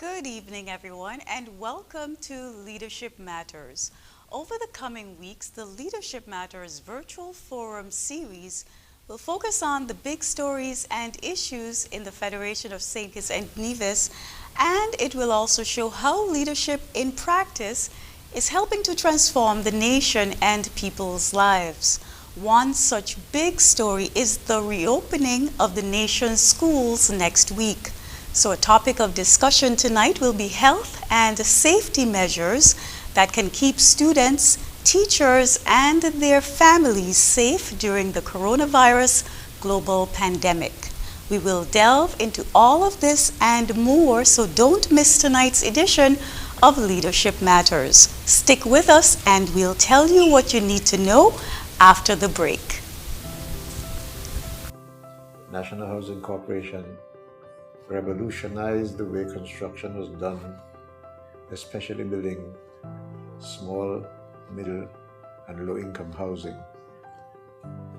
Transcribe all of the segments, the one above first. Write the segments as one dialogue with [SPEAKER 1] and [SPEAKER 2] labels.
[SPEAKER 1] Good evening, everyone, and welcome to Leadership Matters. Over the coming weeks, the Leadership Matters virtual forum series will focus on the big stories and issues in the Federation of St. Kitts and Nevis, and it will also show how leadership in practice is helping to transform the nation and people's lives. One such big story is the reopening of the nation's schools next week. So a topic of discussion tonight will be health and safety measures that can keep students, teachers, and their families safe during the coronavirus global pandemic. We will delve into all of this and more, so don't miss tonight's edition of Leadership Matters. Stick with us and we'll tell you what you need to know after the break.
[SPEAKER 2] National Housing Corporation revolutionized the way construction was done, especially building small, middle, and low-income housing.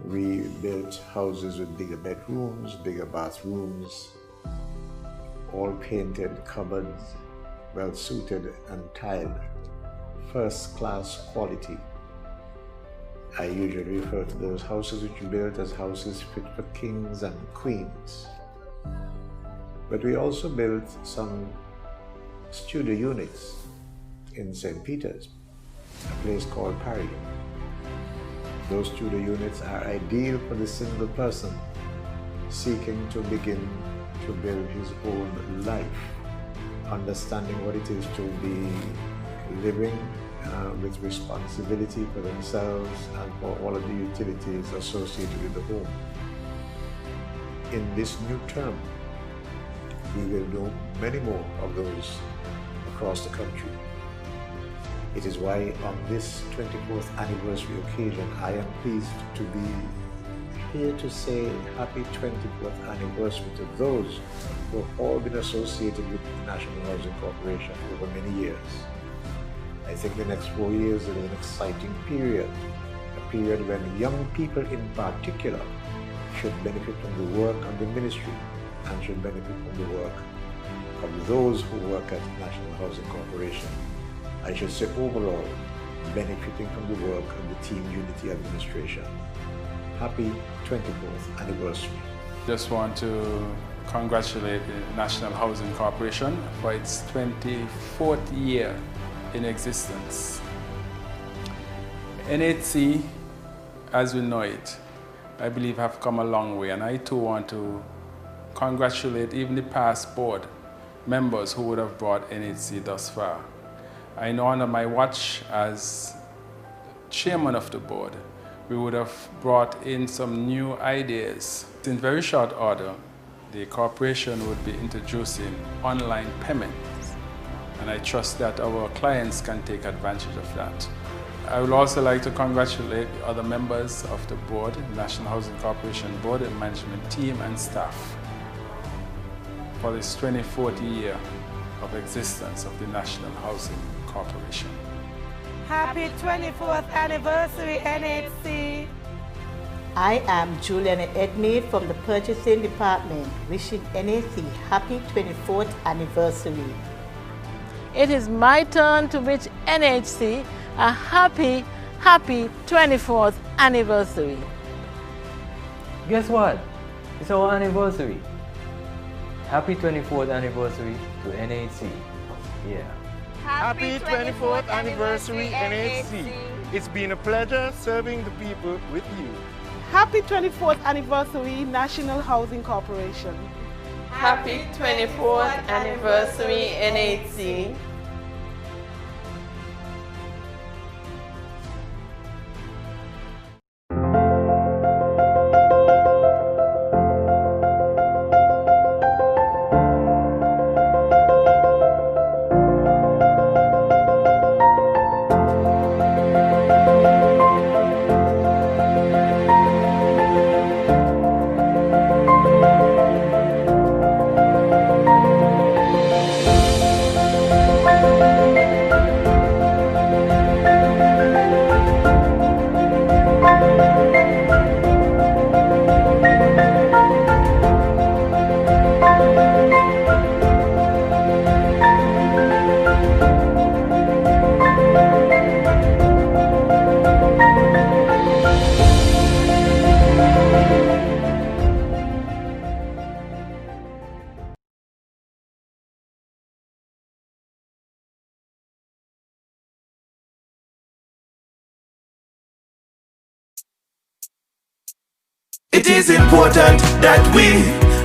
[SPEAKER 2] We built houses with bigger bedrooms, bigger bathrooms, all painted, cupboards, well-suited and tiled, first-class quality. I usually refer to those houses which we built as houses fit for kings and queens. But we also built some studio units in St. Peter's, a place called Paris. Those studio units are ideal for the single person seeking to begin to build his own life, understanding what it is to be living with responsibility for themselves and for all of the utilities associated with the home. In this new term, we will do many more of those across the country. It is why on this 24th anniversary occasion, I am pleased to be here to say happy 24th anniversary to those who have all been associated with the National Housing Corporation over many years. I think the next 4 years is an exciting period, a period when young people in particular should benefit from the work of the ministry and should benefit from the work of those who work at National Housing Corporation. I should say overall, benefiting from the work of the Team Unity administration. Happy 24th anniversary.
[SPEAKER 3] Just want to congratulate the National Housing Corporation for its 24th year in existence. NHC, as we know it, I believe have come a long way, and I too want to congratulate even the past board members who would have brought NHC thus far. I know under my watch as chairman of the board, we would have brought in some new ideas. In very short order, the corporation would be introducing online payments, and I trust that our clients can take advantage of that. I would also like to congratulate the other members of the board, National Housing Corporation board and management team and staff for this 24th year of existence of the National Housing Corporation.
[SPEAKER 4] Happy 24th anniversary, NHC.
[SPEAKER 5] I am Julian Edmeade from the Purchasing Department, wishing NHC happy 24th anniversary.
[SPEAKER 4] It is my turn to wish NHC a happy 24th anniversary.
[SPEAKER 6] Guess what? It's our anniversary. Happy 24th anniversary to NHC. Yeah.
[SPEAKER 7] Happy 24th anniversary, NHC. It's been a pleasure serving the people with you.
[SPEAKER 4] Happy 24th anniversary, National Housing Corporation.
[SPEAKER 8] Happy 24th anniversary, NHC.
[SPEAKER 9] It is important that we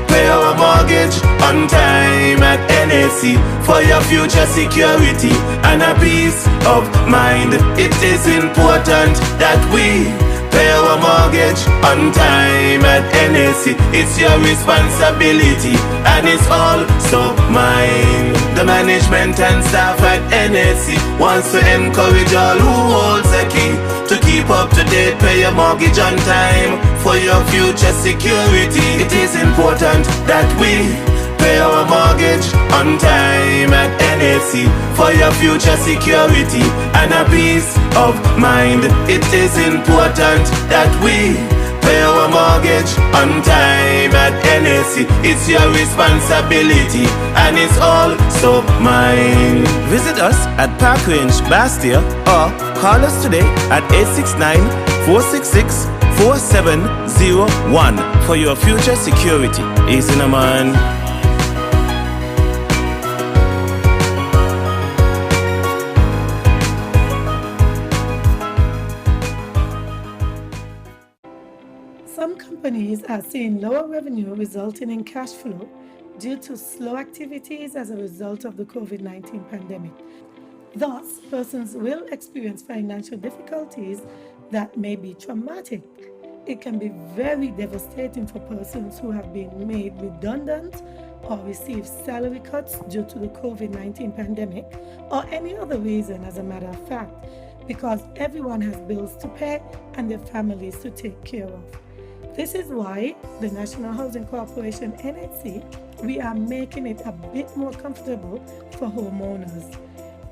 [SPEAKER 9] pay our mortgage on time at NAC for your future security and a peace of mind. It is important that we pay our mortgage on time at NAC. It's your responsibility and it's also mine. The management and staff at NAC wants to encourage all who holds the key to keep up to date, pay your mortgage on time for your future security. It is important that we pay our mortgage on time at NAC for your future security and a peace of mind. It is important that we pay our mortgage on time at NAC. It's your responsibility and it's also mine. Visit us at Park Range, Bastia, or call us today at 869-466-4701 for your future security. Easy na man.
[SPEAKER 10] Some companies are seeing lower revenue resulting in cash flow due to slow activities as a result of the COVID-19 pandemic. Thus, persons will experience financial difficulties that may be traumatic. It can be very devastating for persons who have been made redundant or received salary cuts due to the COVID-19 pandemic or any other reason, as a matter of fact, because everyone has bills to pay and their families to take care of. This is why the National Housing Corporation, NHC, we are making it a bit more comfortable for homeowners.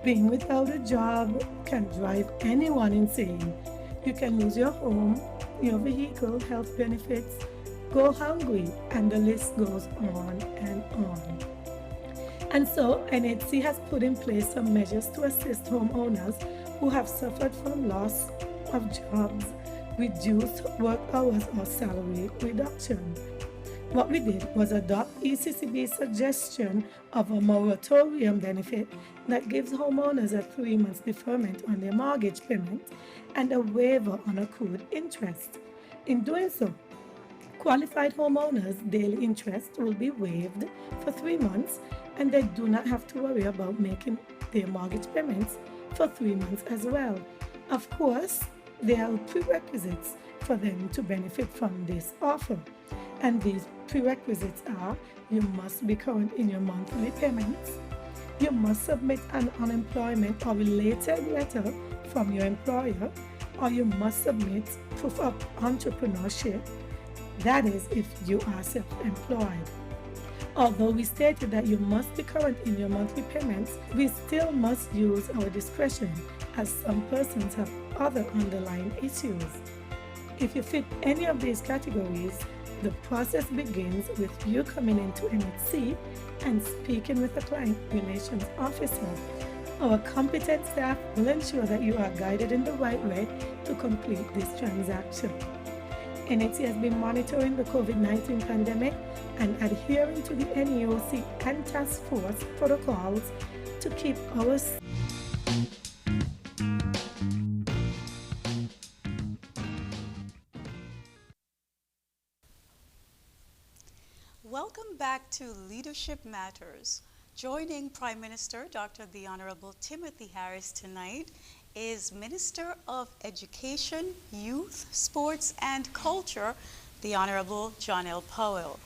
[SPEAKER 10] Being without a job can drive anyone insane. You can lose your home, your vehicle, health benefits, go hungry, and the list goes on and on. And so, NHC has put in place some measures to assist homeowners who have suffered from loss of jobs, reduced work hours, or salary reduction. What we did was adopt ECCB's suggestion of a moratorium benefit that gives homeowners a 3-month deferment on their mortgage payment and a waiver on accrued interest. In doing so, qualified homeowners' daily interest will be waived for 3 months, and they do not have to worry about making their mortgage payments for 3 months as well. Of course, there are prerequisites for them to benefit from this offer, and these prerequisites are: you must be current in your monthly payments, you must submit an unemployment or related letter from your employer, or you must submit proof of entrepreneurship, that is, if you are self-employed. Although we stated that you must be current in your monthly payments, we still must use our discretion, as some persons have other underlying issues. If you fit any of these categories, the process begins with you coming into NHC and speaking with the client relations officer. Our competent staff will ensure that you are guided in the right way to complete this transaction. NHC has been monitoring the COVID-19 pandemic and adhering to the NEOC and task force protocols to keep our
[SPEAKER 1] Welcome back to Leadership Matters. Joining Prime Minister Dr. the Honorable Timothy Harris tonight is Minister of Education, Youth, Sports and Culture, the Honorable John L. Powell.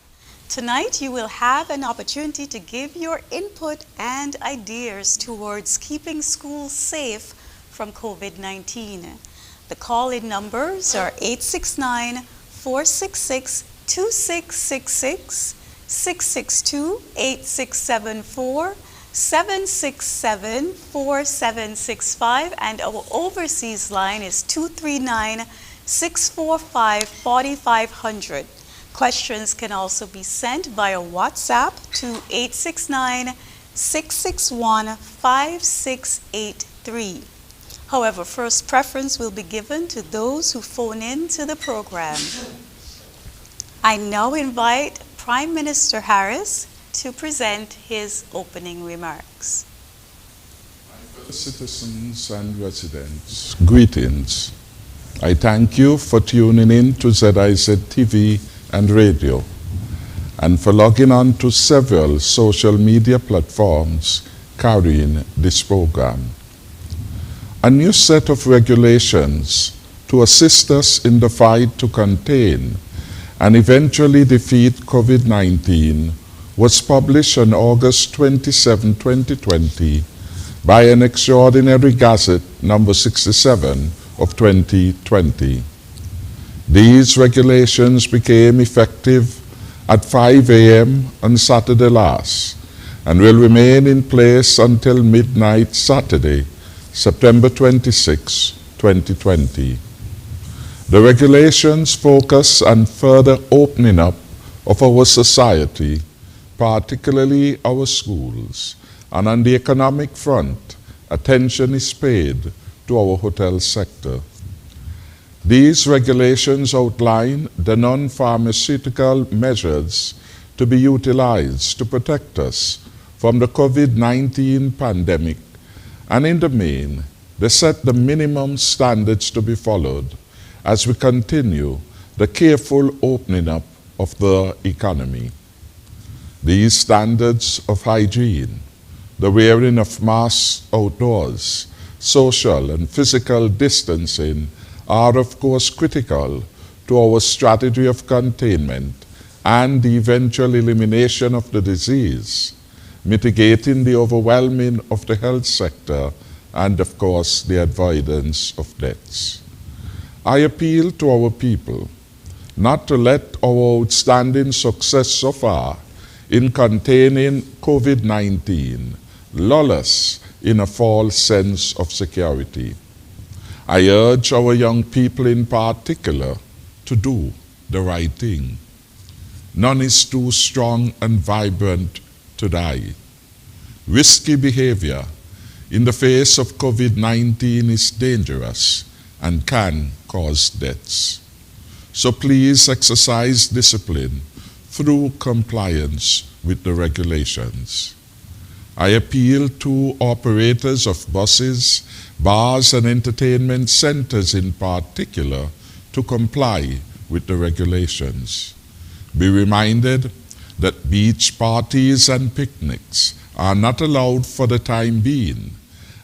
[SPEAKER 1] Tonight you will have an opportunity to give your input and ideas towards keeping schools safe from COVID-19. The call-in numbers are 869-466-2666, 662-8674, 767-4765, and our overseas line is 239-645-4500. Questions can also be sent via WhatsApp to 869-661-5683. However, first preference will be given to those who phone in to the program. I now invite Prime Minister Harris to present his opening remarks.
[SPEAKER 11] Citizens and residents, greetings. I thank you for tuning in to ZIZ TV and radio, and for logging on to several social media platforms carrying this program. A new set of regulations to assist us in the fight to contain and eventually defeat COVID-19 was published on August 27, 2020 by an extraordinary Gazette number 67 of 2020. These regulations became effective at 5 a.m. on Saturday last and will remain in place until midnight Saturday, September 26, 2020. The regulations focus on further opening up of our society, particularly our schools, and on the economic front, attention is paid to our hotel sector. These regulations outline the non-pharmaceutical measures to be utilized to protect us from the COVID-19 pandemic, and in the main, they set the minimum standards to be followed as we continue the careful opening up of the economy. These standards of hygiene, the wearing of masks outdoors, social and physical distancing are of course critical to our strategy of containment and the eventual elimination of the disease, mitigating the overwhelming of the health sector and of course the avoidance of deaths. I appeal to our people not to let our outstanding success so far in containing COVID-19 lull us in a false sense of security. I urge our young people in particular to do the right thing. None is too strong and vibrant to die. Risky behavior in the face of COVID-19 is dangerous and can cause deaths. So please exercise discipline through compliance with the regulations. I appeal to operators of buses, bars, and entertainment centers in particular to comply with the regulations. Be reminded that beach parties and picnics are not allowed for the time being,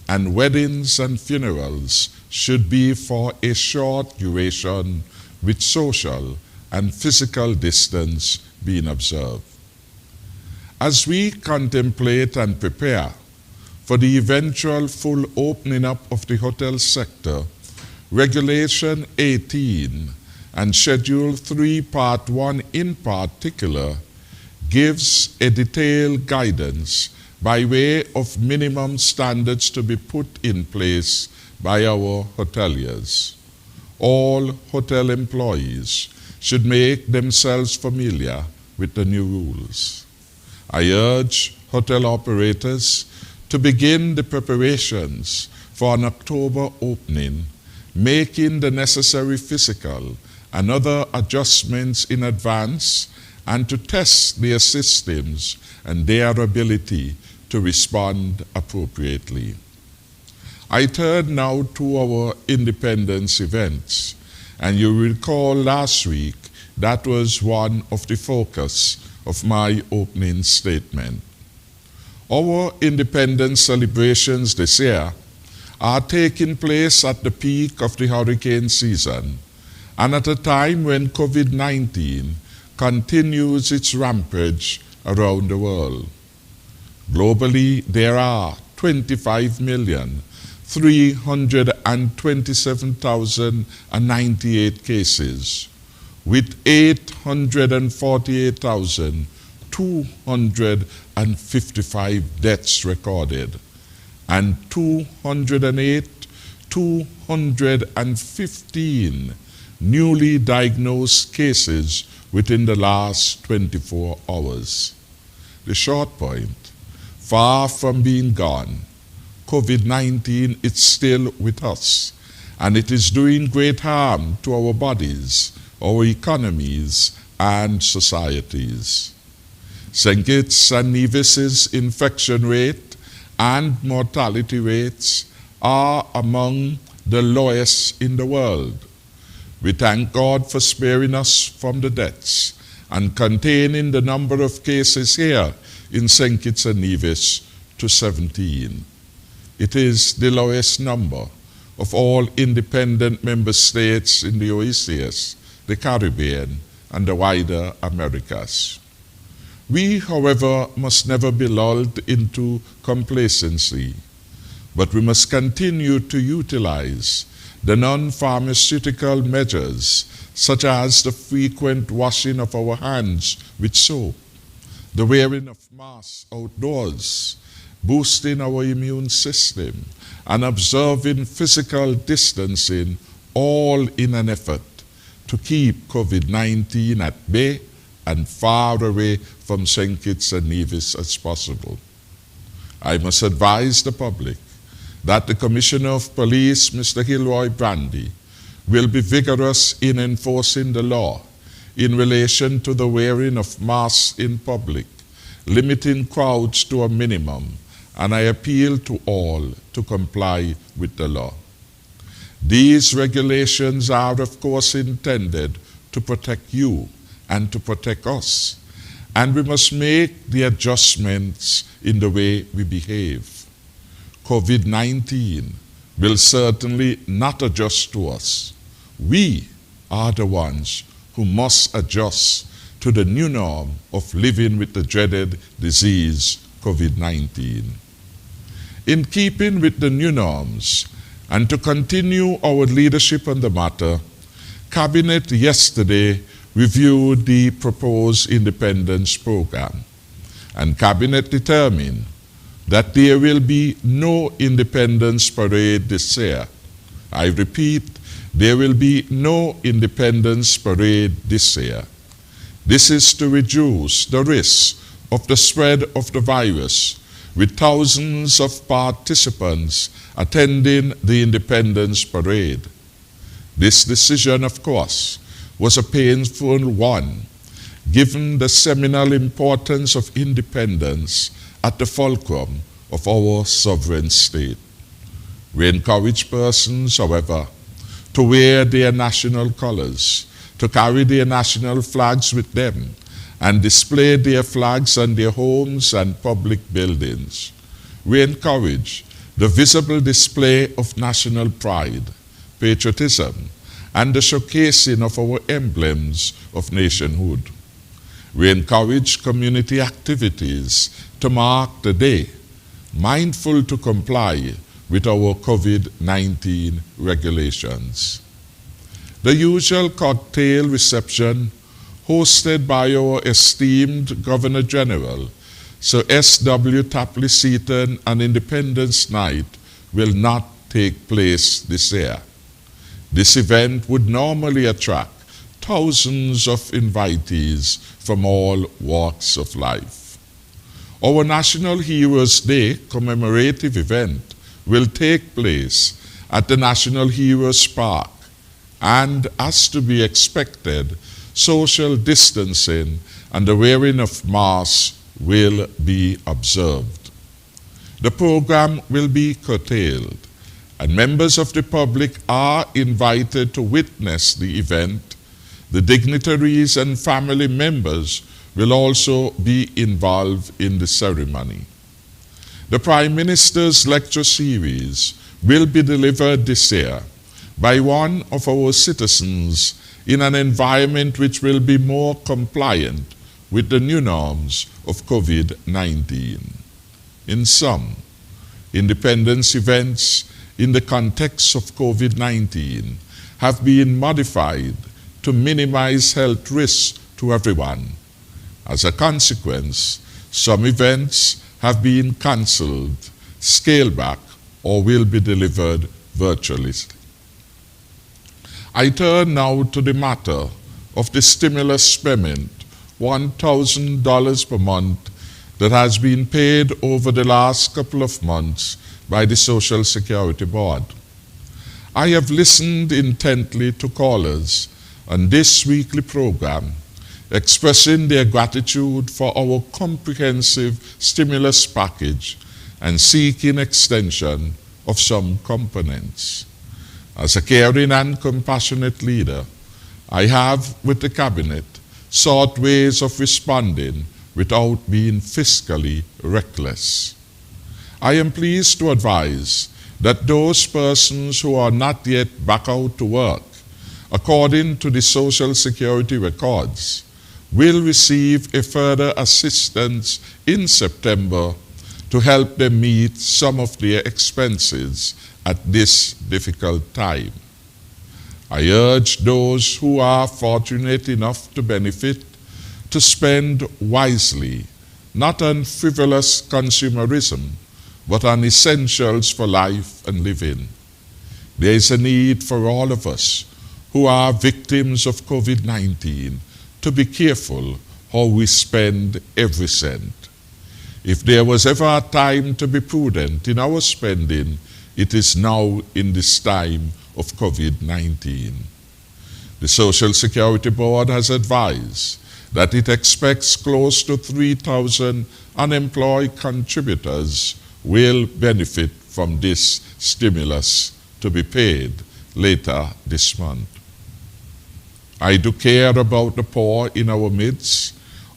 [SPEAKER 11] and weddings and funerals should be for a short duration with social and physical distance being observed. As we contemplate and prepare for the eventual full opening up of the hotel sector, Regulation 18 and Schedule 3 Part 1 in particular gives a detailed guidance by way of minimum standards to be put in place by our hoteliers. All hotel employees should make themselves familiar with the new rules. I urge hotel operators to begin the preparations for an October opening, making the necessary physical and other adjustments in advance, and to test their systems and their ability to respond appropriately. I turn now to our Independence events, and you recall last week that was one of the focus of my opening statement. Our independence celebrations this year are taking place at the peak of the hurricane season and at a time when COVID-19 continues its rampage around the world. Globally, there are 25,327,098 cases, with 848,255 deaths recorded, and 208,215 newly diagnosed cases within the last 24 hours. The short point, far from being gone, COVID-19 is still with us, and it is doing great harm to our bodies, our economies, and societies. St. Kitts and Nevis's infection rate and mortality rates are among the lowest in the world, We thank God for sparing us from the deaths and containing the number of cases here in St. Kitts and Nevis to 17. It is the lowest number of all independent member states in the OECS, the Caribbean, and the wider Americas. We, however, must never be lulled into complacency, but we must continue to utilize the non-pharmaceutical measures, such as the frequent washing of our hands with soap, the wearing of masks outdoors, boosting our immune system, and observing physical distancing, all in an effort to keep COVID-19 at bay and far away from St. Kitts and Nevis as possible. I must advise the public that the Commissioner of Police, Mr. Gilroy Brandy, will be vigorous in enforcing the law in relation to the wearing of masks in public, limiting crowds to a minimum, and I appeal to all to comply with the law. These regulations are, of course, intended to protect you and to protect us, and we must make the adjustments in the way we behave. COVID-19 will certainly not adjust to us. We are the ones who must adjust to the new norm of living with the dreaded disease, COVID-19. In keeping with the new norms, and to continue our leadership on the matter, Cabinet yesterday reviewed the proposed independence program, and Cabinet determined that there will be no independence parade this year. I repeat, there will be no independence parade this year. This is to reduce the risk of the spread of the virus, with thousands of participants attending the independence parade. This decision, of course, was a painful one, given the seminal importance of independence at the fulcrum of our sovereign state. We encourage persons, however, to wear their national colors, to carry their national flags with them, and display their flags on their homes and public buildings. We encourage the visible display of national pride, patriotism, and the showcasing of our emblems of nationhood. We encourage community activities to mark the day, mindful to comply with our COVID-19 regulations. The usual cocktail reception hosted by our esteemed Governor General, Sir S.W. Tapley Seaton, on Independence Night will not take place this year. This event would normally attract thousands of invitees from all walks of life. Our National Heroes Day commemorative event will take place at the National Heroes Park, and as to be expected, social distancing and the wearing of masks will be observed. The program will be curtailed, and members of the public are invited to witness the event. The dignitaries and family members will also be involved in the ceremony. The Prime Minister's lecture series will be delivered this year by one of our citizens in an environment which will be more compliant with the new norms of COVID-19. In sum, independence events in the context of COVID-19 have been modified to minimize health risks to everyone. As a consequence, some events have been cancelled, scaled back, or will be delivered virtually. I turn now to the matter of the stimulus payment, $1,000 per month, that has been paid over the last couple of months by the Social Security Board. I have listened intently to callers on this weekly program expressing their gratitude for our comprehensive stimulus package and seeking extension of some components. As a caring and compassionate leader, I have, with the Cabinet, sought ways of responding without being fiscally reckless. I am pleased to advise that those persons who are not yet back out to work, according to the Social Security records, will receive a further assistance in September to help them meet some of their expenses at this difficult time. I urge those who are fortunate enough to benefit to spend wisely, not on frivolous consumerism, but on essentials for life and living. There is a need for all of us who are victims of COVID-19 to be careful how we spend every cent. If there was ever a time to be prudent in our spending, it is now in this time of COVID-19. The Social Security Board has advised that it expects close to 3,000 unemployed contributors will benefit from this stimulus to be paid later this month. I do care about the poor in our midst,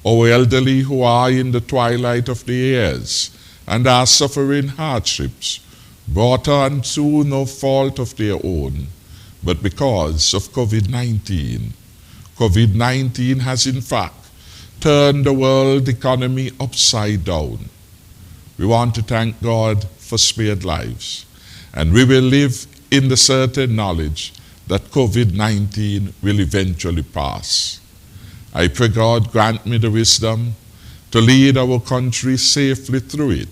[SPEAKER 11] our elderly who are in the twilight of their years and are suffering hardships brought on through no fault of their own, but because of COVID-19. COVID-19 has in fact turned the world economy upside down. We want to thank God for spared lives, and we will live in the certain knowledge that COVID-19 will eventually pass. I pray God grant me the wisdom to lead our country safely through it,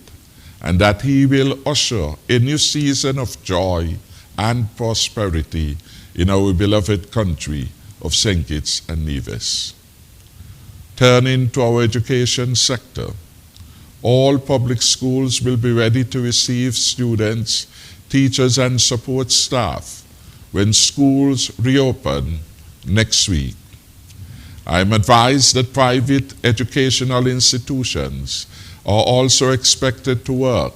[SPEAKER 11] and that He will usher a new season of joy and prosperity in our beloved country of St. Kitts and Nevis. Turning to our education sector, all public schools will be ready to receive students, teachers, and support staff when schools reopen next week. I am advised that private educational institutions are also expected to work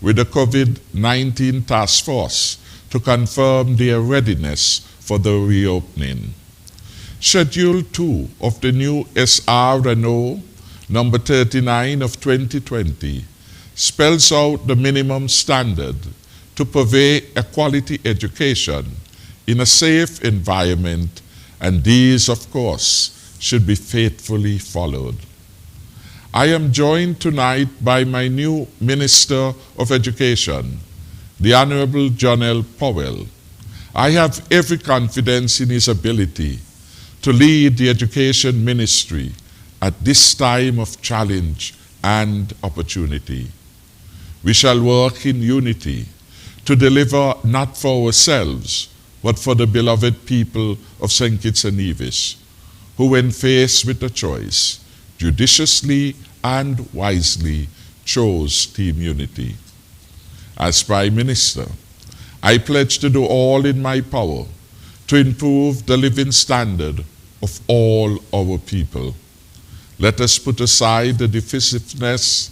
[SPEAKER 11] with the COVID-19 task force to confirm their readiness for the reopening. Schedule 2 of the new SRNO number 39 of 2020 spells out the minimum standard to purvey a quality education in a safe environment, and these, of course, should be faithfully followed. I am joined tonight by my new Minister of Education, the Honorable John L. Powell. I have every confidence in his ability to lead the education ministry at this time of challenge and opportunity. We shall work in unity to deliver not for ourselves, but for the beloved people of St. Kitts and Nevis, who, when faced with a choice, judiciously and wisely chose Team Unity. As Prime Minister, I pledge to do all in my power to improve the living standard of all our people. Let us put aside the divisiveness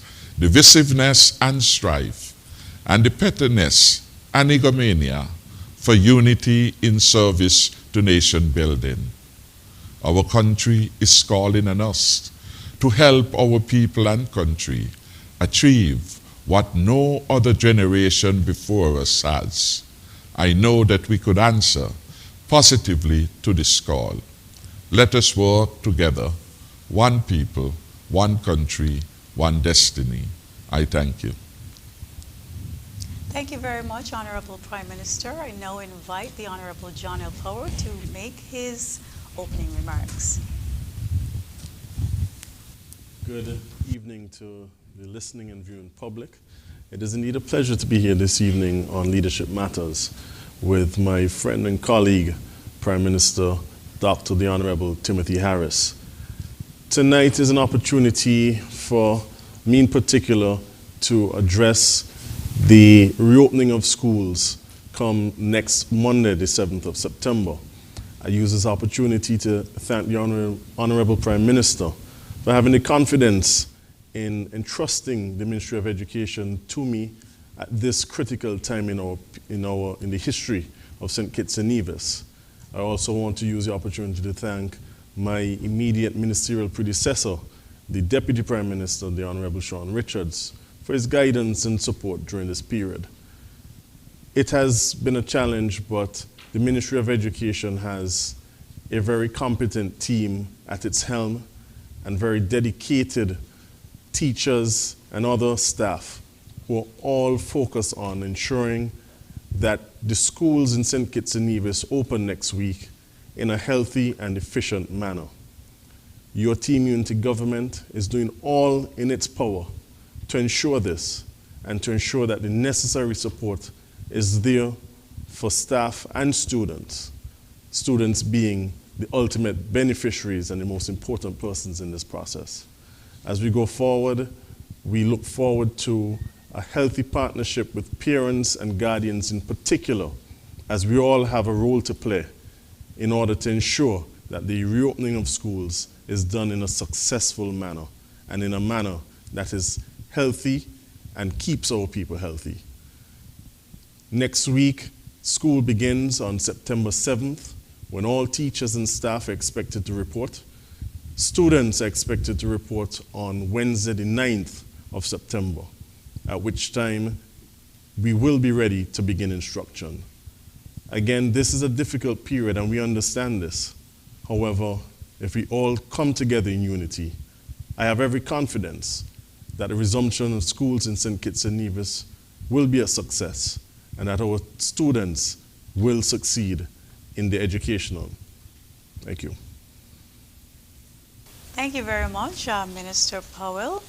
[SPEAKER 11] and strife, and the pettiness and egomania for unity in service to nation building. Our country is calling on us to help our people and country achieve what no other generation before us has. I know that we could answer positively to this call. Let us work together, one people, one country, one destiny. I thank you.
[SPEAKER 1] Thank you very much, Honorable Prime Minister. I now invite the Honorable John L. Powell to make his opening remarks.
[SPEAKER 12] Good evening to the listening and viewing public. It is indeed a pleasure to be here this evening on Leadership Matters with my friend and colleague, Prime Minister Dr. the Honorable Timothy Harris. Tonight is an opportunity for me in particular to address the reopening of schools come next Monday, the 7th of September. I use this opportunity to thank the Honorable Prime Minister for having the confidence in entrusting the Ministry of Education to me at this critical time in the history of St. Kitts and Nevis. I also want to use the opportunity to thank my immediate ministerial predecessor, the Deputy Prime Minister, the Honorable Sean Richards, for his guidance and support during this period. It has been a challenge, but the Ministry of Education has a very competent team at its helm and very dedicated teachers and other staff who are all focused on ensuring that the schools in St. Kitts and Nevis open next week in a healthy and efficient manner. Your team Unity government is doing all in its power to ensure this and to ensure that the necessary support is there for staff and students, students being the ultimate beneficiaries and the most important persons in this process. As we go forward, we look forward to a healthy partnership with parents and guardians in particular, as we all have a role to play in order to ensure that the reopening of schools is done in a successful manner and in a manner that is healthy and keeps our people healthy. Next week, school begins on September 7th, when all teachers and staff are expected to report. Students are expected to report on Wednesday, the 9th of September, at which time we will be ready to begin instruction. Again, this is a difficult period and we understand this. However, if we all come together in unity, I have every confidence that the resumption of schools in St. Kitts and Nevis will be a success and that our students will succeed in the educational. Thank you.
[SPEAKER 1] Thank you very much, Minister Powell.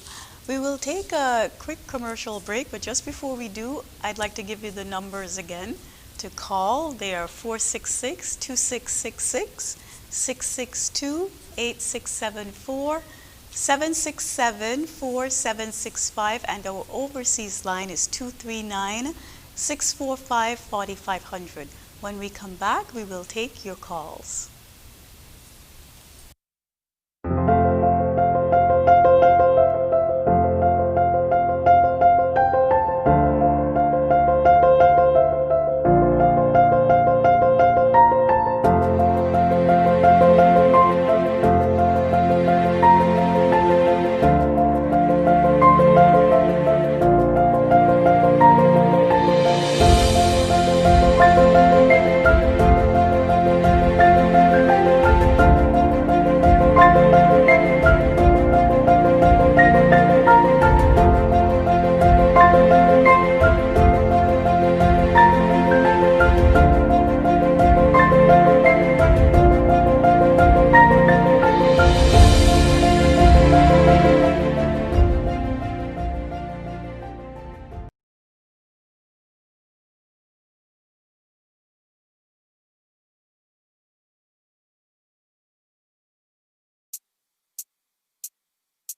[SPEAKER 1] We will take a quick commercial break, but just before we do, I'd like to give you the numbers again to call. They are 466-2666, 662-8674, 767-4765, and our overseas line is 239-645-4500. When we come back, we will take your calls.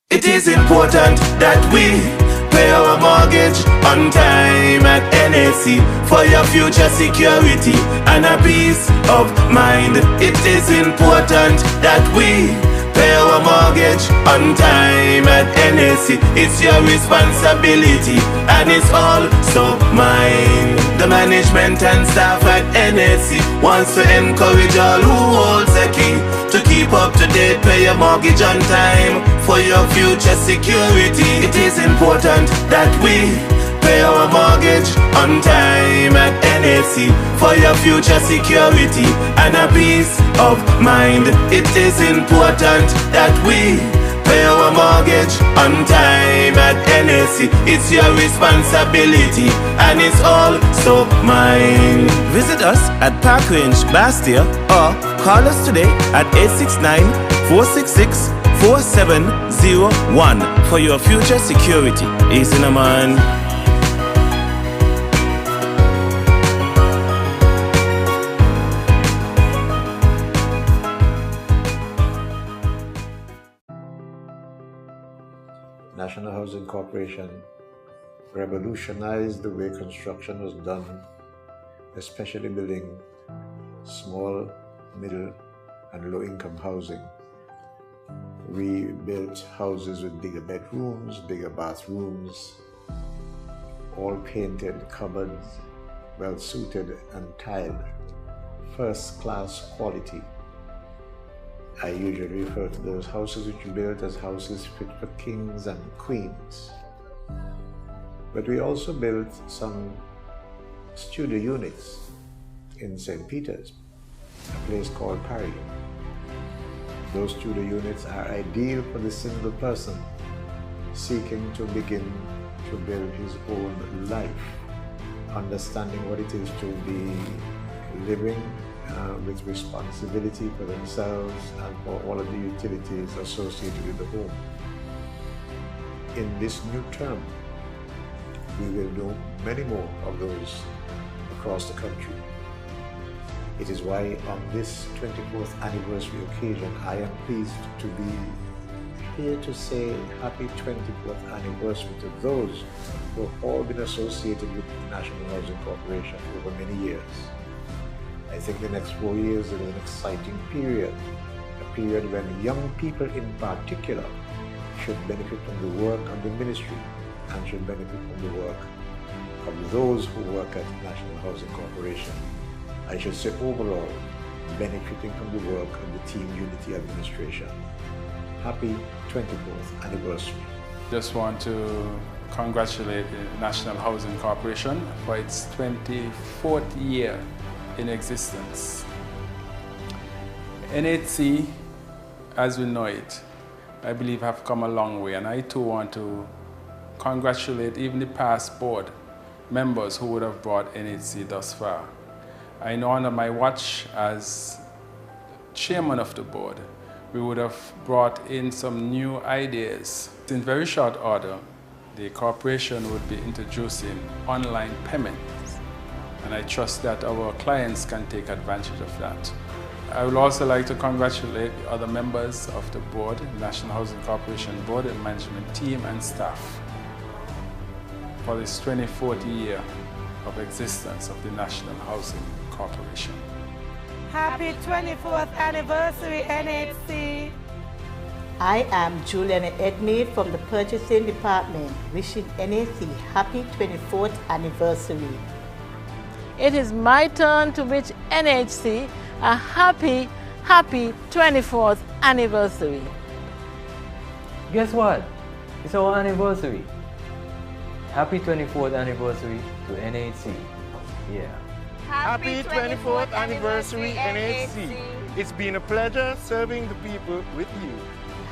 [SPEAKER 9] It is important that we pay our mortgage on time at NAC for your future security and a peace of mind. It is important that we pay our mortgage on time at NAC. It's your responsibility and it's also mine. The management and staff at NAC wants to encourage all who holds a key to keep up to date, pay your mortgage on time for your future security. It is important that we pay our mortgage on time at NAC for your future security and a peace of mind. It is important that we pay our mortgage on time at NAC. It's your responsibility and it's also mine. Visit us at Park Range, Bastia, or call us today at 869-466-4701 for your future security. Easy, man.
[SPEAKER 2] National Housing Corporation revolutionized the way construction was done, especially building small, middle, and low-income housing. We built houses with bigger bedrooms, bigger bathrooms, all painted, cupboards, well suited and tiled first-class quality. I usually refer to those houses which we built as houses fit for kings and queens. But we also built some studio units in St. Peter's, a place called Paris. Those studio units are ideal for the single person seeking to begin to build his own life, understanding what it is to be living with responsibility for themselves and for all of the utilities associated with the home. In this new term, we will do many more of those across the country. It is why on this 24th anniversary occasion, I am pleased to be here to say happy 24th anniversary to those who have all been associated with the National Housing Corporation over many years. I think the next 4 years is an exciting period, a period when young people in particular should benefit from the work of the ministry and should benefit from the work of those who work at the National Housing Corporation. I should say overall, benefiting from the work of the Team Unity administration. Happy 24th anniversary.
[SPEAKER 3] Just want to congratulate the National Housing Corporation for its 24th year in existence. NHC, as we know it, I believe have come a long way, and I too want to congratulate even the past board members who would have brought NHC thus far. I know under my watch as chairman of the board, we would have brought in some new ideas. In very short order, the corporation would be introducing online payments, and I trust that our clients can take advantage of that. I would also like to congratulate the other members of the board, National Housing Corporation board and management team and staff for this 24th year of existence of the National Housing Corporation.
[SPEAKER 4] Happy 24th anniversary, NHC.
[SPEAKER 5] I am Juliana Edmead from the Purchasing Department, wishing NHC happy 24th anniversary.
[SPEAKER 4] It is my turn to wish NHC a happy 24th anniversary.
[SPEAKER 6] Guess what? It's our anniversary. Happy 24th anniversary to NHC. Yeah.
[SPEAKER 7] Happy 24th anniversary, NHC. It's been a pleasure serving the people with you.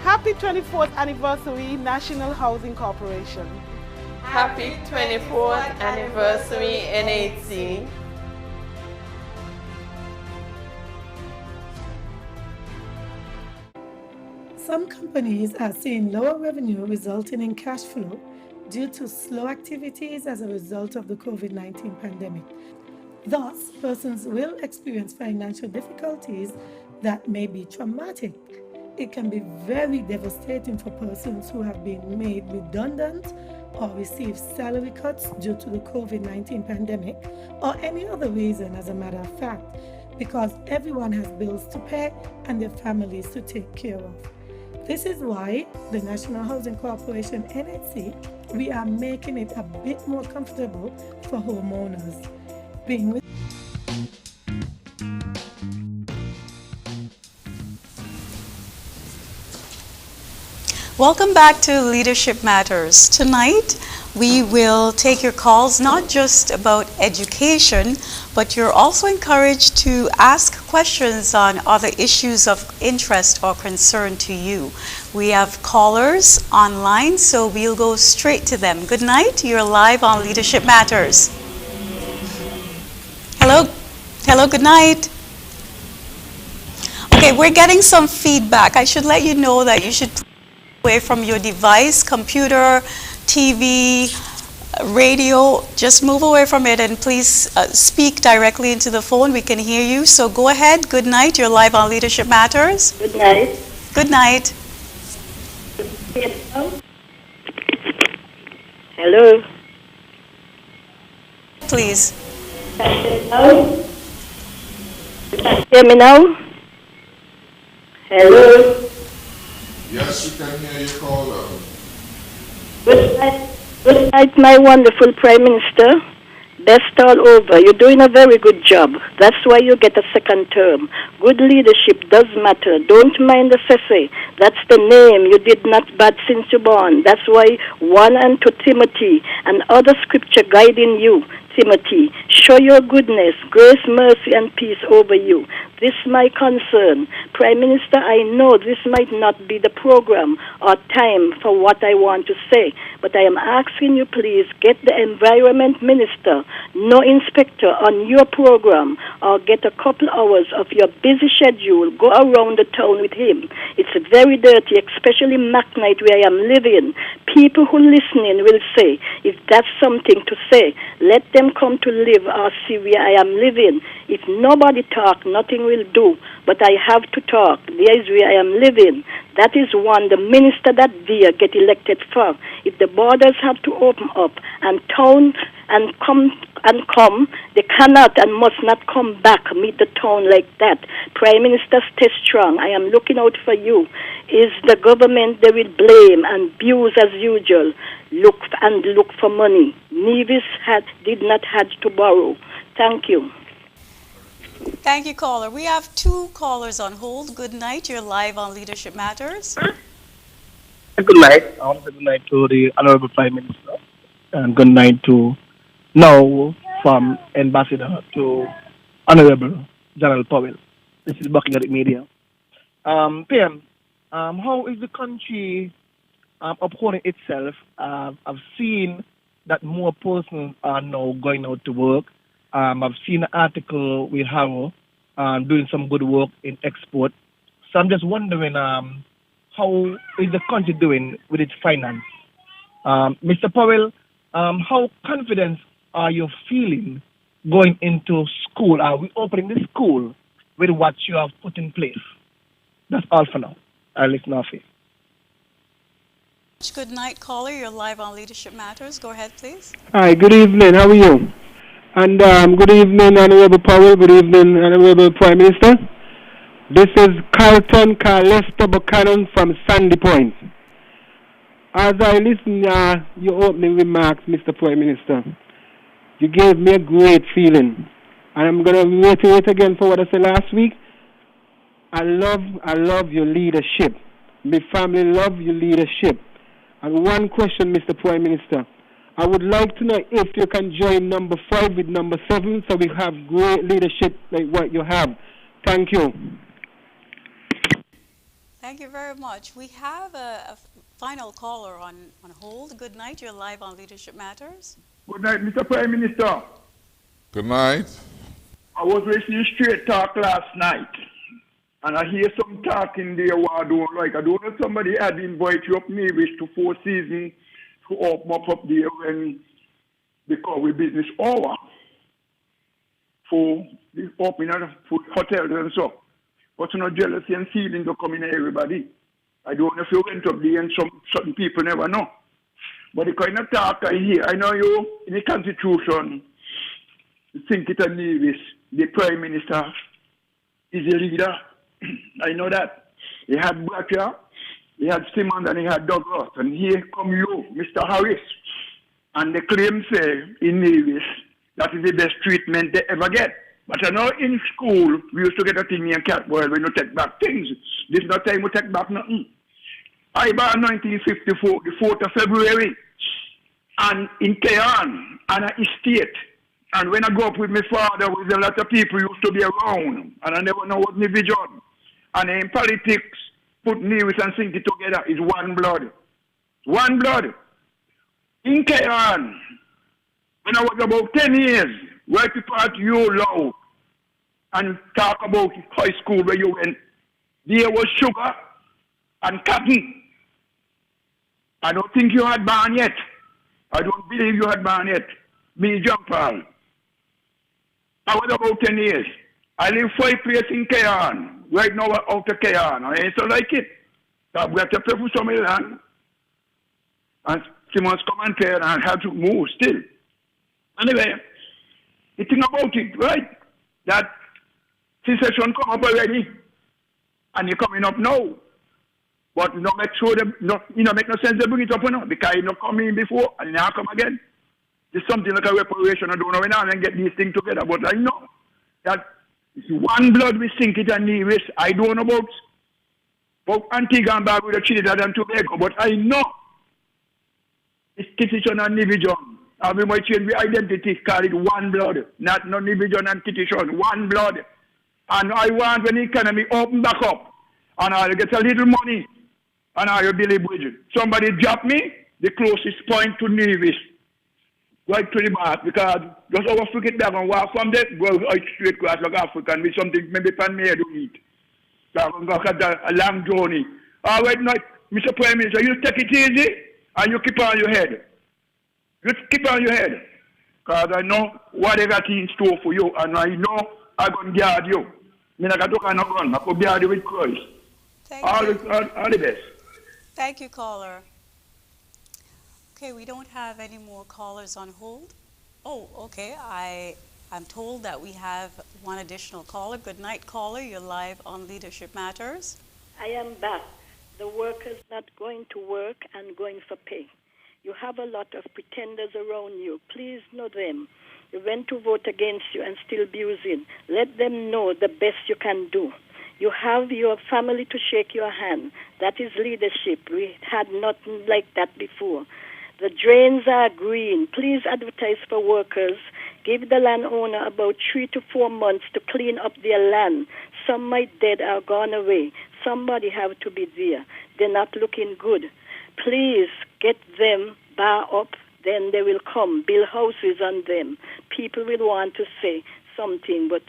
[SPEAKER 4] Happy 24th anniversary, National Housing Corporation.
[SPEAKER 8] Happy 24th anniversary, NHC.
[SPEAKER 10] Some companies are seeing lower revenue resulting in cash flow due to slow activities as a result of the COVID-19 pandemic. Thus, persons will experience financial difficulties that may be traumatic. It can be very devastating for persons who have been made redundant or received salary cuts due to the COVID-19 pandemic or any other reason, as a matter of fact, because everyone has bills to pay and their families to take care of. This is why the National Housing Corporation, NHC, we are making it a bit more comfortable for homeowners.
[SPEAKER 1] Welcome back to Leadership Matters. Tonight, we will take your calls not just about education, but you're also encouraged to ask questions on other issues of interest or concern to you. We have callers online, so we'll go straight to them. Good night. You're live on Leadership Matters. Hello. Hello, good night. Okay, we're getting some feedback. I should let you know that you should away from your device, computer, TV, radio. Just move away from it and please speak directly into the phone. We can hear you. So go ahead. Good night. You're live on Leadership Matters.
[SPEAKER 13] Good night.
[SPEAKER 1] Good night.
[SPEAKER 13] Hello.
[SPEAKER 1] Please.
[SPEAKER 13] Hello. You can hear me now? Hello.
[SPEAKER 11] Yes, we can hear you, caller.
[SPEAKER 13] Good night, my wonderful Prime Minister, Best all over. You're doing a very good job. That's why you get a second term. Good leadership does matter. Don't mind the Sese. That's the name. You did not bad since you're born. That's why 1 and 2 Timothy and other scripture guiding you. Timothy, show your goodness, grace, mercy, and peace over you. This is my concern. Prime Minister, I know this might not be the program or time for what I want to say, but I am asking you, please, get the Environment Minister, no inspector, on your program, or get a couple hours of your busy schedule, go around the town with him. It's very dirty, especially McKnight where I am living. People who listening will say, if that's something to say, let them come to live or see where I am living. If nobody talk, nothing will do. But I have to talk. There is where I am living. That is one the minister that dear get elected for. If the borders have to open up and town and come, they cannot and must not come back, meet the town like that. Prime Minister, stay strong. I am looking out for you. Is the government they will blame and abuse as usual. Look for money. Nevis did not have to borrow. Thank you.
[SPEAKER 1] Thank you, caller. We have 2 callers on hold. Good night. You're live on Leadership Matters.
[SPEAKER 14] Good night. I want to say good night to the Honorable Prime Minister. And good night to now from Ambassador to Honorable General Powell. This is Buckingham Media. PM, how is the country upholding itself? I've seen that more persons are now going out to work. I've seen an article with Harrow doing some good work in export. So I'm just wondering how is the country doing with its finance? Mr. Powell, how confident are you feeling going into school? Are we opening the school with what you have put in place? That's all for now. I'll listen off it.
[SPEAKER 1] Good night, caller. You're live on Leadership Matters. Go ahead, please.
[SPEAKER 15] Hi, good evening. How are you? And good evening, Honorable Powell. Good evening, Honorable Prime Minister. This is Carlton Lester Buchanan from Sandy Point. As I listen to your opening remarks, Mr. Prime Minister, you gave me a great feeling. And I'm going to reiterate again for what I said last week. I love your leadership. My family love your leadership. And one question, Mr. Prime Minister. I would like to know if you can join number 5 with number 7 so we have great leadership like what you have. Thank you.
[SPEAKER 1] Thank you very much. We have a final caller on hold. Good night. You're live on Leadership Matters.
[SPEAKER 16] Good night, Mr. Prime Minister.
[SPEAKER 11] Good night.
[SPEAKER 16] I was listening Straight Talk last night, and I hear some talk in there what I don't like. I don't know if somebody had invited you up Nevis to 4 Seasons to open up there when they call with business hour for the opening of food hotels and so. But you know, jealousy and feelings are coming in everybody. I don't know if you went up there and certain people never know. But the kind of talk I hear, I know you in the Constitution think it and Nevis, the Prime Minister is a leader. I know that. He had Blacker, he had Simmons, and he had Douglas. And here come you, Mr. Harris. And the claim say in Nevis that is the best treatment they ever get. But I know in school, we used to get a thing in Catboil when you take back things. This is not time we take back nothing. I born 1954, the 4th of February, and in Kean, and a estate. And when I grew up with my father, with a lot of people used to be around, and I never know what my vision. And in politics, put Nevis and Sinky together is one blood. One blood. In Kean, when I was about 10 years, right before you low and talk about high school where you went, there was sugar and cotton. I don't think you had born yet. I don't believe you had born yet. Me, John Paul. I was about 10 years. I live 5 places in Kean. Right now, out of Kean. I ain't so like it. So we have to pay for some land. And Simmons come and tell and have to move still. Anyway, the thing about it, right? That secession come up already. And you're coming up now. But you don't make sure them, make no sense to bring it up now, because you not come in before and you not come again. It's something like a reparation. I don't know when I can get these things together, but I know that it's one blood we sink it and Nevis. I don't know about Antigua and Barbuda, Trinidad and Tobago, but I know it's Titition and Nivision. And we might change the identity, call it one blood, not no Nivision and Titition, one blood. And I want when the economy open back up, and I'll get a little money, and I'll build a bridge. Somebody drop me, the closest point to Nevis. Right to the mark, because just over forget that and walk from there, go straight across like African with something maybe pan me to eat. So I'm going to have a long journey. All right, now, Mr. Prime Minister, you take it easy and you keep on your head. You keep on your head. Because I know what I got in store for you, and I know I'm going to guard you. I got to kind of run. I could guard you with Christ. All the best.
[SPEAKER 1] Thank you, caller. Okay, we don't have any more callers on hold. Oh, okay. I'm told that we have one additional caller. Good night, caller. You're live on Leadership Matters.
[SPEAKER 13] I am back. The workers not going to work and going for pay. You have a lot of pretenders around you. Please know them. They went to vote against you and still abusing. Let them know the best you can do. You have your family to shake your hand. That is leadership. We had nothing like that before. The drains are green. Please advertise for workers. Give the landowner about 3 to 4 months to clean up their land. Some might dead or gone away. Somebody have to be there. They're not looking good. Please get them bar up, then they will come. Build houses on them. People will want to say something, but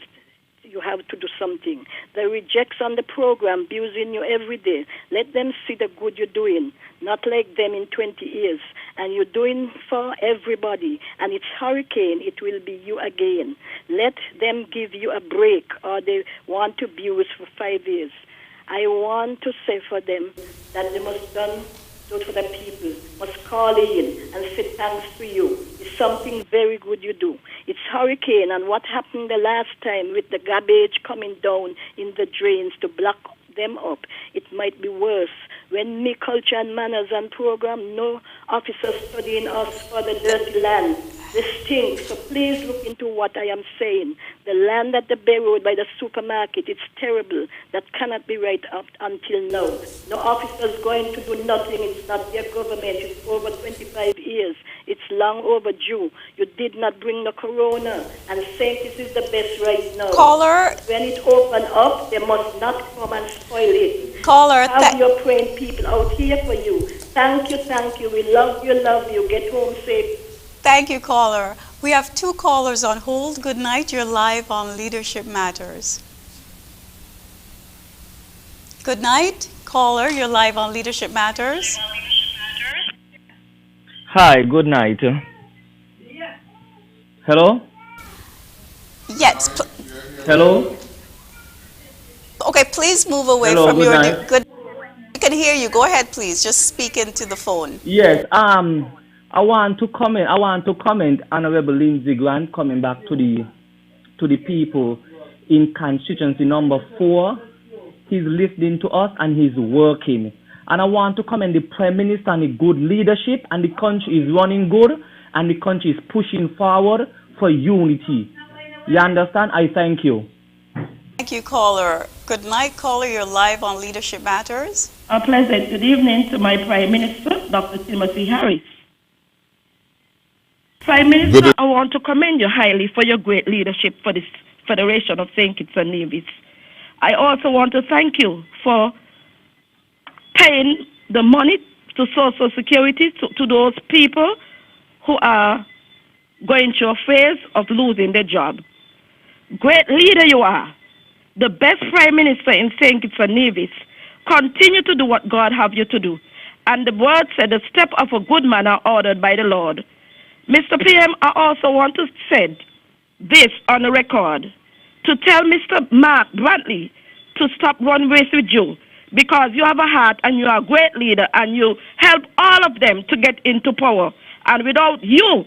[SPEAKER 13] you have to do something. The rejects on the program abusing you every day. Let them see the good you're doing, not like them in 20 years. And you're doing for everybody. And it's hurricane, it will be you again. Let them give you a break, or they want to abuse for 5 years. I want to say for them that they must do for the people, must call in and say thanks to you. It's something very good you do. It's hurricane, and what happened the last time with the garbage coming down in the drains to block them up, it might be worse. When me culture and manners and program, no officers studying us for the dirty land. This stinks, so please look into what I am saying. The land at the Bay Road by the supermarket, it's terrible. That cannot be right up until now. No officers going to do nothing. It's not their government. It's over 25 years. It's long overdue. You did not bring the corona and saying this is the best right now.
[SPEAKER 1] Caller.
[SPEAKER 13] When it open up, they must not come and spoil it.
[SPEAKER 1] Caller.
[SPEAKER 13] Have your praying people out here for you. Thank you, thank you. We love you, love you. Get home safe.
[SPEAKER 1] Thank you, caller. We have 2 callers on hold. Good night. You're live on Leadership Matters. Good night, caller. You're live on Leadership Matters.
[SPEAKER 17] Hi, good night. Hello?
[SPEAKER 1] Yes.
[SPEAKER 17] Hello?
[SPEAKER 1] Okay, please move away
[SPEAKER 17] Hello,
[SPEAKER 1] from
[SPEAKER 17] good
[SPEAKER 1] your...
[SPEAKER 17] night.
[SPEAKER 1] Good. I can hear you. Go ahead, please. Just speak into the phone.
[SPEAKER 17] Yes, I want to comment Honorable Lindsey Grant coming back to the people in constituency number 4. He's listening to us and he's working. And I want to commend the Prime Minister on the good leadership, and the country is running good and the country is pushing forward for unity. You understand? I thank you.
[SPEAKER 1] Thank you, caller. Good night, caller. You're live on Leadership Matters.
[SPEAKER 18] A pleasant good evening to my Prime Minister, Dr. Timothy Harris. Prime Minister, I want to commend you highly for your great leadership for this Federation of St. Kitts and Nevis. I also want to thank you for paying the money to Social Security to those people who are going through a phase of losing their job. Great leader you are. The best Prime Minister in St. Kitts and Nevis. Continue to do what God have you to do. And the word said, the step of a good man are ordered by the Lord. Mr. PM, I also want to say this on the record, to tell Mr. Mark Brantley to stop run race with you, because you have a heart and you are a great leader and you help all of them to get into power. And without you,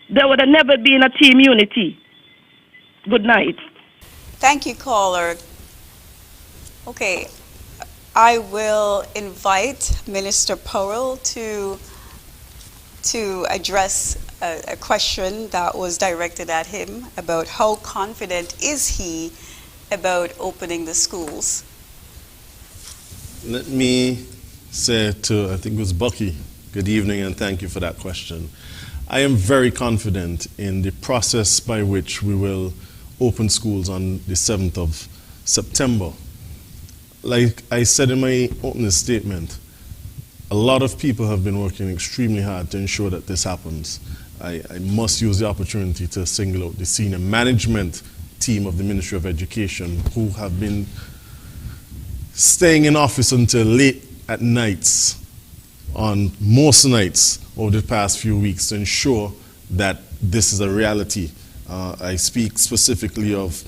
[SPEAKER 18] there would have never been a team unity. Good night.
[SPEAKER 1] Thank you, caller. Okay, I will invite Minister Powell to address a question that was directed at him about how confident is he about opening the schools.
[SPEAKER 12] Let me say to, I think it was Bucky, good evening and thank you for that question. I am very confident in the process by which we will open schools on the 7th of September. Like I said in my opening statement, a lot of people have been working extremely hard to ensure that this happens. I must use the opportunity to single out the senior management team of the Ministry of Education who have been staying in office until late at nights, on most nights over the past few weeks to ensure that this is a reality. I speak specifically of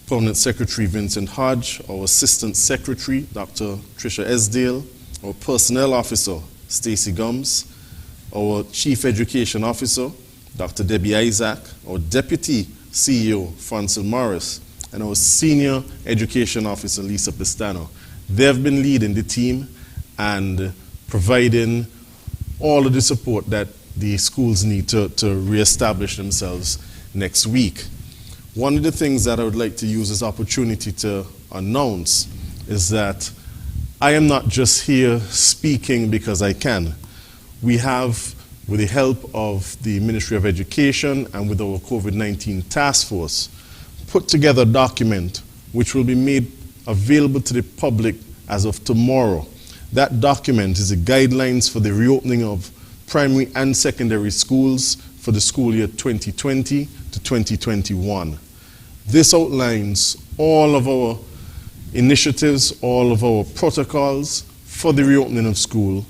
[SPEAKER 12] Permanent Secretary Vincent Hodge, our Assistant Secretary, Dr. Tricia Esdale, our Personnel Officer, Stacey Gums, our Chief Education Officer, Dr. Debbie Isaac, our Deputy CEO, Francil Morris, and our Senior Education Officer, Lisa Pistano. They have been leading the team and providing all of the support that the schools need to reestablish themselves next week. One of the things that I would like to use this opportunity to announce is that I am not just here speaking because I can. We have, with the help of the Ministry of Education and with our COVID-19 task force, put together a document which will be made available to the public as of tomorrow. That document is the guidelines for the reopening of primary and secondary schools for the school year 2020 to 2021. This outlines all of our initiatives, all of our protocols for the reopening of school,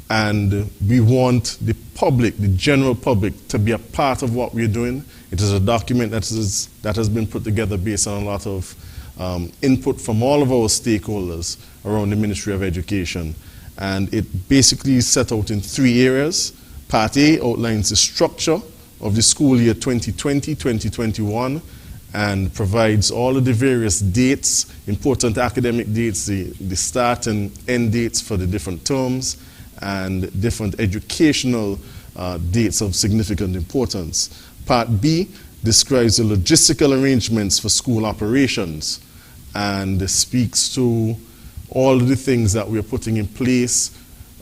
[SPEAKER 12] and we want the public, the general public, to be a part of what we're doing. It is a document that has been put together based on a lot of input from all of our stakeholders around the Ministry of Education. And it basically is set out in 3 areas. Part A outlines the structure of the school year 2020-2021 and provides all of the various dates, important academic dates, the start and end dates for the different terms, and different educational dates of significant importance. Part B describes the logistical arrangements for school operations and speaks to all of the things that we're putting in place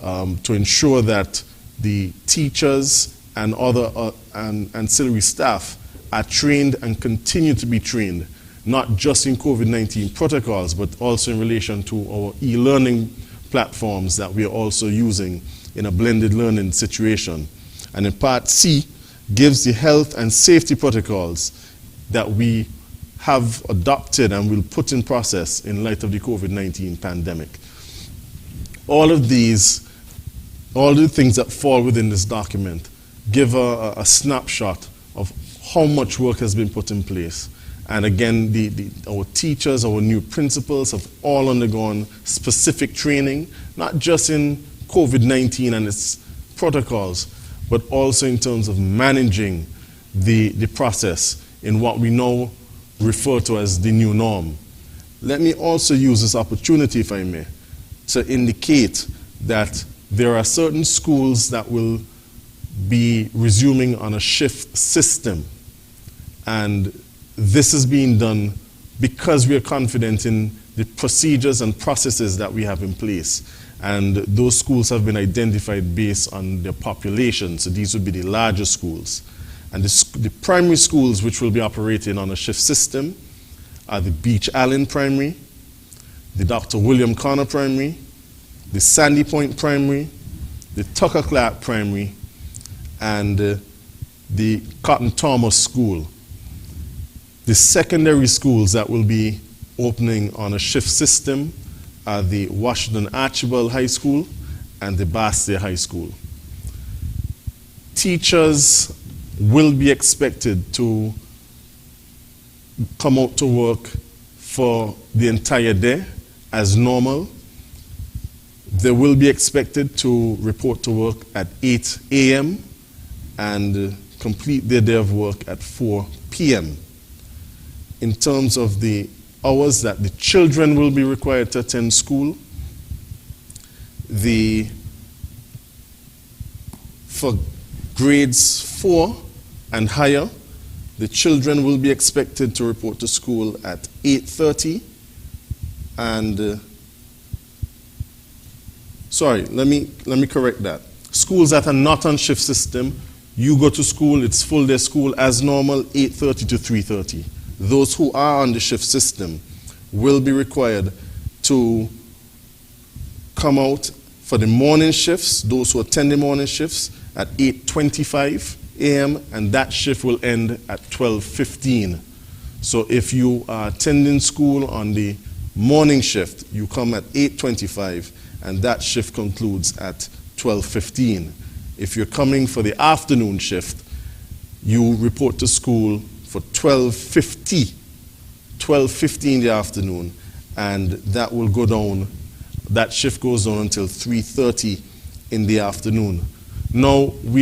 [SPEAKER 12] to ensure that the teachers and other ancillary staff are trained and continue to be trained, not just in COVID-19 protocols, but also in relation to our e-learning platforms that we are also using in a blended learning situation. And in Part C, gives the health and safety protocols that we have adopted and will put in process in light of the COVID-19 pandemic. All of these, all the things that fall within this document give a snapshot of how much work has been put in place. And again, our teachers, our new principals have all undergone specific training, not just in COVID-19 and its protocols, but also in terms of managing the process in what we now refer to as the new norm. Let me also use this opportunity, if I may, to indicate that there are certain schools that will be resuming on a shift system. And this is being done because we are confident in the procedures and processes that we have in place. And those schools have been identified based on their population, so these would be the larger schools. And the primary schools which will be operating on a shift system are the Beach Allen Primary, the Dr. William Connor Primary, the Sandy Point Primary, the Tucker Clark Primary, and the Cotton Thomas School. The secondary schools that will be opening on a shift system are the Washington Archibald High School and the Bastia High School. Teachers will be expected to come out to work for the entire day as normal. They will be expected to report to work at 8 a.m. and complete their day of work at 4 p.m. In terms of the hours that the children will be required to attend school, for grades 4 and higher, the children will be expected to report to school at 8:30 and sorry, let me correct that. Schools that are not on shift system, you go to school, it's full day school as normal, 8:30 to 3:30. Those who are on the shift system will be required to come out for the morning shifts, those who attend the morning shifts, at 8:25 a.m. and that shift will end at 12:15. So if you are attending school on the morning shift, you come at 8:25 and that shift concludes at 12:15. If you're coming for the afternoon shift, you report to school for 12:50 in the afternoon, and that will go down, that shift goes on until 3:30 in the afternoon. Now, we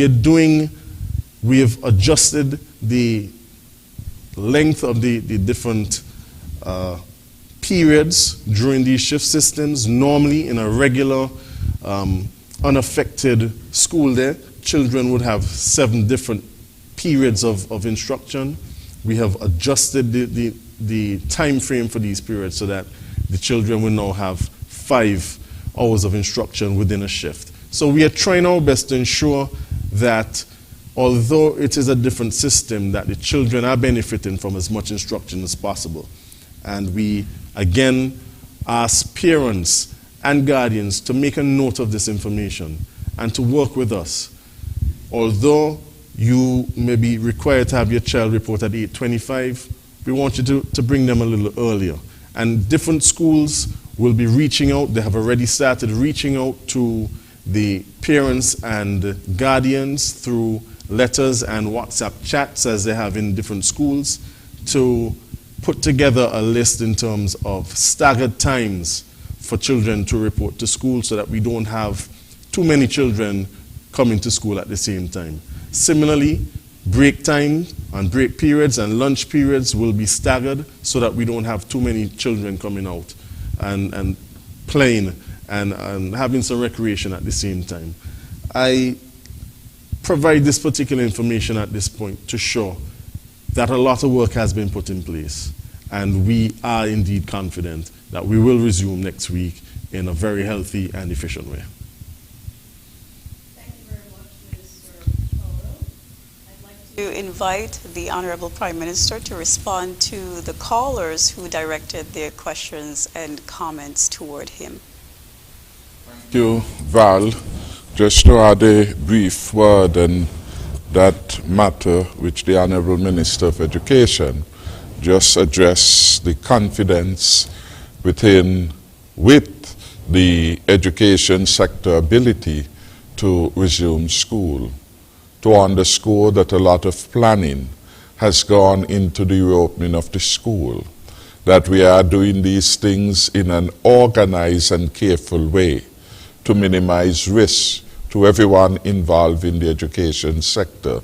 [SPEAKER 12] have adjusted the length of the different periods during these shift systems. Normally, in a regular, unaffected school day, children would have 7 different periods of instruction. We have adjusted the time frame for these periods so that the children will now have 5 hours of instruction within a shift. So we are trying our best to ensure that although it is a different system, that the children are benefiting from as much instruction as possible. And we again ask parents and guardians to make a note of this information and to work with us. Although you may be required to have your child report at 8:25, we want you to bring them a little earlier. And different schools will be reaching out, they have already started reaching out to the parents and guardians through letters and WhatsApp chats, as they have in different schools, to put together a list in terms of staggered times for children to report to school so that we don't have too many children coming to school at the same time. Similarly, break time and break periods and lunch periods will be staggered so that we don't have too many children coming out and playing and having some recreation at the same time. I provide this particular information at this point to show that a lot of work has been put in place, and we are indeed confident that we will resume next week in a very healthy and efficient way.
[SPEAKER 1] Thank you very much, Minister Powell. I'd like to invite the Honorable Prime Minister to respond to the callers who directed their questions and comments toward him.
[SPEAKER 11] Thank you, Val. Just to add a brief word on that matter which the Honorable Minister of Education just addressed, the confidence with the education sector ability to resume school, to underscore that a lot of planning has gone into the reopening of the school, that we are doing these things in an organized and careful way to minimize risks to everyone involved in the education sector,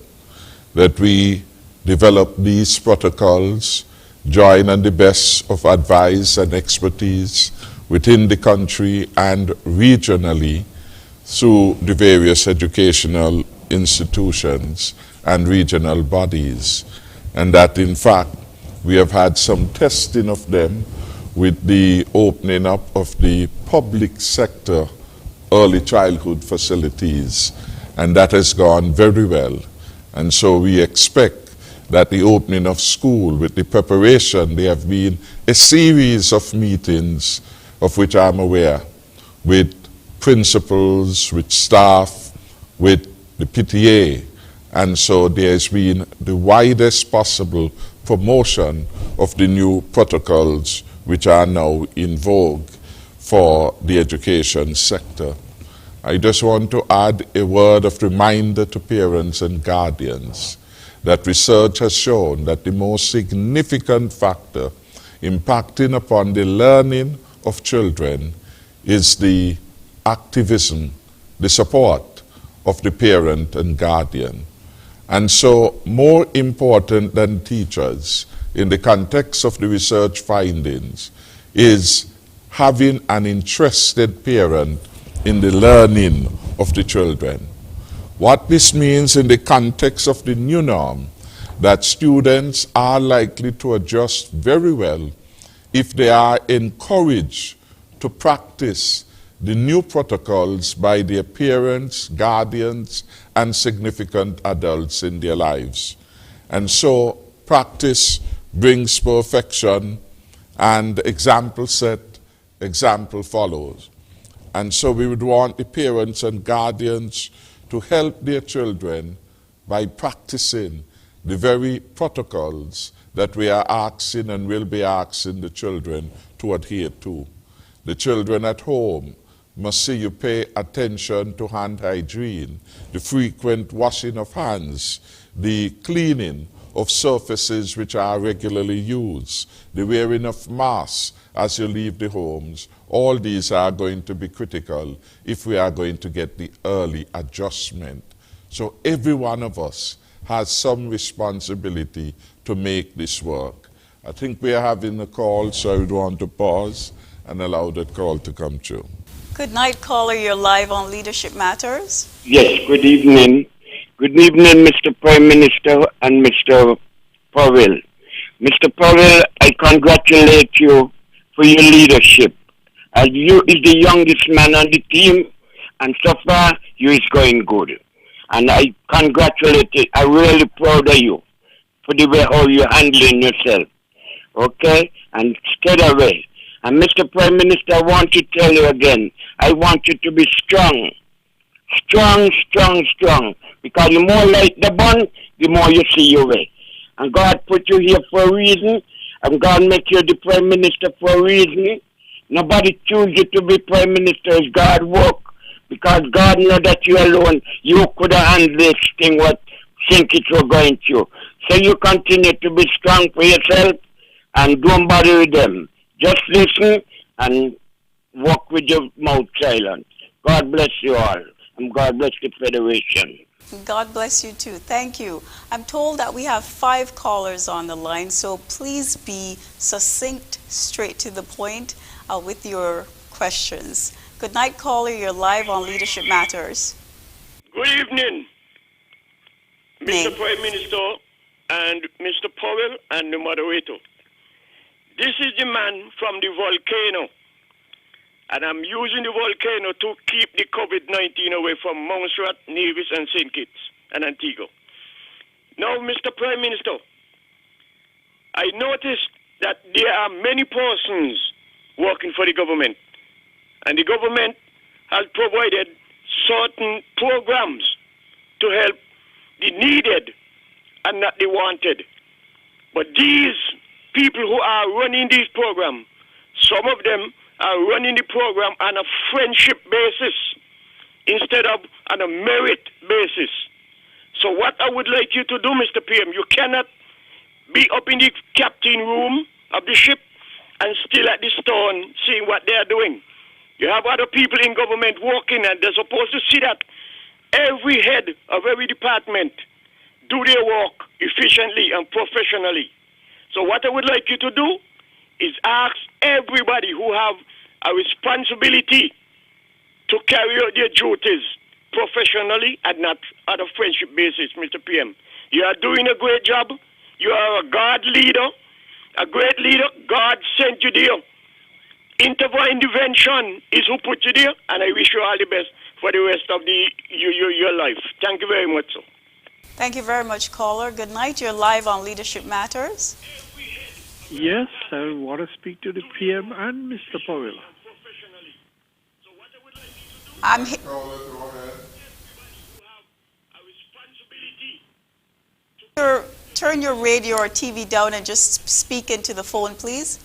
[SPEAKER 11] that we develop these protocols, join on the best of advice and expertise within the country and regionally through the various educational institutions and regional bodies, and that in fact we have had some testing of them with the opening up of the public sector early childhood facilities, and that has gone very well. And so we expect that the opening of school, with the preparation, there have been a series of meetings of which I'm aware, with principals, with staff, with the PTA, and so there's been the widest possible promotion of the new protocols which are now in vogue for the education sector. I just want to add a word of reminder to parents and guardians that research has shown that the most significant factor impacting upon the learning of children is the activism, the support of the parent and guardian. And so more important than teachers in the context of the research findings is having an interested parent in the learning of the children. What this means in the context of the new norm, that students are likely to adjust very well if they are encouraged to practice the new protocols by their parents, guardians, and significant adults in their lives. And so practice brings perfection, and example set, example follows. And so we would want the parents and guardians to help their children by practicing the very protocols that we are asking and will be asking the children to adhere to. The children at home must see you pay attention to hand hygiene, the frequent washing of hands, the cleaning of surfaces which are regularly used, the wearing of masks as you leave the homes. All these are going to be critical if we are going to get the early adjustment. So every one of us has some responsibility to make this work. I think we are having a call, so I would want to pause and allow that call to come through.
[SPEAKER 1] Good night, caller. You're live on Leadership Matters.
[SPEAKER 19] Yes, good evening. Good evening, Mr. Prime Minister and Mr. Powell. Mr. Powell, I congratulate you for your leadership. As you is the youngest man on the team, and so far you is going good. And I congratulate you. I'm really proud of you for the way how you're handling yourself. Okay? And stay away. And Mr. Prime Minister, I want to tell you again, I want you to be strong. Strong, strong, strong. Because the more light the bun, the more you see your way. And God put you here for a reason. And God make you the Prime Minister for a reason. Nobody choose you to be Prime Minister. It's God work. Because God know that you alone, you could have handled this thing what think it was going through. So you continue to be strong for yourself and don't bother with them. Just listen and walk with your mouth silent. God bless you all. And God bless the Federation.
[SPEAKER 1] God bless you too. Thank you. I'm told that we have 5 callers on the line, so please be succinct, straight to the point with your questions. Good night, caller. You're live on Leadership Matters.
[SPEAKER 20] Good evening, Mr. Prime Minister and Mr. Powell and the moderator. This is the man from the volcano, and I'm using the volcano to keep the COVID-19 away from Montserrat, Nevis, and St. Kitts and Antigua. Now, Mr. Prime Minister, I noticed that there are many persons working for the government, and the government has provided certain programs to help the needed and not the wanted. But these people who are running this program, some of them are running the program on a friendship basis instead of on a merit basis. So what I would like you to do, Mr. PM, you cannot be up in the captain room of the ship and still at the stern seeing what they are doing. You have other people in government working, and they're supposed to see that every head of every department do their work efficiently and professionally. So what I would like you to do is ask everybody who have a responsibility to carry out their duties professionally and not on a friendship basis, Mr. PM. You are doing a great job. You are a God leader, a great leader. God sent you there. Interval intervention is who put you there, and I wish you all the best for the rest of your life. Thank you very much, sir.
[SPEAKER 1] Thank you very much, caller. Good night. You're live on Leadership Matters.
[SPEAKER 21] Yes, I want to speak to the PM and Mr. Powell.
[SPEAKER 1] Turn your radio or TV down and just speak into the phone, please.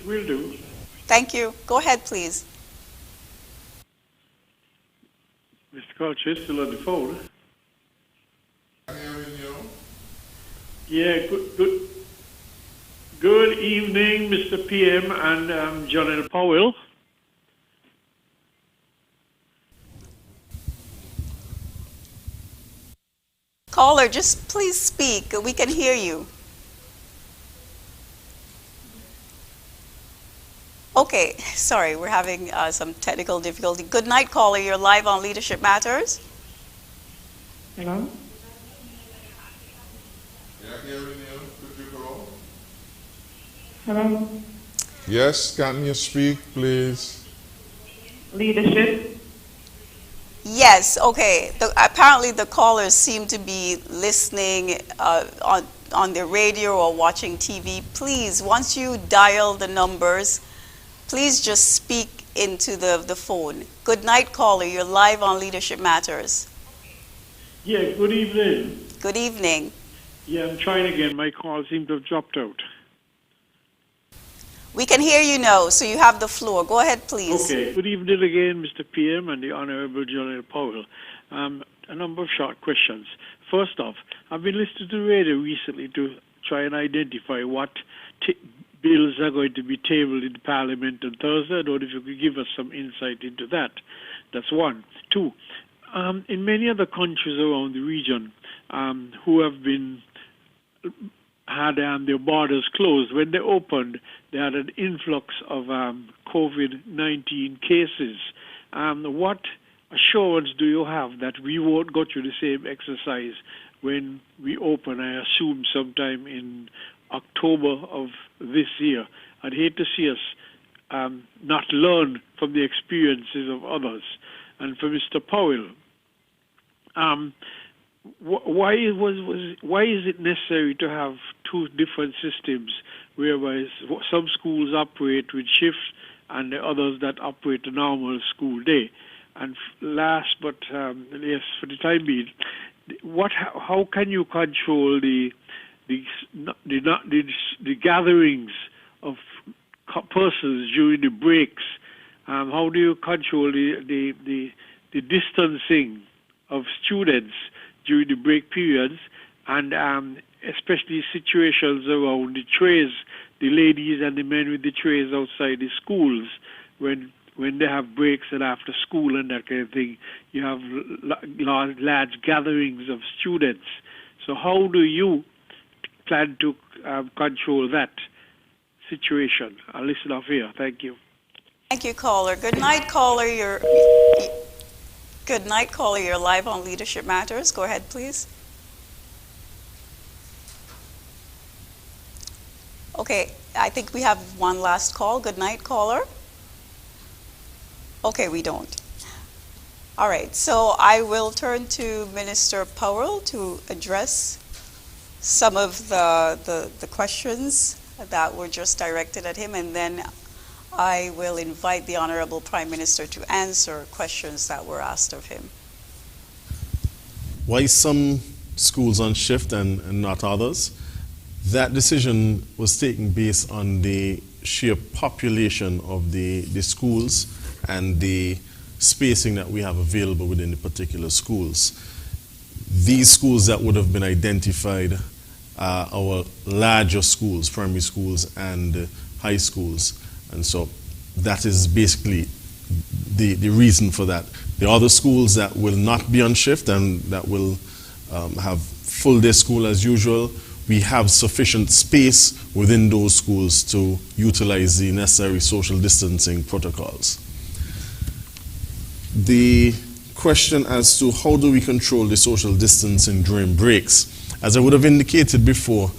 [SPEAKER 21] Will do.
[SPEAKER 1] Thank you. Go ahead, please.
[SPEAKER 21] Mr. Culture is still on the phone. Yeah, good evening, Mr. PM and John L. Powell.
[SPEAKER 1] Caller, just please speak. We can hear you. Okay, sorry, we're having some technical difficulty. Good night, caller. You're live on Leadership Matters.
[SPEAKER 10] Hello? Hello?
[SPEAKER 11] Yes, can you speak, please?
[SPEAKER 10] Leadership?
[SPEAKER 1] Yes, okay. Apparently the callers seem to be listening on the radio or watching TV. Please, once you dial the numbers, please just speak into the phone. Good night, caller. You're live on Leadership Matters.
[SPEAKER 21] Yeah, good evening.
[SPEAKER 1] Good evening.
[SPEAKER 21] Yeah, I'm trying again. My call seemed to have dropped out.
[SPEAKER 1] We can hear you now, so you have the floor. Go ahead, please.
[SPEAKER 21] Okay. Good evening again, Mr. PM and the Honorable General Powell. A number of short questions. First off, I've been listening to the radio recently to try and identify what bills are going to be tabled in Parliament on Thursday. I don't know if you could give us some insight into that. That's one. Two, in many other countries around the region who have been had their borders closed, when they opened, they had an influx of COVID-19 cases. What assurance do you have that we won't go through the same exercise when we open, I assume sometime in October of this year? I'd hate to see us not learn from the experiences of others. And for Mr. Powell, why is it necessary to have two different systems, whereby some schools operate with shifts and the others that operate a normal school day? And last, but yes, for the time being, how can you control the gatherings of persons during the breaks? How do you control the distancing of students during the break periods, and especially situations around the trays, the ladies and the men with the trays outside the schools when they have breaks and after school and that kind of thing? You have large gatherings of students. So how do you plan to control that situation? I'll listen off here. Thank you.
[SPEAKER 1] Thank you, caller. Good night, caller. Good night, caller. You're live on Leadership Matters. Go ahead, please. Okay, I think we have one last call. Good night, caller. Okay, we don't. All right, so I will turn to Minister Powell to address some of the questions that were just directed at him, and then I will invite the Honorable Prime Minister to answer questions that were asked of him.
[SPEAKER 12] Why some schools on shift and not others? That decision was taken based on the sheer population of the schools and the spacing that we have available within the particular schools. These schools that would have been identified are our larger schools, primary schools and high schools. And so that is basically the reason for that. The other schools that will not be on shift and that will have full day school as usual, we have sufficient space within those schools to utilize the necessary social distancing protocols. The question as to how do we control the social distancing during breaks, as I would have indicated before,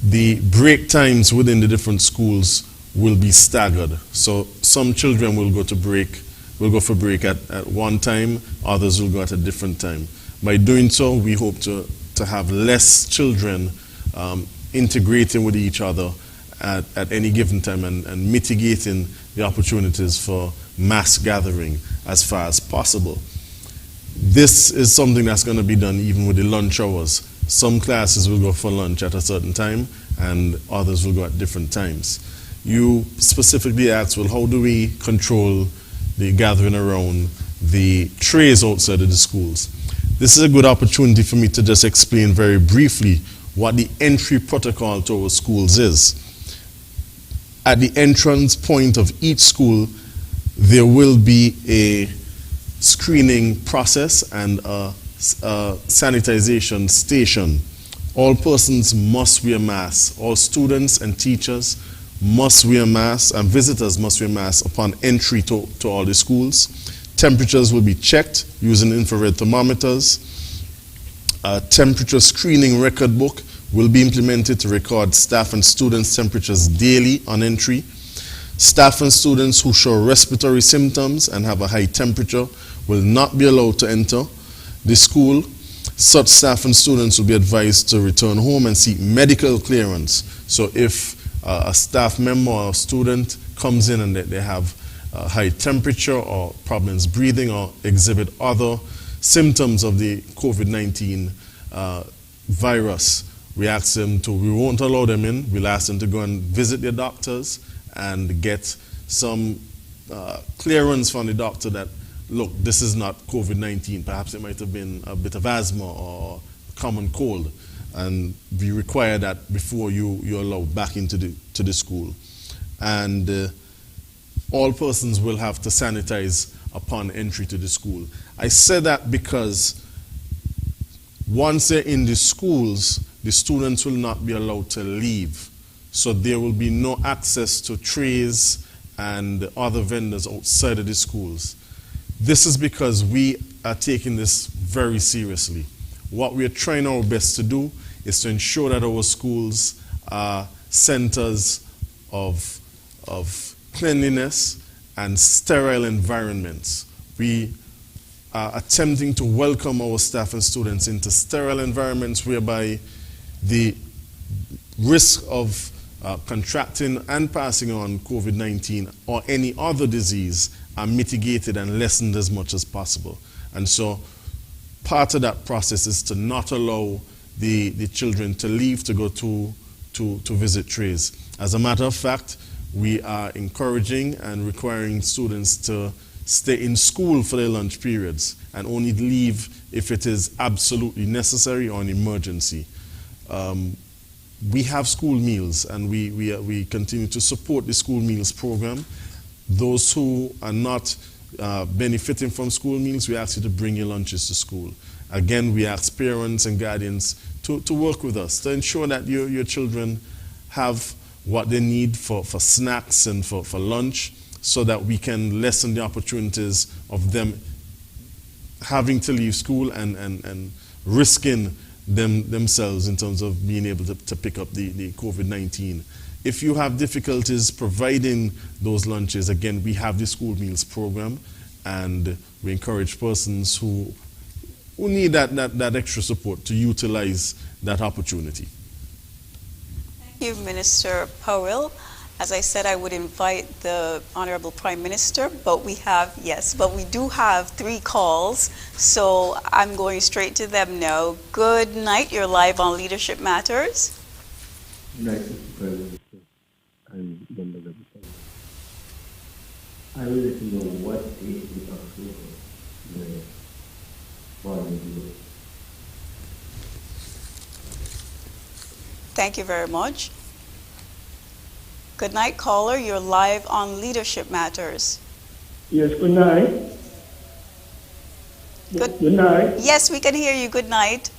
[SPEAKER 12] the break times within the different schools will be staggered. So some children will go for break at one time, others will go at a different time. By doing so, we hope to have less children integrating with each other at any given time and mitigating the opportunities for mass gathering as far as possible. This is something that's going to be done even with the lunch hours. Some classes will go for lunch at a certain time and others will go at different times. You specifically asked, well, how do we control the gathering around the trays outside of the schools? This is a good opportunity for me to just explain very briefly what the entry protocol to our schools is. At the entrance point of each school, there will be a screening process and a sanitization station. All persons must wear masks. All students and teachers must wear masks, and visitors must wear masks upon entry to all the schools. Temperatures will be checked using infrared thermometers. A temperature screening record book will be implemented to record staff and students' temperatures daily on entry. Staff and students who show respiratory symptoms and have a high temperature will not be allowed to enter the school. Such staff and students will be advised to return home and seek medical clearance. So if a staff member or a student comes in and they have a high temperature or problems breathing or exhibit other symptoms of the COVID-19 virus, we won't allow them in. We'll ask them to go and visit their doctors and get some clearance from the doctor that, look, this is not COVID-19. Perhaps it might have been a bit of asthma or common cold. And we require that before you're allowed back into the school. And all persons will have to sanitize upon entry to the school. I say that because once they're in the schools, the students will not be allowed to leave. So there will be no access to trays and other vendors outside of the schools. This is because we are taking this very seriously. What we are trying our best to do is to ensure that our schools are centers of cleanliness and sterile environments. We are attempting to welcome our staff and students into sterile environments whereby the risk of contracting and passing on COVID-19 or any other disease are mitigated and lessened as much as possible. And so part of that process is to not allow the children to leave to go to visit trays. As a matter of fact, we are encouraging and requiring students to stay in school for their lunch periods and only leave if it is absolutely necessary or an emergency. We have school meals, and we continue to support the school meals program. Those who are not benefiting from school meals, we ask you to bring your lunches to school. Again, we ask parents and guardians to work with us to ensure that your children have what they need for snacks and for lunch, so that we can lessen the opportunities of them having to leave school and risking themselves in terms of being able to pick up the COVID-19. If you have difficulties providing those lunches, again, we have the school meals program, and we encourage persons who need that extra support to utilize that opportunity.
[SPEAKER 1] Thank you, Minister Powell. As I said, I would invite the Honorable Prime Minister, but we do have 3 calls, so I'm going straight to them now. Good night, you're live on Leadership Matters.
[SPEAKER 9] Good night, Mr. President and members of the Senate. I would like to know what date in October the volume was.
[SPEAKER 1] Thank you very much. Good night, caller. You're live on Leadership Matters.
[SPEAKER 9] Yes, good night. Good night.
[SPEAKER 1] Yes, we can hear you. Good night.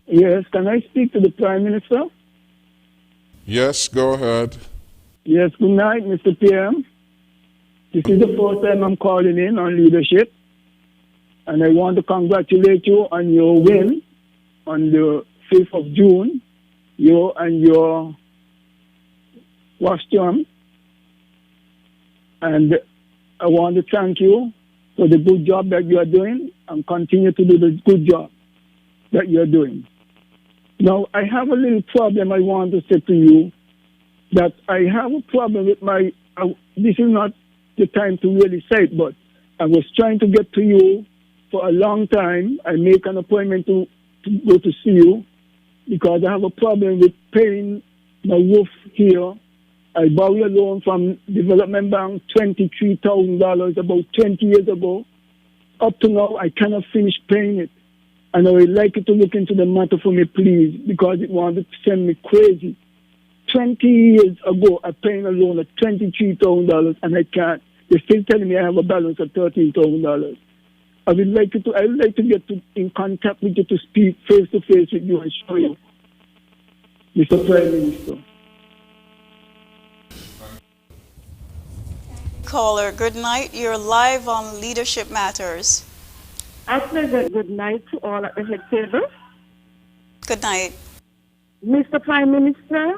[SPEAKER 9] Yes, can I speak to the Prime Minister?
[SPEAKER 11] Yes, go ahead.
[SPEAKER 9] Yes, good night, Mr. PM. This is the first time I'm calling in on leadership, and I want to congratulate you on your win on the 5th of June, you and your Washington, and I want to thank you for the good job that you are doing and continue to do the good job that you are doing. Now, I have a little problem I want to say to you, that I have a problem with this is not the time to really say it, but I was trying to get to you for a long time. I make an appointment to go to see you because I have a problem with paying my roof here. I borrowed a loan from Development Bank, $23,000 about 20 years ago. Up to now, I cannot finish paying it. And I would like you to look into the matter for me, please, because it wanted to send me crazy. 20 years ago, I paid a loan of $23,000, and I can't. They're still telling me I have a balance of $13,000. I would like to get in contact with you to speak face to face with you and show you, Mr. Prime Minister.
[SPEAKER 1] Caller, good night. You're live on Leadership Matters.
[SPEAKER 22] A pleasant good night to all at the head table.
[SPEAKER 1] Good night.
[SPEAKER 2] Mr. Prime Minister,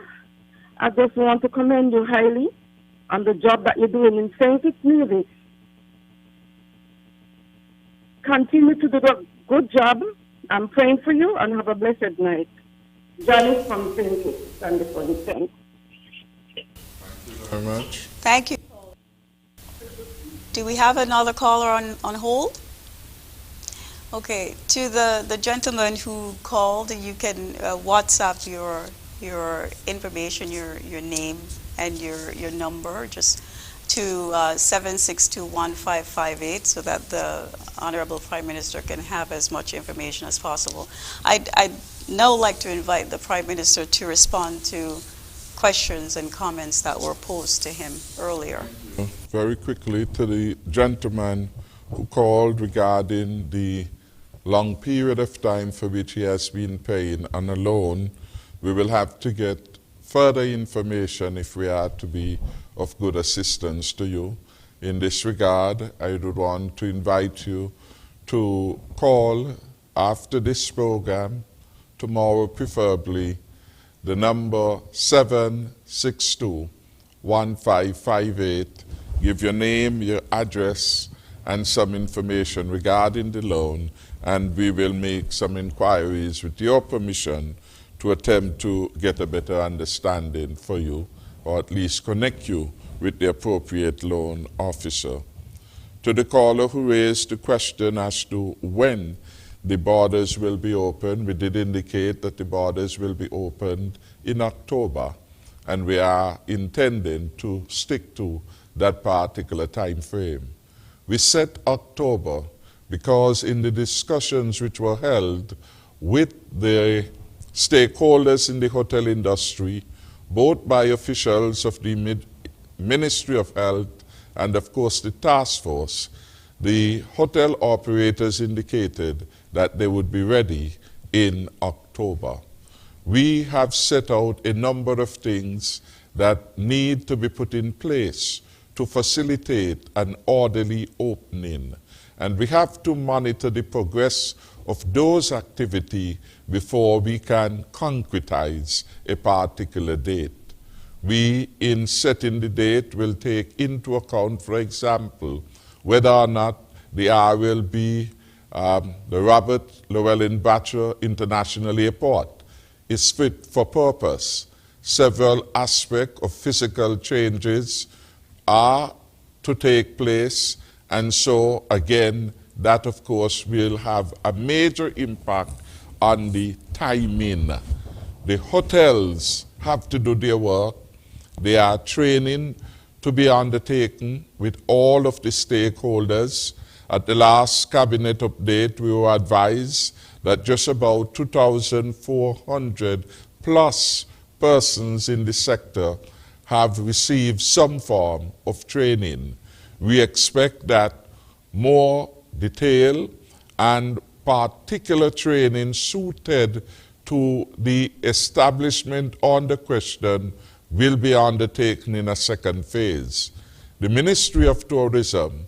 [SPEAKER 2] I just want to commend you highly on the job that you're doing in St. Kitts Nevis. Continue to do a good job. I'm praying for you and have a blessed night. Janice from St. Kitts, and the phone. Thank
[SPEAKER 11] you very much.
[SPEAKER 1] Thank you. Do we have another caller on hold? Okay, to the gentleman who called, you can WhatsApp your information, your name and your number, just to 7621558, so that the Honorable Prime Minister can have as much information as possible. I'd now like to invite the Prime Minister to respond to questions and comments that were posed to him earlier.
[SPEAKER 11] Very quickly, to the gentleman who called regarding the long period of time for which he has been paying on a loan, we will have to get further information if we are to be of good assistance to you. In this regard, I would want to invite you to call after this program, tomorrow preferably, the number 762-1558. Give your name, your address, and some information regarding the loan, and we will make some inquiries with your permission to attempt to get a better understanding for you, or at least connect you with the appropriate loan officer. To the caller who raised the question as to when the borders will be open, we did indicate that the borders will be opened in October, and we are intending to stick to that particular time frame. We set October because in the discussions which were held with the stakeholders in the hotel industry, both by officials of the Ministry of Health and of course the task force, the hotel operators indicated that they would be ready in October. We have set out a number of things that need to be put in place to facilitate an orderly opening. And we have to monitor the progress of those activities before we can concretize a particular date. We, in setting the date, will take into account, for example, whether or not the RLB, the Robert Llewellyn Batcher International Airport, is fit for purpose. Several aspects of physical changes are to take place, and so again, that of course will have a major impact on the timing. The hotels have to do their work. There are training to be undertaken with all of the stakeholders. At the last cabinet update, we were advised that just about 2,400 plus persons in the sector have received some form of training. We expect that more detailed and particular training suited to the establishment on the question will be undertaken in a second phase. The Ministry of Tourism,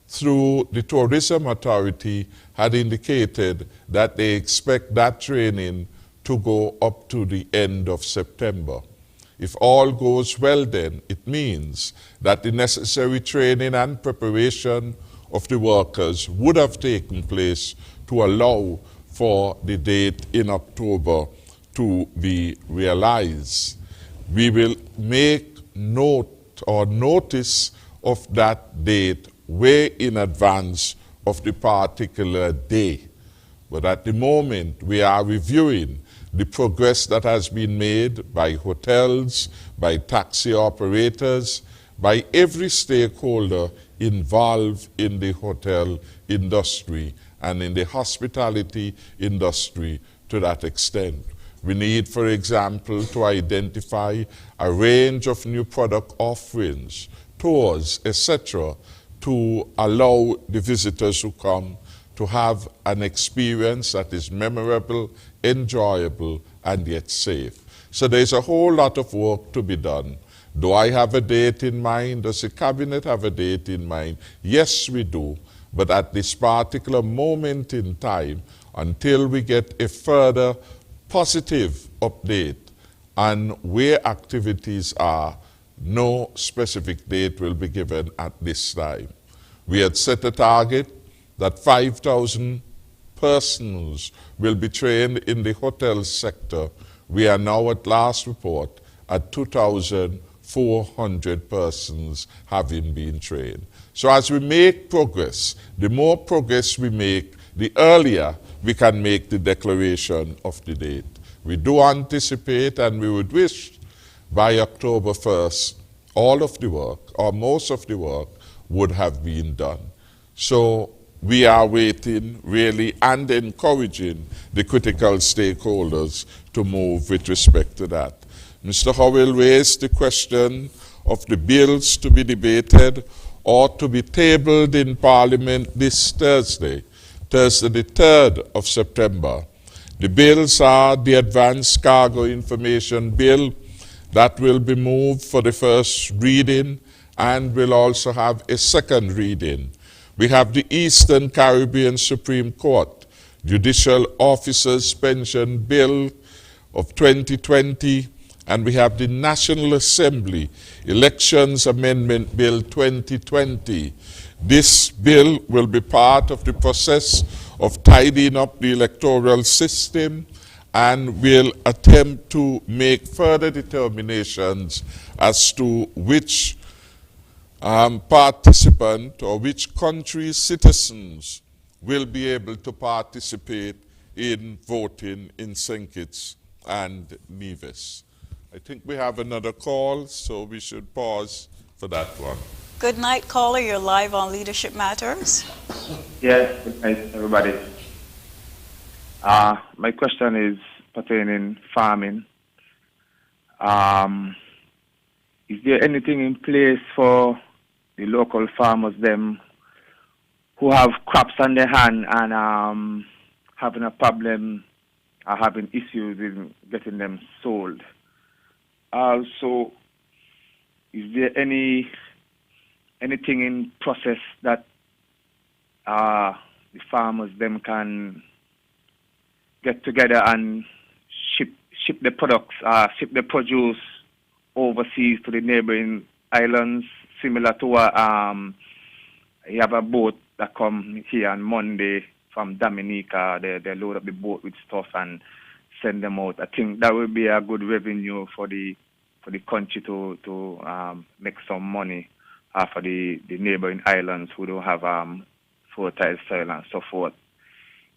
[SPEAKER 11] through the Tourism Authority, had indicated that they expect that training to go up to the end of September. If all goes well, then it means that the necessary training and preparation of the workers would have taken place to allow for the date in October to be realized. We will make note or notice of that date way in advance of the particular day. But at the moment, we are reviewing the progress that has been made by hotels, by taxi operators, by every stakeholder involved in the hotel industry and in the hospitality industry to that extent. We need, for example, to identify a range of new product offerings, tours, etc., to allow the visitors who come to have an experience that is memorable, enjoyable, and yet safe. So there's a whole lot of work to be done. Do I have a date in mind? Does the cabinet have a date in mind? Yes, we do. But at this particular moment in time, until we get a further positive update on where activities are, no specific date will be given at this time. We had set a target that 5,000 persons will be trained in the hotel sector. We are now at last report at 2,400 persons having been trained. So as we make progress, the more progress we make, the earlier we can make the declaration of the date. We do anticipate, and we would wish by October 1st, all of the work, or most of the work, would have been done. So we are waiting, really, and encouraging the critical stakeholders to move with respect to that. Mr. Howell raised the question of the bills to be debated or to be tabled in Parliament this Thursday the 3rd of September. The bills are the Advanced Cargo Information Bill that will be moved for the first reading and will also have a second reading. We have the Eastern Caribbean Supreme Court Judicial Officers Pension Bill of 2020, and we have the National Assembly Elections Amendment Bill 2020. This bill will be part of the process of tidying up the electoral system and will attempt to make further determinations as to which participant or which country's citizens will be able to participate in voting in St. Kitts and Nevis. I think we have another call, so we should pause for that one.
[SPEAKER 1] Good night, caller. You're live on Leadership Matters.
[SPEAKER 3] Yes, good night, everybody. My question is pertaining farming. Is there anything in place for the local farmers, them who have crops on their hand and having a problem or having issues in getting them sold? Also, is there anything in process that the farmers them can get together and ship the products, ship the produce overseas to the neighboring islands, similar to you have a boat that come here on Monday from Dominica. They load up the boat with stuff and send them out. I think that would be a good revenue for the country to make some money for the neighboring islands who don't have fertile soil and so forth.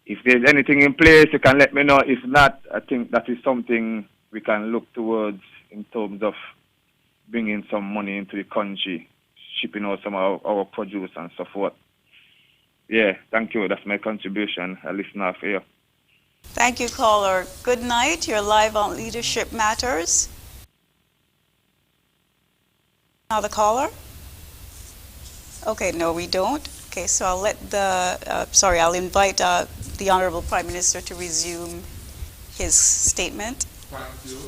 [SPEAKER 3] If there's anything in place, you can let me know. If not, I think that is something we can look towards in terms of bringing some money into the country, shipping out some of our produce and so forth. Yeah, thank you. That's my contribution. I listen off here.
[SPEAKER 1] Thank you, caller. Good night. You're live on Leadership Matters. Another caller? Okay, no, we don't. Okay, so I'll let I'll invite the Honorable Prime Minister to resume his statement.
[SPEAKER 11] Thank you.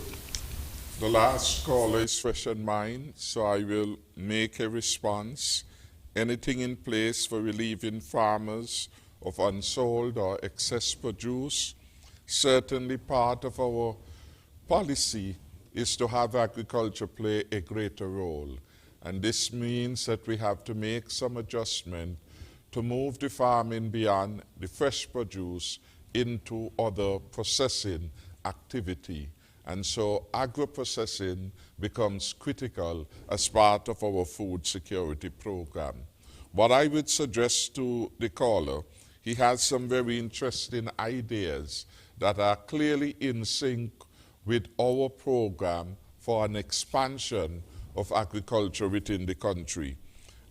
[SPEAKER 11] The last caller is fresh in mind, so I will make a response. Anything in place for relieving farmers of unsold or excess produce? Certainly part of our policy is to have agriculture play a greater role. And this means that we have to make some adjustment to move the farming beyond the fresh produce into other processing activity. And so agro-processing becomes critical as part of our food security program. What I would suggest to the caller, he has some very interesting ideas that are clearly in sync with our program for an expansion of agriculture within the country.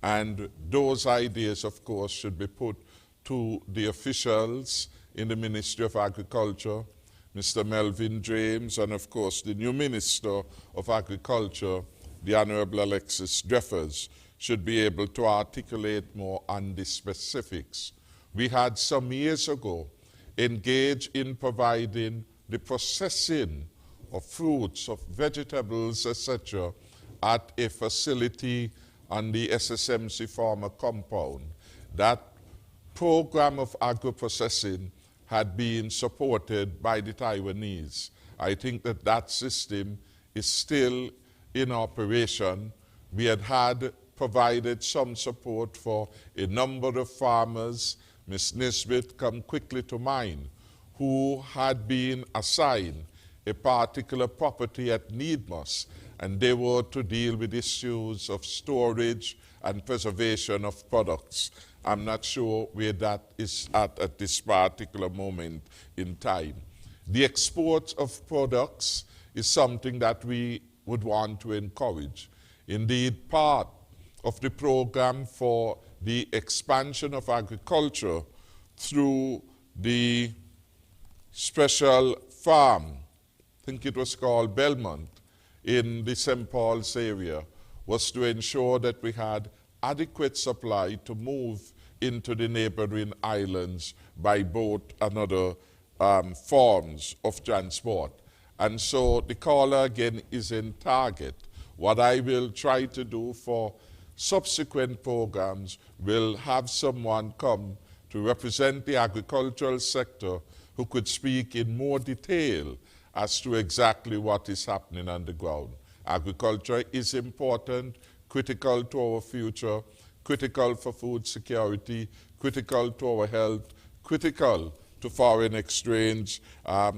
[SPEAKER 11] And those ideas, of course, should be put to the officials in the Ministry of Agriculture, Mr. Melvin James, and of course the new Minister of Agriculture, the Honorable Alexis Jeffers, should be able to articulate more on the specifics. We had some years ago engaged in providing the processing of fruits, of vegetables, etc., at a facility on the SSMC Farmer compound. That program of agro-processing had been supported by the Taiwanese. I think that that system is still in operation. We had provided some support for a number of farmers, Ms. Nisbet come quickly to mind, who had been assigned a particular property at Needmos, and they were to deal with issues of storage and preservation of products. I'm not sure where that is at this particular moment in time. The export of products is something that we would want to encourage. Indeed, part of the program for the expansion of agriculture through the special farm, I think it was called Belmont, in the St. Paul's area, was to ensure that we had adequate supply to move into the neighboring islands by boat and other forms of transport. And so the caller again is in target. What I will try to do for subsequent programs will have someone come to represent the agricultural sector who could speak in more detail as to exactly what is happening on the ground. Agriculture is important, critical to our future, critical for food security, critical to our health, critical to foreign exchange,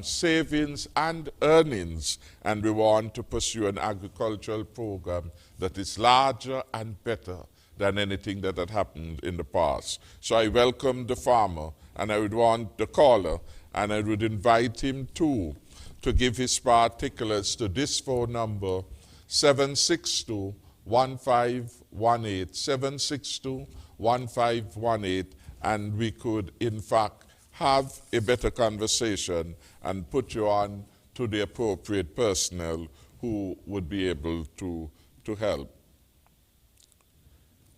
[SPEAKER 11] savings and earnings, and we want to pursue an agricultural program that is larger and better than anything that had happened in the past. So I welcome the farmer, and I would want the caller, and I would invite him to give his particulars to this phone number, 762-1518, 762-1518, and we could, in fact, have a better conversation and put you on to the appropriate personnel who would be able to help.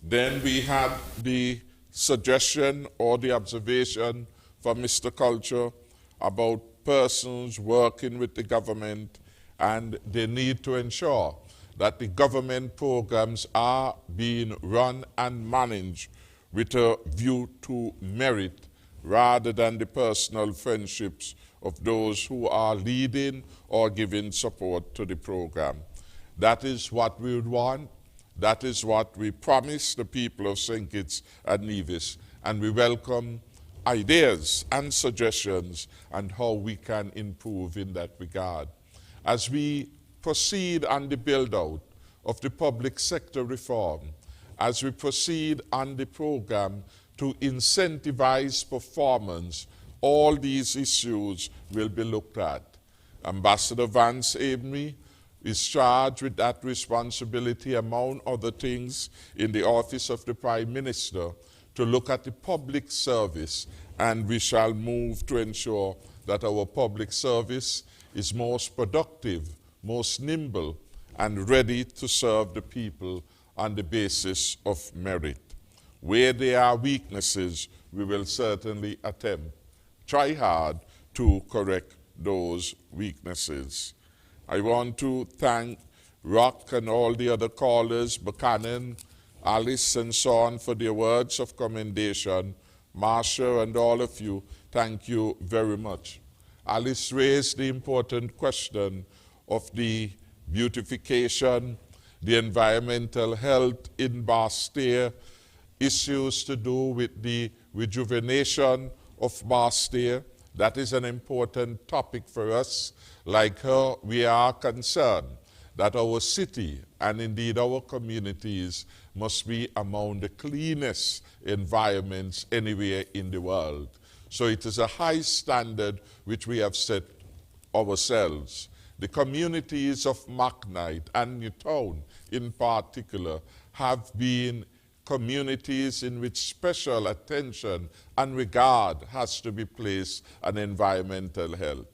[SPEAKER 11] Then we had the suggestion or the observation from Mr. Culture about persons working with the government, and they need to ensure that the government programs are being run and managed with a view to merit rather than the personal friendships of those who are leading or giving support to the program. That is what we would want. That is what we promise the people of St. Kitts and Nevis, and we welcome ideas and suggestions on how we can improve in that regard. As we proceed on the build-out of the public sector reform, as we proceed on the program to incentivize performance, all these issues will be looked at. Ambassador Vance Amory is charged with that responsibility, among other things, in the office of the Prime Minister, to look at the public service, and we shall move to ensure that our public service is most productive, most nimble, and ready to serve the people on the basis of merit. Where there are weaknesses, we will certainly try hard to correct those weaknesses. I want to thank Rock and all the other callers, Buchanan, Alice, and so on, for their words of commendation. Marsha and all of you, thank you very much. Alice raised the important question of the beautification, the environmental health in Basseterre, issues to do with the rejuvenation of Basseterre. That is an important topic for us. Like her, we are concerned that our city and indeed our communities must be among the cleanest environments anywhere in the world. So it is a high standard which we have set ourselves. The communities of Macknight and Newtown in particular have been communities in which special attention and regard has to be placed on environmental health.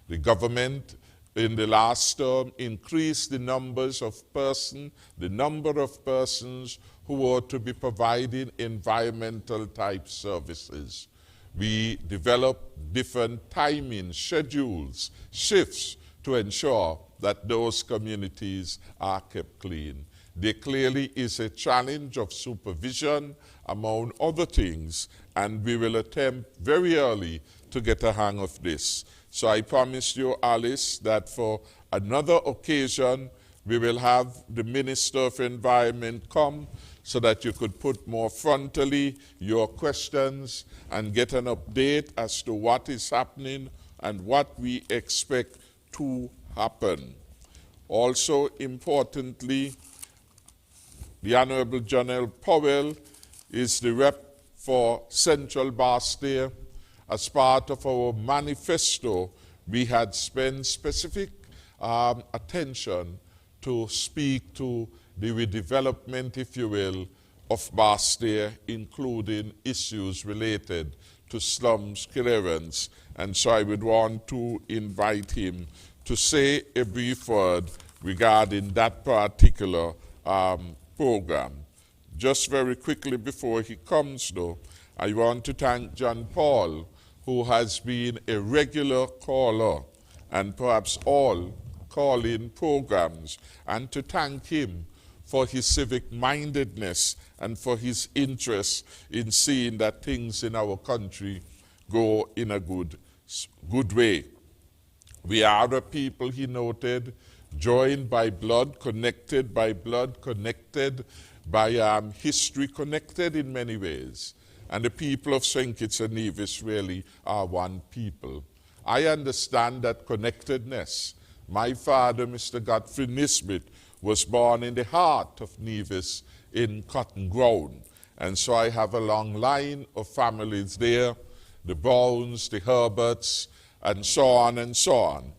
[SPEAKER 11] The government in the last term increased the number of persons who were to be providing environmental type services. We developed different timing schedules, shifts, to ensure that those communities are kept clean. There clearly is a challenge of supervision, among other things, and we will attempt very early to get a hang of this. So I promise you, Alice, that for another occasion, we will have the Minister of Environment come so that you could put more frontally your questions and get an update as to what is happening and what we expect to happen. Also, importantly, the Honorable Janelle Powell is the rep for Central Bastia. As part of our manifesto, we had spent specific attention to speak to the redevelopment, if you will, of Bastia, including issues related to slums clearance. And so I would want to invite him to say a brief word regarding that particular program. Just very quickly before he comes, though, I want to thank John Paul, who has been a regular caller and perhaps all call-in programs, and to thank him for his civic-mindedness and for his interest in seeing that things in our country go in a good way. We are a people, he noted, joined by blood, connected by history, connected in many ways. And the people of St. Kitts and Nevis really are one people. I understand that connectedness. My father, Mr. Godfrey Nisbet, was born in the heart of Nevis in Cotton Ground. And so I have a long line of families there, the Browns, the Herberts, and so on and so on.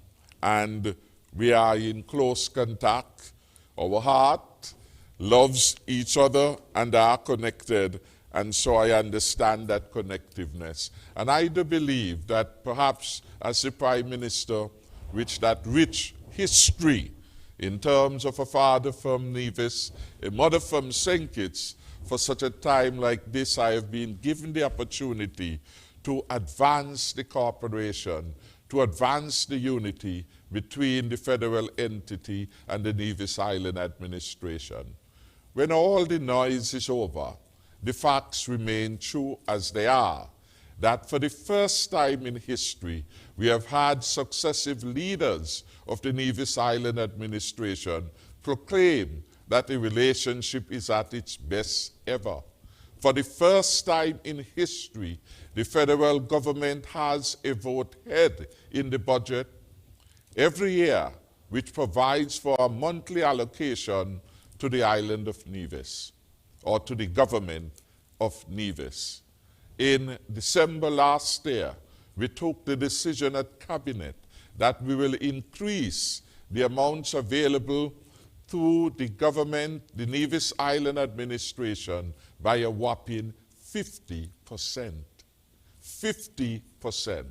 [SPEAKER 11] And we are in close contact. Our heart loves each other and are connected. And so I understand that connectiveness. And I do believe that perhaps as the Prime Minister, which that rich history in terms of a father from Nevis, a mother from St. Kitts, for such a time like this, I have been given the opportunity to advance the cooperation, to advance the unity between the federal entity and the Nevis Island administration. When all the noise is over, the facts remain true as they are, that for the first time in history, we have had successive leaders of the Nevis Island administration proclaim that the relationship is at its best ever. For the first time in history, the federal government has a vote head in the budget every year, which provides for a monthly allocation to the island of Nevis, or to the government of Nevis. In December last year, we took the decision at Cabinet that we will increase the amounts available through the government, the Nevis Island administration, by a whopping 50%. 50%.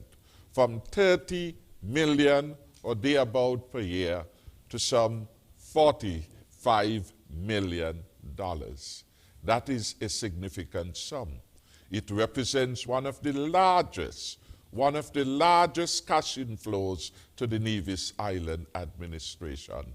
[SPEAKER 11] From 30 million or thereabout per year to some $45 million. That is a significant sum. It represents one of the largest cash inflows to the Nevis Island administration.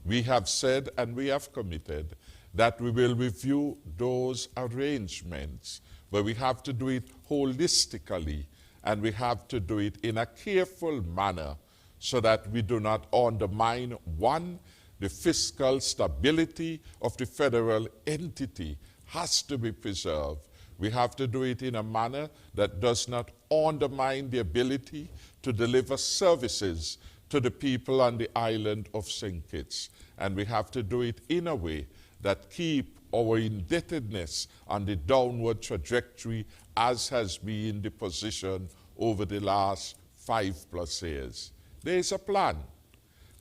[SPEAKER 11] We have said and we have committed that we will review those arrangements, but we have to do it holistically and we have to do it in a careful manner so that we do not undermine, one, the fiscal stability of the federal entity has to be preserved. We have to do it in a manner that does not undermine the ability to deliver services to the people on the island of St. Kitts. And we have to do it in a way that keep our indebtedness on the downward trajectory as has been the position over the last 5+ years. There is a plan.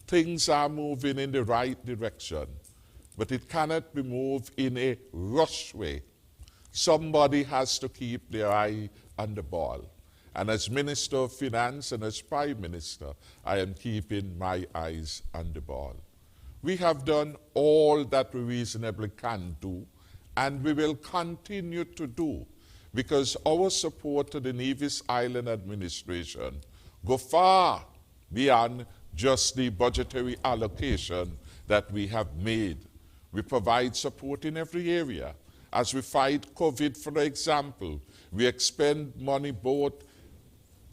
[SPEAKER 11] Things are moving in the right direction, but it cannot be moved in a rush way. Somebody has to keep their eye on the ball. And as Minister of Finance and as Prime Minister, I am keeping my eyes on the ball. We have done all that we reasonably can do, and we will continue to do, because our support to the Nevis Island administration go far beyond just the budgetary allocation that we have made. We provide support in every area. As we fight COVID, for example, we expend money both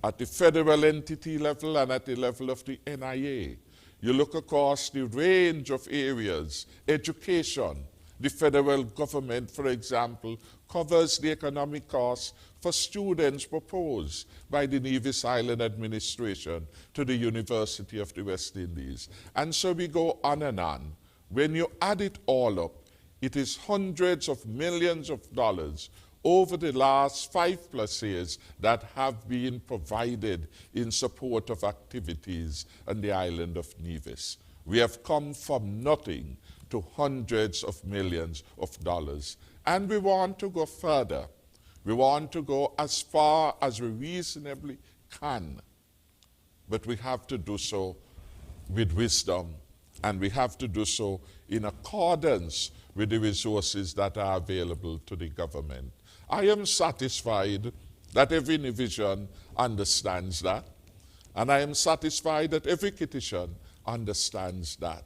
[SPEAKER 11] at the federal entity level and at the level of the NIA. You look across the range of areas, education. The federal government, for example, covers the economic costs for students proposed by the Nevis Island Administration to the University of the West Indies. And so we go on and on. When you add it all up, it is hundreds of millions of dollars over the last 5+ years that have been provided in support of activities on the island of Nevis. We have come from nothing to hundreds of millions of dollars. And we want to go further. We want to go as far as we reasonably can. But we have to do so with wisdom, and we have to do so in accordance with the resources that are available to the government. I am satisfied that every Nevisian understands that, and I am satisfied that every Kittitian understands that.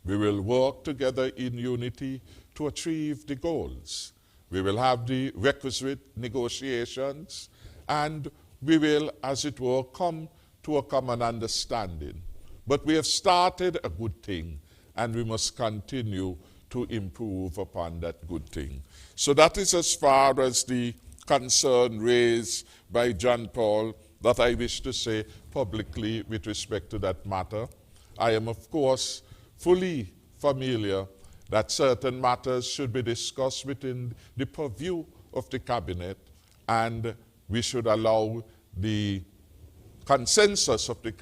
[SPEAKER 11] We will work together in unity to achieve the goals. We will have the requisite negotiations, and we will, as it were, come to a common understanding. But we have started a good thing, and we must continue to improve upon that good thing. So that is as far as the concern raised by John Paul that I wish to say publicly with respect to that matter. I am, of course, fully familiar that certain matters should be discussed within the purview of the cabinet, and we should allow the consensus of the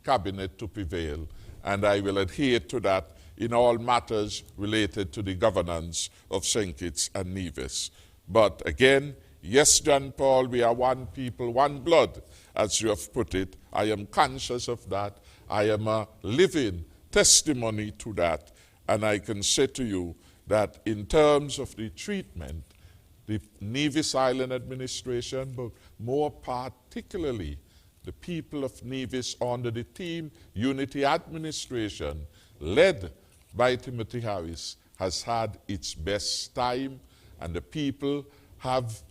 [SPEAKER 11] cabinet to prevail, and I will adhere to that in all matters related to the governance of St. Kitts and Nevis. But again, yes, John Paul, we are one people, one blood, as you have put it. I am conscious of that. I am a living testimony to that. And I can say to you that in terms of the treatment, the Nevis Island Administration, but more particularly the people of Nevis under the Team Unity Administration, led by Timothy Harris, has had its best time, and the people have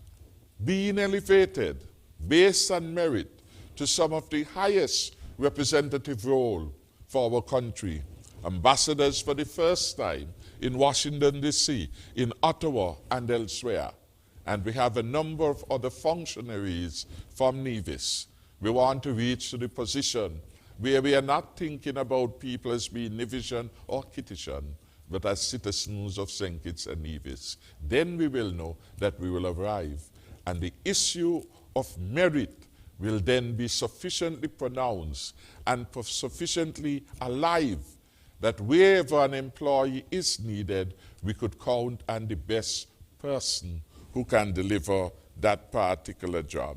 [SPEAKER 11] been elevated based on merit to some of the highest representative role for our country. Ambassadors for the first time in Washington, D.C., in Ottawa, and elsewhere. And we have a number of other functionaries from Nevis. We want to reach to the position where we are not thinking about people as being Nevisian or Kittitian, but as citizens of St. Kitts and Nevis. Then we will know that we will arrive. And the issue of merit will then be sufficiently pronounced and sufficiently alive that wherever an employee is needed, we could count on the best person who can deliver that particular job.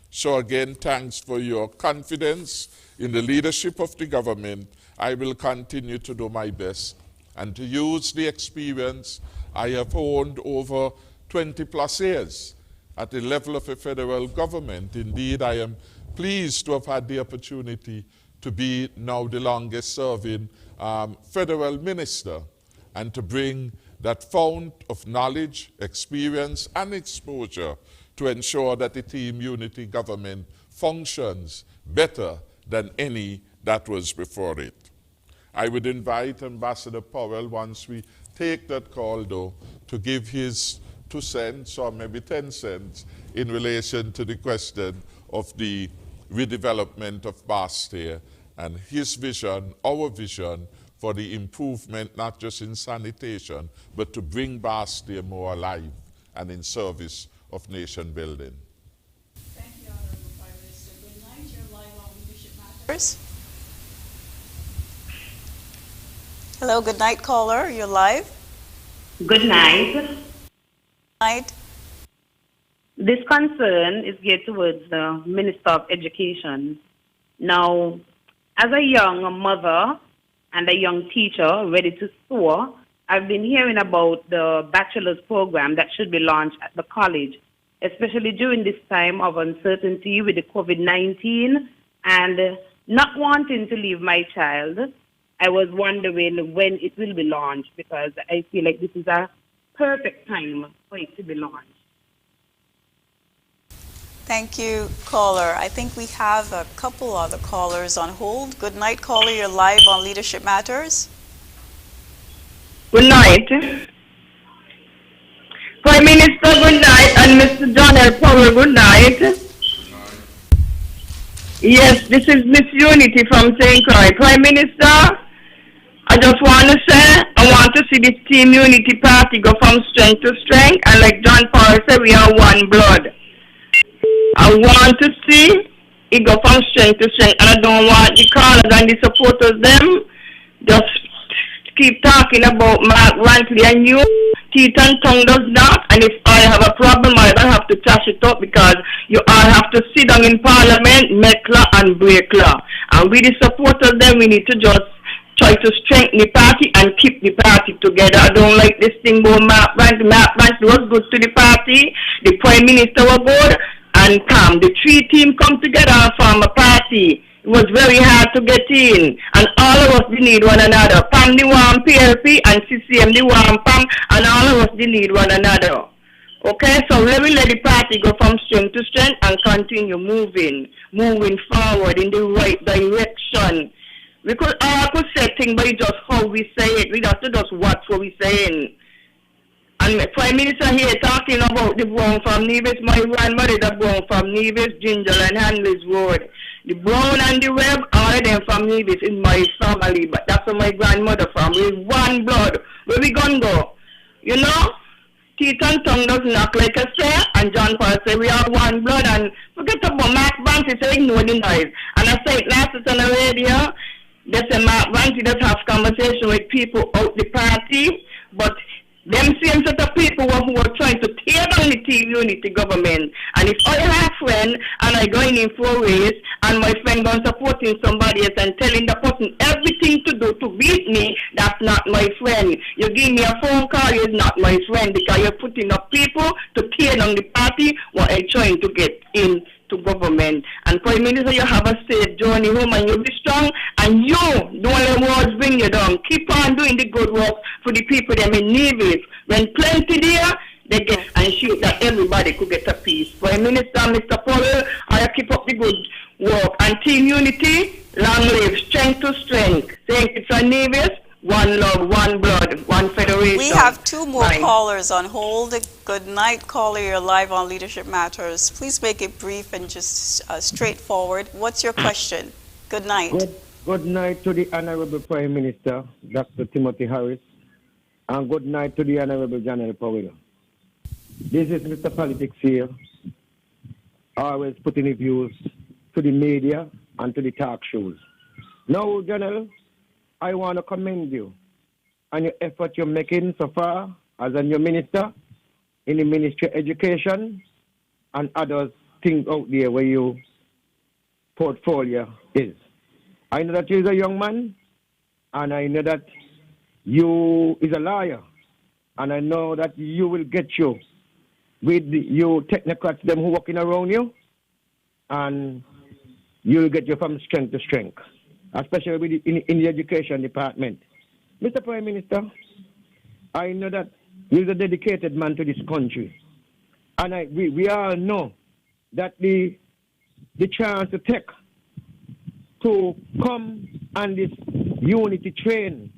[SPEAKER 11] So again, thanks for your confidence in the leadership of the government. I will continue to do my best and to use the experience I have honed over 20+ years at the level of a federal government. Indeed, I am pleased to have had the opportunity to be now the longest serving federal minister and to bring that fount of knowledge, experience, and exposure to ensure that the Team Unity government functions better than any that was before it. I would invite Ambassador Powell, once we take that call though, to give his 2 cents or maybe 10 cents in relation to the question of the redevelopment of Basseterre and his vision, our vision, for the improvement not just in sanitation, but to bring Basseterre more alive and in service of nation building.
[SPEAKER 1] Thank you, Honorable Prime Minister. Good night. You're live on Leadership Matters. Hello, good night, caller. You're live.
[SPEAKER 5] Good night.
[SPEAKER 1] Good night.
[SPEAKER 5] This concern is geared towards the Minister of Education. Now, as a young mother and a young teacher ready to soar, I've been hearing about the bachelor's program that should be launched at the college, especially during this time of uncertainty with the COVID-19 and not wanting to leave my child I was wondering when it will be launched because I feel like this is a perfect time for it to be launched.
[SPEAKER 1] Thank you, caller. I think we have a couple other callers on hold. Good night, caller. You're live on Leadership Matters.
[SPEAKER 6] Good night. Prime Minister, good night, and Mr. John L. Powell, good night. Yes, this is Miss Unity from St. Croix. Prime Minister, I just want to say, I want to see this Team Unity party go from strength to strength, and like John Powell said, we are one blood. I want to see it go from strength to strength, and I don't want the callers and the supporters them just keep talking about Mark Rantley and you. Teeth and tongue does not, and if I have a problem, I don't have to trash it up because you all have to sit down in Parliament, make law and break law. And with the supporters then we need to just try to strengthen the party and keep the party together. I don't like this thing about Mark Rantley. Mark Rantley was good to the party, the Prime Minister was good, and the three teams come together and form a party. It was very hard to get in, and all of us they need one another. PAM the one PLP and CCM the one PAM, and all of us they need one another. Okay, so let the party go from strength to strength and continue moving forward in the right direction. We could all could say things, but it's just how we say it. We have to just watch what we're saying. And the Prime Minister here talking about the brown from Nevis. My grandmother that brown from Nevis, Ginger and Handley's Road. The brown and the web, all of them from Nevis in my family, but that's where my grandmother from. We're one blood. Where we gonna go? You know? Teeth and tongue doesn't act like I say, and John Paul say we are one blood, and forget about Mark Rantley saying ignore the noise. And I say it last night on the radio, they say Mark Rantley does have conversation with people out the party, but them same set of people who are trying to tear down the Team Unity government. And if I have a friend and I going in for a race and my friend going supporting somebody else and telling the person everything to do to beat me, that's not my friend. You give me a phone call, you're not my friend because you're putting up people to tear down the party while I'm trying to get in to government. And Prime Minister, you have a safe journey home and you'll be strong, and you don't let words bring you down. Keep on doing the good work for the people them in Nevis. When plenty there, they get and shoot that everybody could get a piece. Prime Minister, Mr. Powell, I keep up the good work. And Team Unity, long live, strength to strength. Thank you, Sir Nevis. One love, one blood, one federation.
[SPEAKER 1] We have two more callers on hold. Good night, caller. You're live on Leadership Matters. Please make it brief and just straightforward. What's your question? Good night.
[SPEAKER 22] Good night to the Honorable Prime Minister, Dr. Timothy Harris, and good night to the Honorable John L. Powell. This is Mr. Politics here, always putting his views to the media and to the talk shows. Now, General, I want to commend you on your effort you're making so far as a new minister in the Ministry of Education and other things out there where your portfolio is. I know that you're a young man, and I know that you is a lawyer, and I know that you will get you with your technocrats, them who working around you, and you'll get you from strength to strength, especially with in the education department. Mr. Prime Minister, I know that you're a dedicated man to this country, and we all know that the chance to take to come on this unity train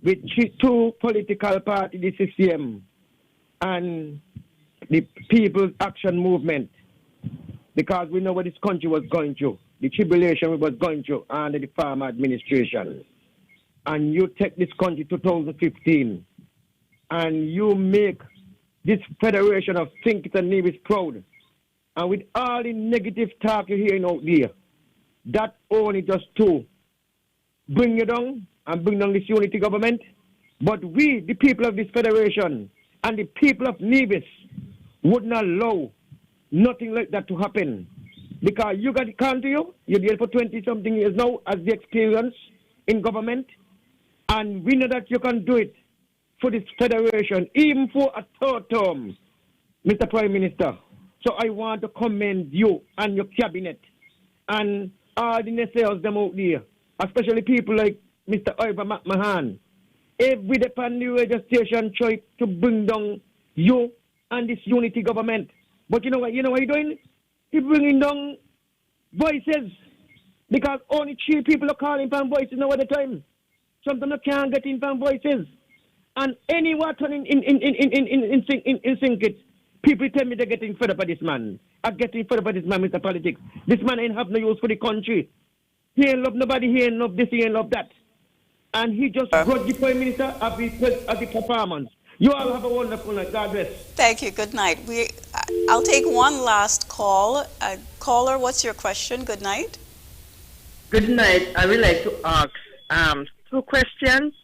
[SPEAKER 22] with two political parties, the CCM and the People's Action Movement, because we know what this country was going through, the tribulation we was going through under the farmer administration. And you take this country 2015 and you make this federation of St. Kitts and Nevis proud. And with all the negative talk you're hearing out there, that only just to bring you down and bring down this unity government. But we, the people of this federation and the people of Nevis, would not allow nothing like that to happen. Because you got it come to you, you're there for 20-something years now as the experience in government, and we know that you can do it for this federation, even for a third term, Mr. Prime Minister. So I want to commend you and your cabinet and all the naysayers them out there, especially people like Mr. Ivor McMahon, every day on the radio station try to bring down you and this unity government. But you know what you're doing? You're bringing down voices. Because only 3 people are calling from voices now at the time. Sometimes you can't get in from voices. And any water in St. Kitts, people tell me they're getting fed up by this man. I'm getting fed up by this man, Mr. Politics. This man ain't have no use for the country. He ain't love nobody, he ain't love this, he ain't love that. And he just got the Prime Minister of the performance. You all have a wonderful night. God bless.
[SPEAKER 1] Thank you. Good night. I'll take one last call. Caller, what's your question? Good night.
[SPEAKER 4] Good night. I would like to ask 2 questions.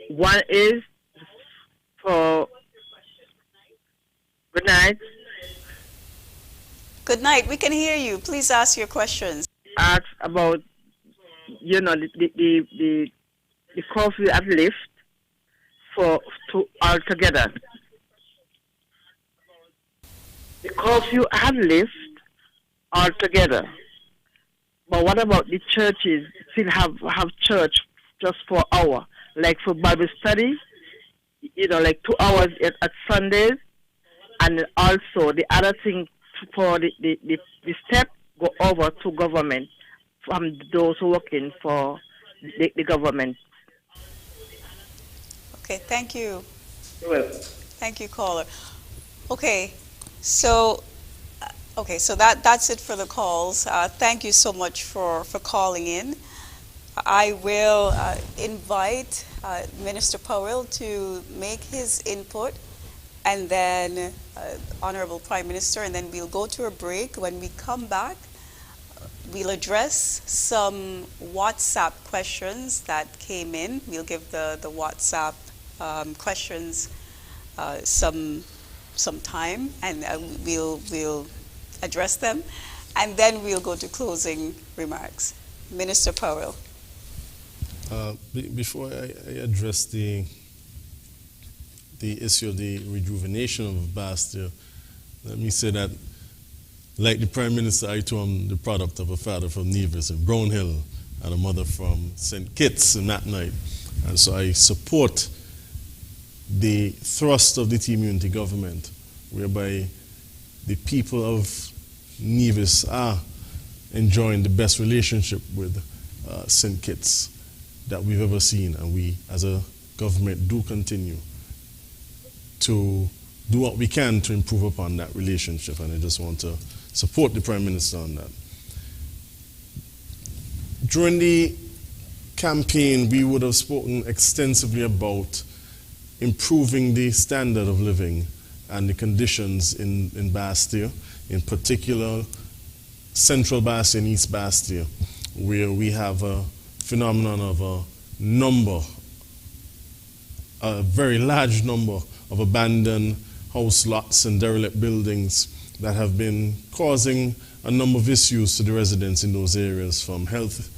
[SPEAKER 4] One is for... Good night.
[SPEAKER 1] Good night. We can hear you. Please ask your questions.
[SPEAKER 4] Ask about, the curfew at lift to altogether. The curfew at lift altogether. But what about the churches? Still have church just for an hour, like for Bible study, like 2 hours at Sundays, and also the other thing for the step go over to government from those working for the government.
[SPEAKER 1] Okay, thank you.
[SPEAKER 4] You're welcome.
[SPEAKER 1] Thank you, caller. Okay, so that's it for the calls. Thank you so much for calling in. I will invite Minister Powell to make his input, and then Honorable Prime Minister, and then we'll go to a break. When we come back, we'll address some WhatsApp questions that came in. We'll give the WhatsApp questions some time, and we'll address them, and then we'll go to closing remarks. Minister Powell.
[SPEAKER 12] Before I address the issue of the rejuvenation of Bastille, let me say that, like the Prime Minister, I too am the product of a father from Nevis in Brownhill and a mother from St. Kitts in that night. And so I support the thrust of the Team Unity government, whereby the people of Nevis are enjoying the best relationship with St. Kitts that we've ever seen, and we as a government do continue to do what we can to improve upon that relationship, and I just want to support the Prime Minister on that. During the campaign, we would have spoken extensively about improving the standard of living and the conditions in Bastille, in particular Central Bastille and East Bastille, where we have a phenomenon of a very large number of abandoned house lots and derelict buildings that have been causing a number of issues to the residents in those areas, from health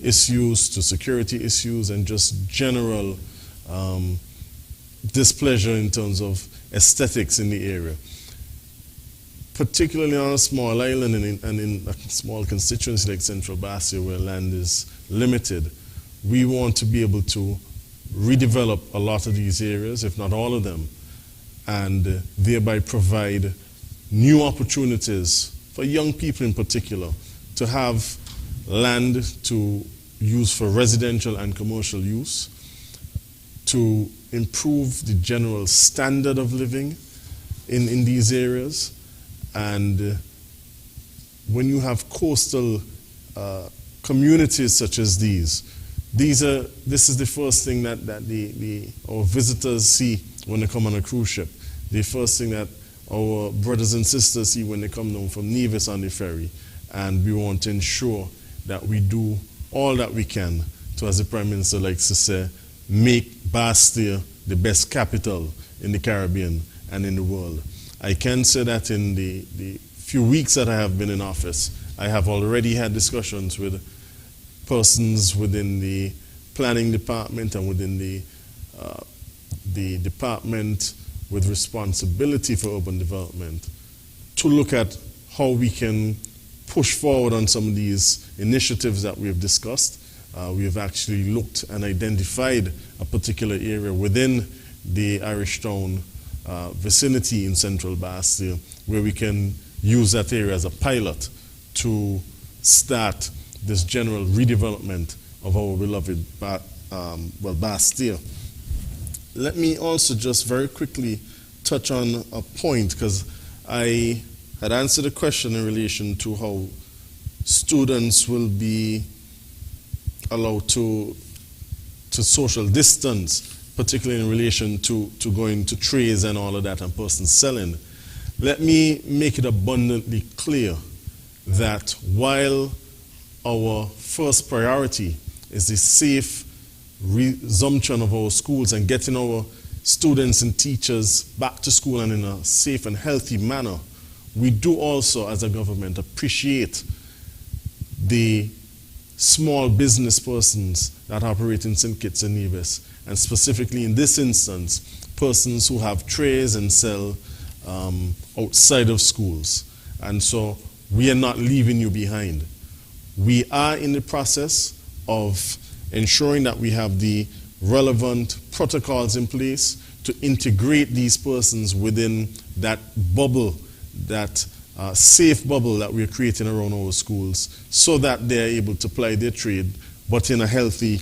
[SPEAKER 12] issues to security issues and just general displeasure in terms of aesthetics in the area. Particularly on a small island and in a small constituency like Central Bastille, where land is limited, we want to be able to redevelop a lot of these areas, if not all of them, and thereby provide new opportunities for young people in particular to have land to use for residential and commercial use, to improve the general standard of living in these areas. And when you have coastal communities such as this is the first thing that our visitors see when they come on a cruise ship. The first thing that our brothers and sisters see when they come down from Nevis on the ferry. And we want to ensure that we do all that we can to, as the Prime Minister likes to say, make Bastille the best capital in the Caribbean and in the world. I can say that in the few weeks that I have been in office, I have already had discussions with persons within the planning department and within the department with responsibility for urban development to look at how we can push forward on some of these initiatives that we have discussed. We have actually looked and identified a particular area within the Irish Town vicinity in Central Bastille where we can use that area as a pilot to start this general redevelopment of our beloved Bastille. Let me also just very quickly touch on a point, because I had answered a question in relation to how students will be allowed to social distance, particularly in relation to going to trays and all of that and persons selling. Let me make it abundantly clear that while our first priority is the safe resumption of our schools and getting our students and teachers back to school and in a safe and healthy manner, we do also, as a government, appreciate the small business persons that operate in St. Kitts and Nevis, and specifically in this instance, persons who have trays and sell outside of schools. And so we are not leaving you behind. We are in the process of ensuring that we have the relevant protocols in place to integrate these persons within that bubble, that safe bubble that we're creating around our schools, so that they're able to ply their trade, but in a healthy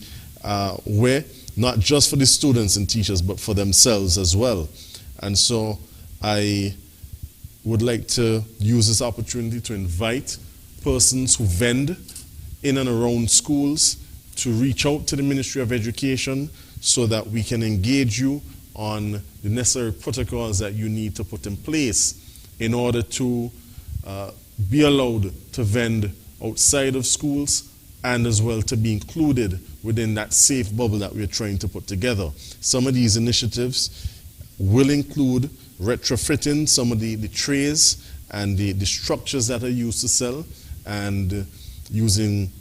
[SPEAKER 12] way, not just for the students and teachers, but for themselves as well. And so I would like to use this opportunity to invite persons who vend in and around schools to reach out to the Ministry of Education so that we can engage you on the necessary protocols that you need to put in place in order to be allowed to vend outside of schools and as well to be included within that safe bubble that we're trying to put together. Some of these initiatives will include retrofitting some of the trays and the structures that are used to sell, and using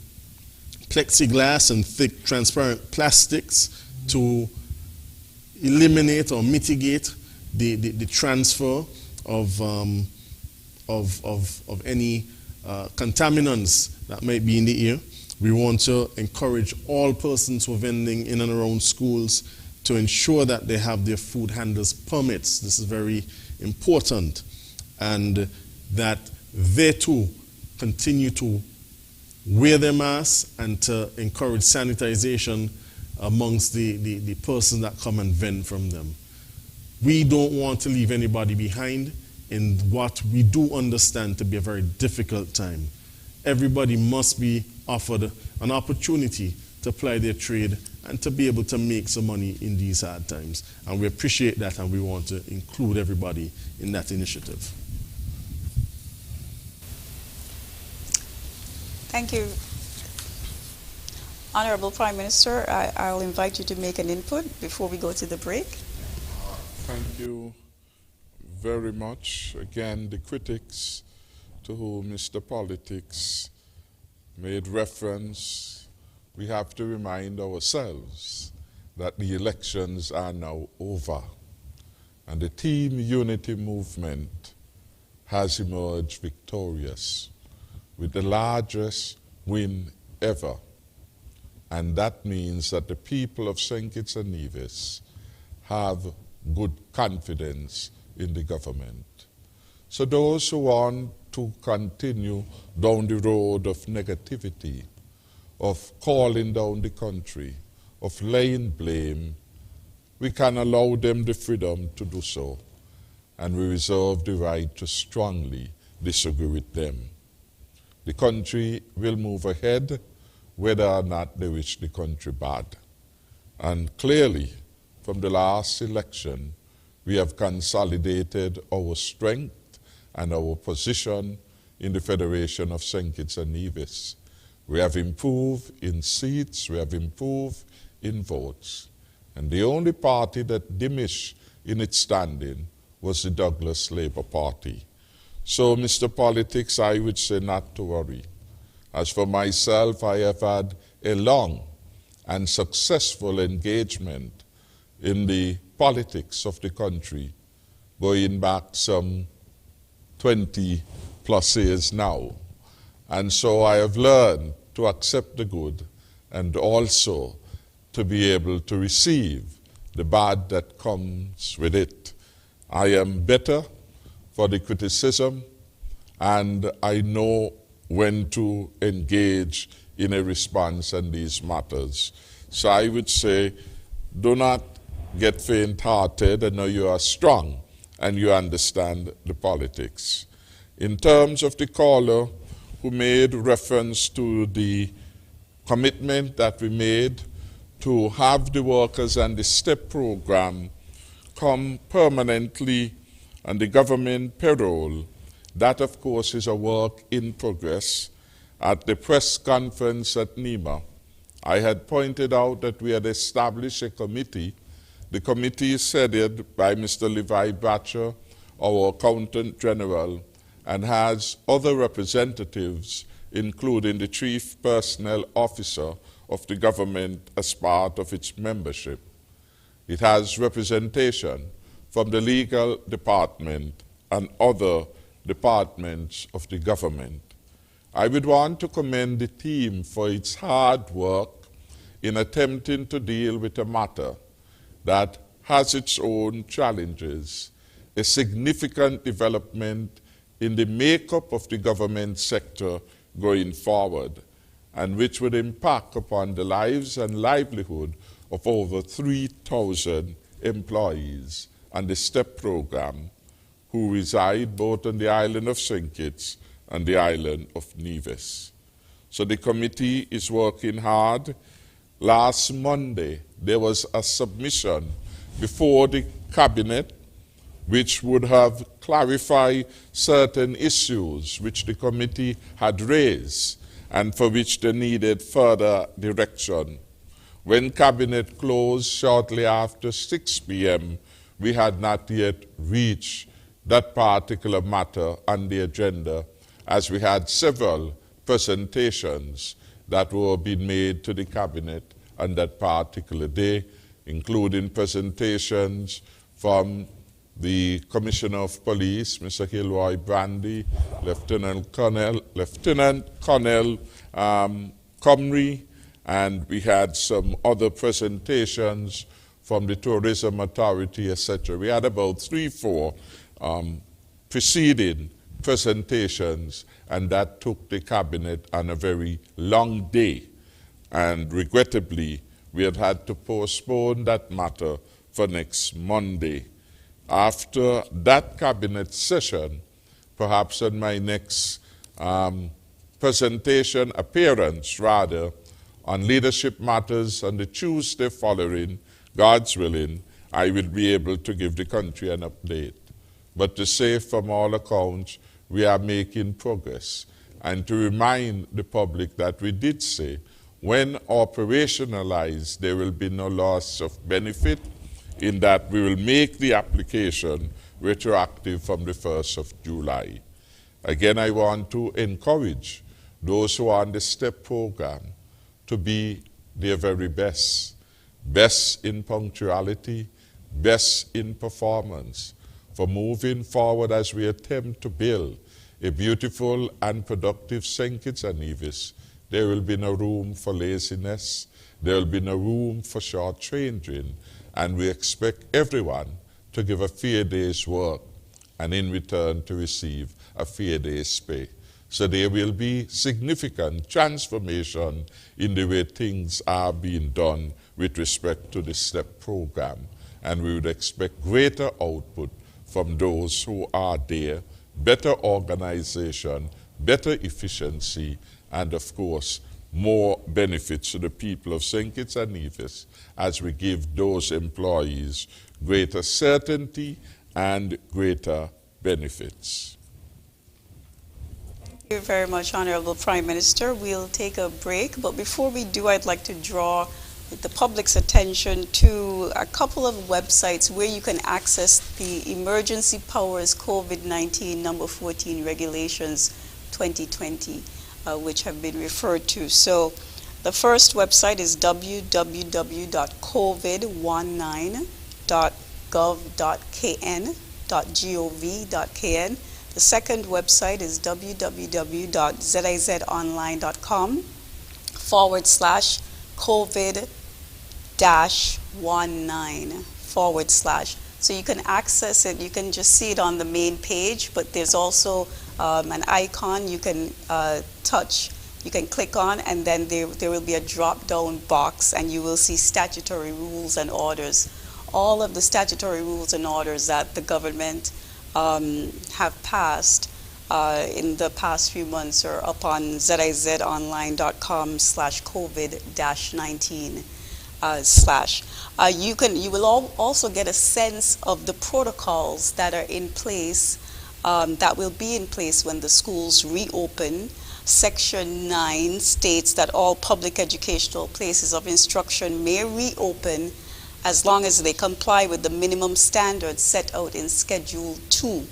[SPEAKER 12] plexiglass and thick transparent plastics to eliminate or mitigate the transfer of any contaminants that might be in the air. We want to encourage all persons who are vending in and around schools to ensure that they have their food handlers permits. This is very important. And that they too continue to wear their masks and to encourage sanitization amongst the persons that come and vend from them. We don't want to leave anybody behind in what we do understand to be a very difficult time. Everybody must be offered an opportunity to ply their trade and to be able to make some money in these hard times. And we appreciate that, and we want to include everybody in that initiative.
[SPEAKER 1] Thank you. Honorable Prime Minister, I'll invite you to make an input before we go to the break.
[SPEAKER 11] Thank you very much. Again, the critics to whom Mr. Politics made reference, we have to remind ourselves that the elections are now over and the Team Unity movement has emerged victorious with the largest win ever. And that means that the people of St. Kitts and Nevis have good confidence in the government. So those who want to continue down the road of negativity, of calling down the country, of laying blame, we can allow them the freedom to do so, and we reserve the right to strongly disagree with them. The country will move ahead whether or not they wish the country bad. And clearly, from the last election, we have consolidated our strength and our position in the Federation of St. Kitts and Nevis. We have improved in seats, we have improved in votes. And the only party that diminished in its standing was the Douglas Labour Party. So, Mr. Politics, I would say not to worry. As for myself, I have had a long and successful engagement in the politics of the country, going back some 20 plus years now. And so I have learned to accept the good and also to be able to receive the bad that comes with it. I am better for the criticism, and I know when to engage in a response on these matters. So I would say, do not get faint-hearted. I know you are strong and you understand the politics. In terms of the caller who made reference to the commitment that we made to have the workers and the STEP program come permanently on the government payroll, that of course is a work in progress. At the press conference at NEMA, I had pointed out that we had established a committee. The committee is headed by Mr. Levi Batcher, our Accountant General, and has other representatives, including the Chief Personnel Officer of the government as part of its membership. It has representation from the legal department and other departments of the government. I would want to commend the team for its hard work in attempting to deal with a matter that has its own challenges, a significant development in the makeup of the government sector going forward, and which would impact upon the lives and livelihood of over 3,000 employees on the STEP program who reside both on the island of St. Kitts and the island of Nevis. So the committee is working hard. Last Monday, there was a submission before the cabinet which would have clarified certain issues which the committee had raised and for which they needed further direction. When cabinet closed shortly after 6 p.m., we had not yet reached that particular matter on the agenda, as we had several presentations that were being made to the cabinet on that particular day, including presentations from the Commissioner of Police, Mr. Gilroy Brandy, Lieutenant Colonel Comrie, and we had some other presentations from the Tourism Authority, etc. We had about 3-4 preceding presentations, and that took the cabinet on a very long day. And regrettably, we had to postpone that matter for next Monday. After that cabinet session, perhaps on my next presentation appearance, rather, on leadership matters on the Tuesday following, God's willing, I will be able to give the country an update. But to say from all accounts, we are making progress. And to remind the public that we did say, when operationalized, there will be no loss of benefit, in that we will make the application retroactive from the 1st of July. Again, I want to encourage those who are on the STEP program to be their very best. Best in punctuality, best in performance, for moving forward as we attempt to build a beautiful and productive St. Kitts and Nevis. There will be no room for laziness. There will be no room for short-changing. And we expect everyone to give a fair day's work and in return to receive a fair day's pay. So there will be significant transformation in the way things are being done with respect to the STEP program. And we would expect greater output from those who are there, better organization, better efficiency, and of course, more benefits to the people of St. Kitts and Nevis as we give those employees greater certainty and greater benefits.
[SPEAKER 1] Thank you very much, Honorable Prime Minister. We'll take a break, but before we do, I'd like to draw the public's attention to a couple of websites where you can access the Emergency Powers COVID-19 number 14 regulations 2020. Which have been referred to. So the first website is www.covid19.gov.kn. The second website is www.zizonline.com COVID-19 / So you can access it. You can just see it on the main page, but there's also an icon you can touch. You can click on, and then there will be a drop-down box, and you will see statutory rules and orders. All of the statutory rules and orders that the government have passed in the past few months are up on zizonline.com/COVID-19 / You will also get a sense of the protocols that are in place, that will be in place when the schools reopen. Section 9 states that all public educational places of instruction may reopen as long as they comply with the minimum standards set out in Schedule 2.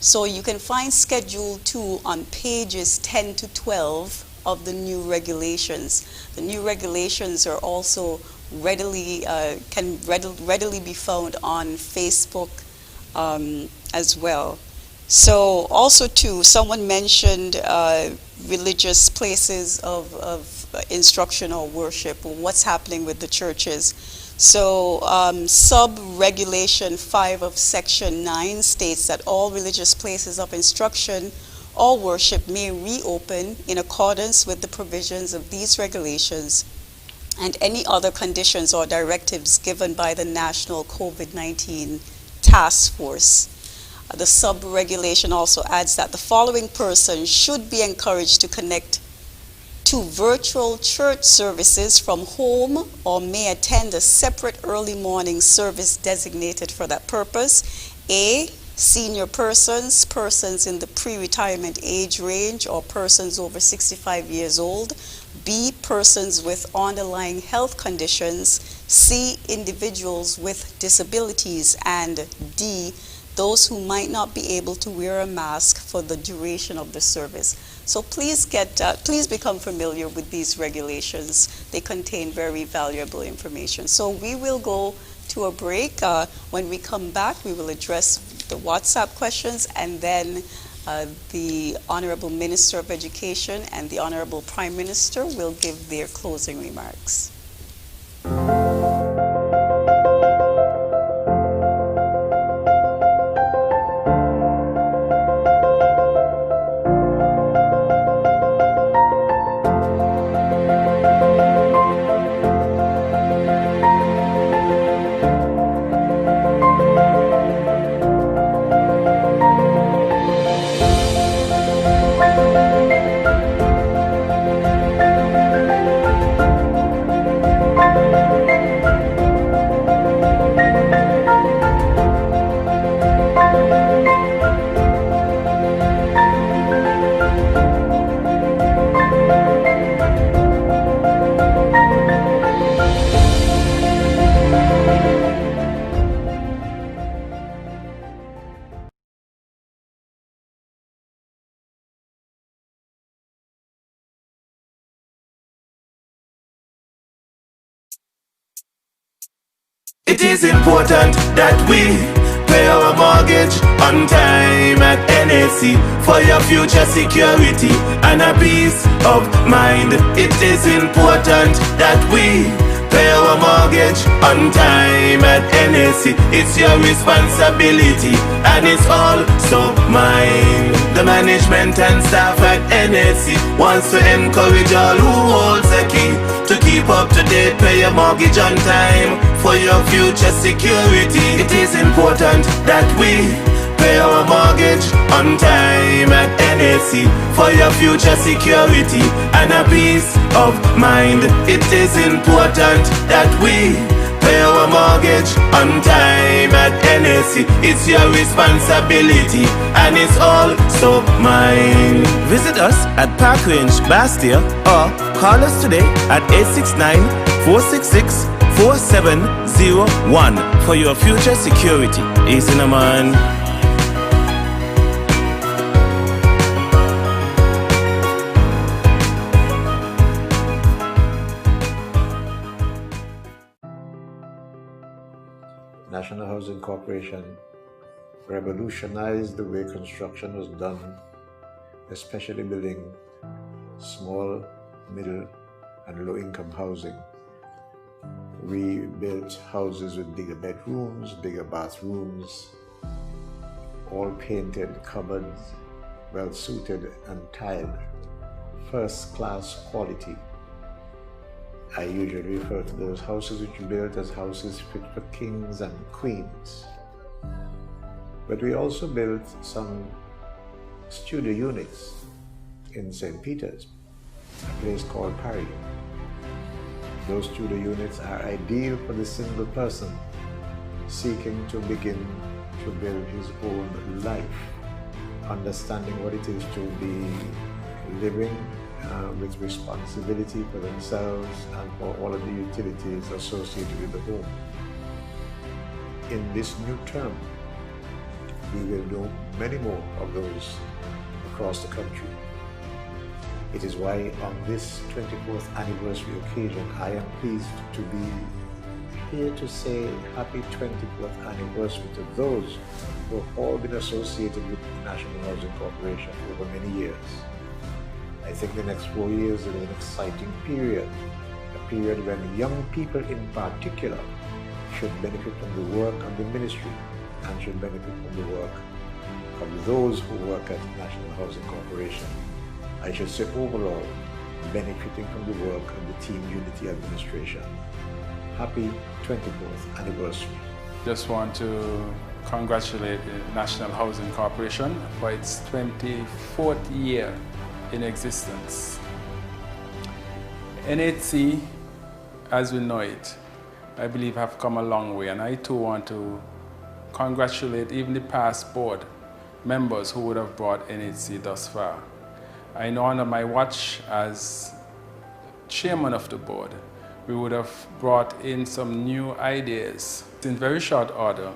[SPEAKER 1] So you can find Schedule 2 on pages 10 to 12 of the new regulations. The new regulations are also can readily be found on Facebook as well. So also too, someone mentioned religious places of instruction or worship, and what's happening with the churches. So sub-regulation 5 of section 9 states that all religious places of instruction or worship may reopen in accordance with the provisions of these regulations and any other conditions or directives given by the National COVID-19 Task Force. The sub-regulation also adds that the following persons should be encouraged to connect to virtual church services from home or may attend a separate early morning service designated for that purpose. A, senior persons, persons in the pre-retirement age range, or persons over 65 years old. B, persons with underlying health conditions. C, individuals with disabilities. And D, those who might not be able to wear a mask for the duration of the service. So please become familiar with these regulations. They contain very valuable information. So we will go to a break. When we come back, we will address the WhatsApp questions, and then the Honorable Minister of Education and the Honorable Prime Minister will give their closing remarks.
[SPEAKER 7] It is important that we pay our mortgage on time at NAC for your future security and a peace of mind. It is important that we pay our mortgage on time at NAC. It's your responsibility and it's also mine. The management and staff at NAC wants to encourage all who holds the key to keep up to date, pay your mortgage on time for your future security. It is important that we pay our mortgage on time at NAC for your future security and a peace of mind. It is important that we pay our mortgage on time at NAC. It's your responsibility and it's also mine. Visit us at Park Range, Bastia, or call us today at 869-466-4701 for your future security. Easy, no man.
[SPEAKER 8] National Housing Corporation revolutionized the way construction was done, especially building small, middle, and low-income housing We built houses with bigger bedrooms, bigger bathrooms, all painted, cupboards, well suited and tiled, first class quality. I usually refer to those houses which we built as houses fit for kings and queens. But we also built some studio units in St. Peter's, a place called Paris. Those studio units are ideal for the single person seeking to begin to build his own life, understanding what it is to be living with responsibility for themselves and for all of the utilities associated with the home. In this new term, we will do many more of those across the country. It is why on this 24th anniversary occasion, I am pleased to be here to say happy 24th anniversary to those who have all been associated with the National Housing Corporation over many years. I think the next 4 years is an exciting period, a period when young people in particular should benefit from the work of the ministry and should benefit from the work of those who work at the National Housing Corporation. I should say overall, benefiting from the work of the Team Unity administration. Happy 24th anniversary.
[SPEAKER 14] Just want to congratulate the National Housing Corporation for its 24th year in existence. NHC, as we know it, I believe have come a long way, and I too want to congratulate even the past board members who would have brought NHC thus far. I know under my watch as chairman of the board, we would have brought in some new ideas. In very short order,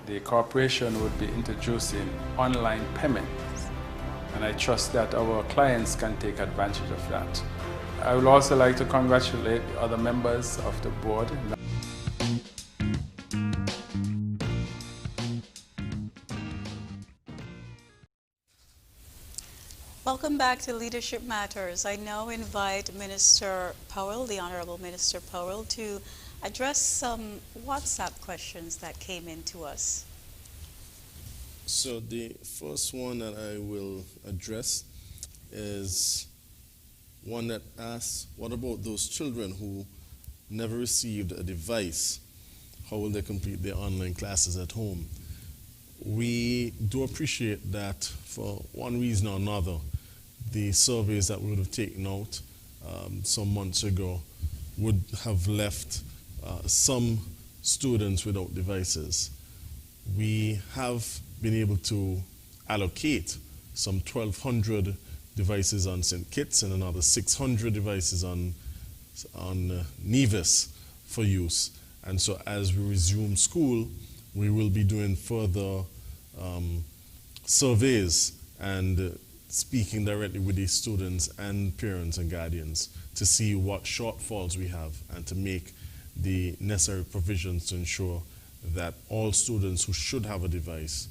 [SPEAKER 14] the corporation would be introducing online payments, and I trust that our clients can take advantage of that. I would also like to congratulate the other members of the board.
[SPEAKER 1] Welcome back to Leadership Matters. I now invite Minister Powell, the Honorable Minister Powell, to address some WhatsApp questions that came in to us.
[SPEAKER 12] So the first one that I will address is one that asks, what about those children who never received a device? How will they complete their online classes at home? We do appreciate that for one reason or another, the surveys that we would have taken out some months ago would have left some students without devices. We have been able to allocate some 1,200 devices on St. Kitts and another 600 devices on Nevis for use. And so as we resume school, we will be doing further surveys and speaking directly with the students and parents and guardians to see what shortfalls we have and to make the necessary provisions to ensure that all students who should have a device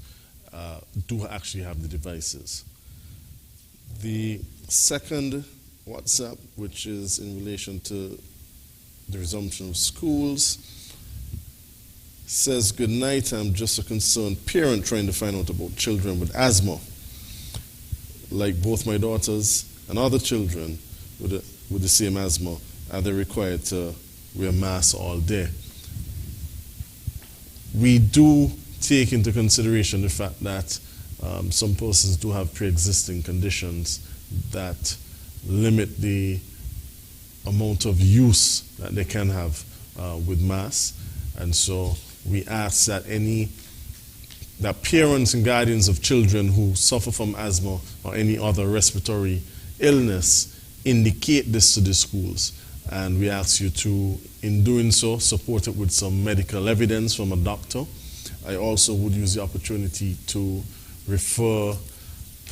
[SPEAKER 12] do actually have the devices. The second WhatsApp, which is in relation to the resumption of schools, says, good night, I'm just a concerned parent trying to find out about children with asthma. Like both my daughters and other children with the same asthma, are they required to wear masks all day? We do take into consideration the fact that some persons do have pre-existing conditions that limit the amount of use that they can have with masks. And so we ask that parents and guardians of children who suffer from asthma or any other respiratory illness indicate this to the schools. And we ask you to, in doing so, support it with some medical evidence from a doctor. I also would use the opportunity to refer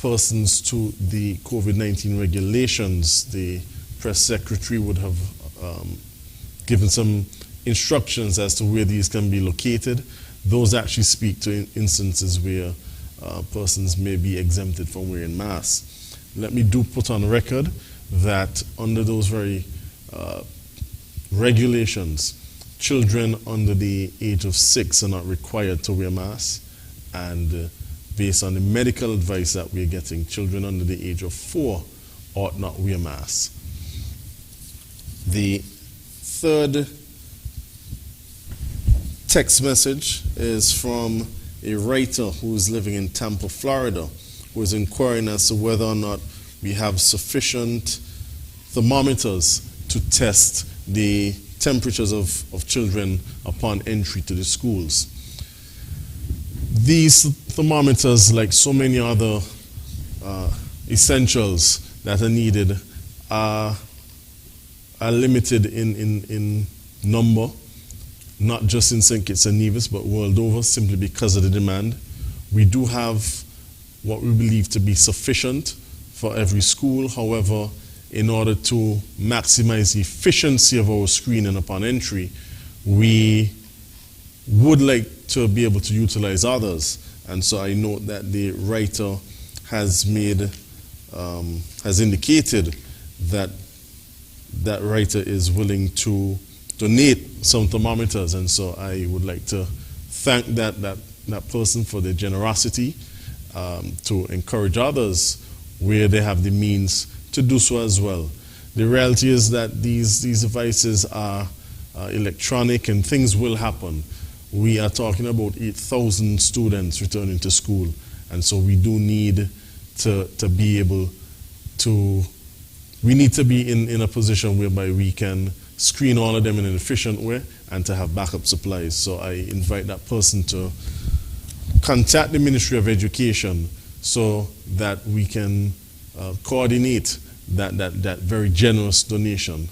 [SPEAKER 12] persons to the COVID-19 regulations. The press secretary would have given some instructions as to where these can be located. Those actually speak to instances where persons may be exempted from wearing masks. Let me put on record that under those very regulations, children under the age of 6 are not required to wear masks, and based on the medical advice that we're getting, children under the age of 4 ought not wear masks. The third text message is from a writer who is living in Tampa, Florida, who is inquiring as to whether or not we have sufficient thermometers to test the temperatures of children upon entry to the schools. These thermometers, like so many other essentials that are needed, are limited in number, not just in St. Kitts and Nevis, but world over, simply because of the demand. We do have what we believe to be sufficient for every school. However, in order to maximize the efficiency of our screening upon entry, we would like to be able to utilize others. And so I note that the writer has indicated that that writer is willing to donate some thermometers, and so I would like to thank that person for their generosity, to encourage others where they have the means to do so as well. The reality is that these devices are electronic, and things will happen. We are talking about 8,000 students returning to school, and so we do need to be able to, we need to be in a position whereby we can screen all of them in an efficient way and to have backup supplies. So I invite that person to contact the Ministry of Education so that we can coordinate that very generous donation.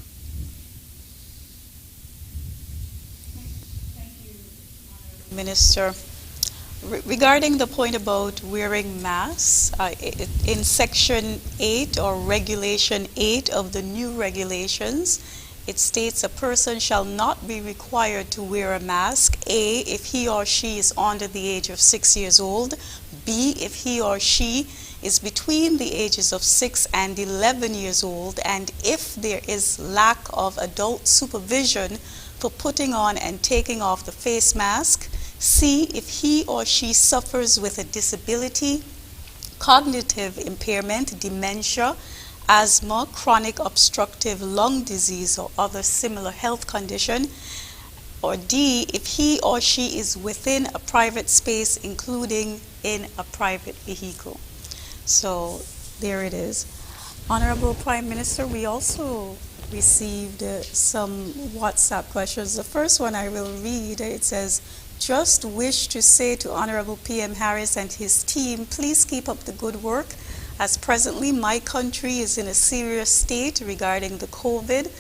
[SPEAKER 1] Minister, regarding the point about wearing masks, in Section 8 or Regulation 8 of the new regulations, it states a person shall not be required to wear a mask, A, if he or she is under the age of 6 years old, B, if he or she is between the ages of 6 and 11 years old, and if there is lack of adult supervision for putting on and taking off the face mask, C, if he or she suffers with a disability, cognitive impairment, dementia, asthma, chronic obstructive lung disease, or other similar health condition, or D, if he or she is within a private space, including in a private vehicle. So there it is. Honorable Prime Minister, we also received some WhatsApp questions. The first one I will read. It says, just wish to say to Honorable PM Harris and his team, please keep up the good work, as presently my country is in a serious state regarding the COVID.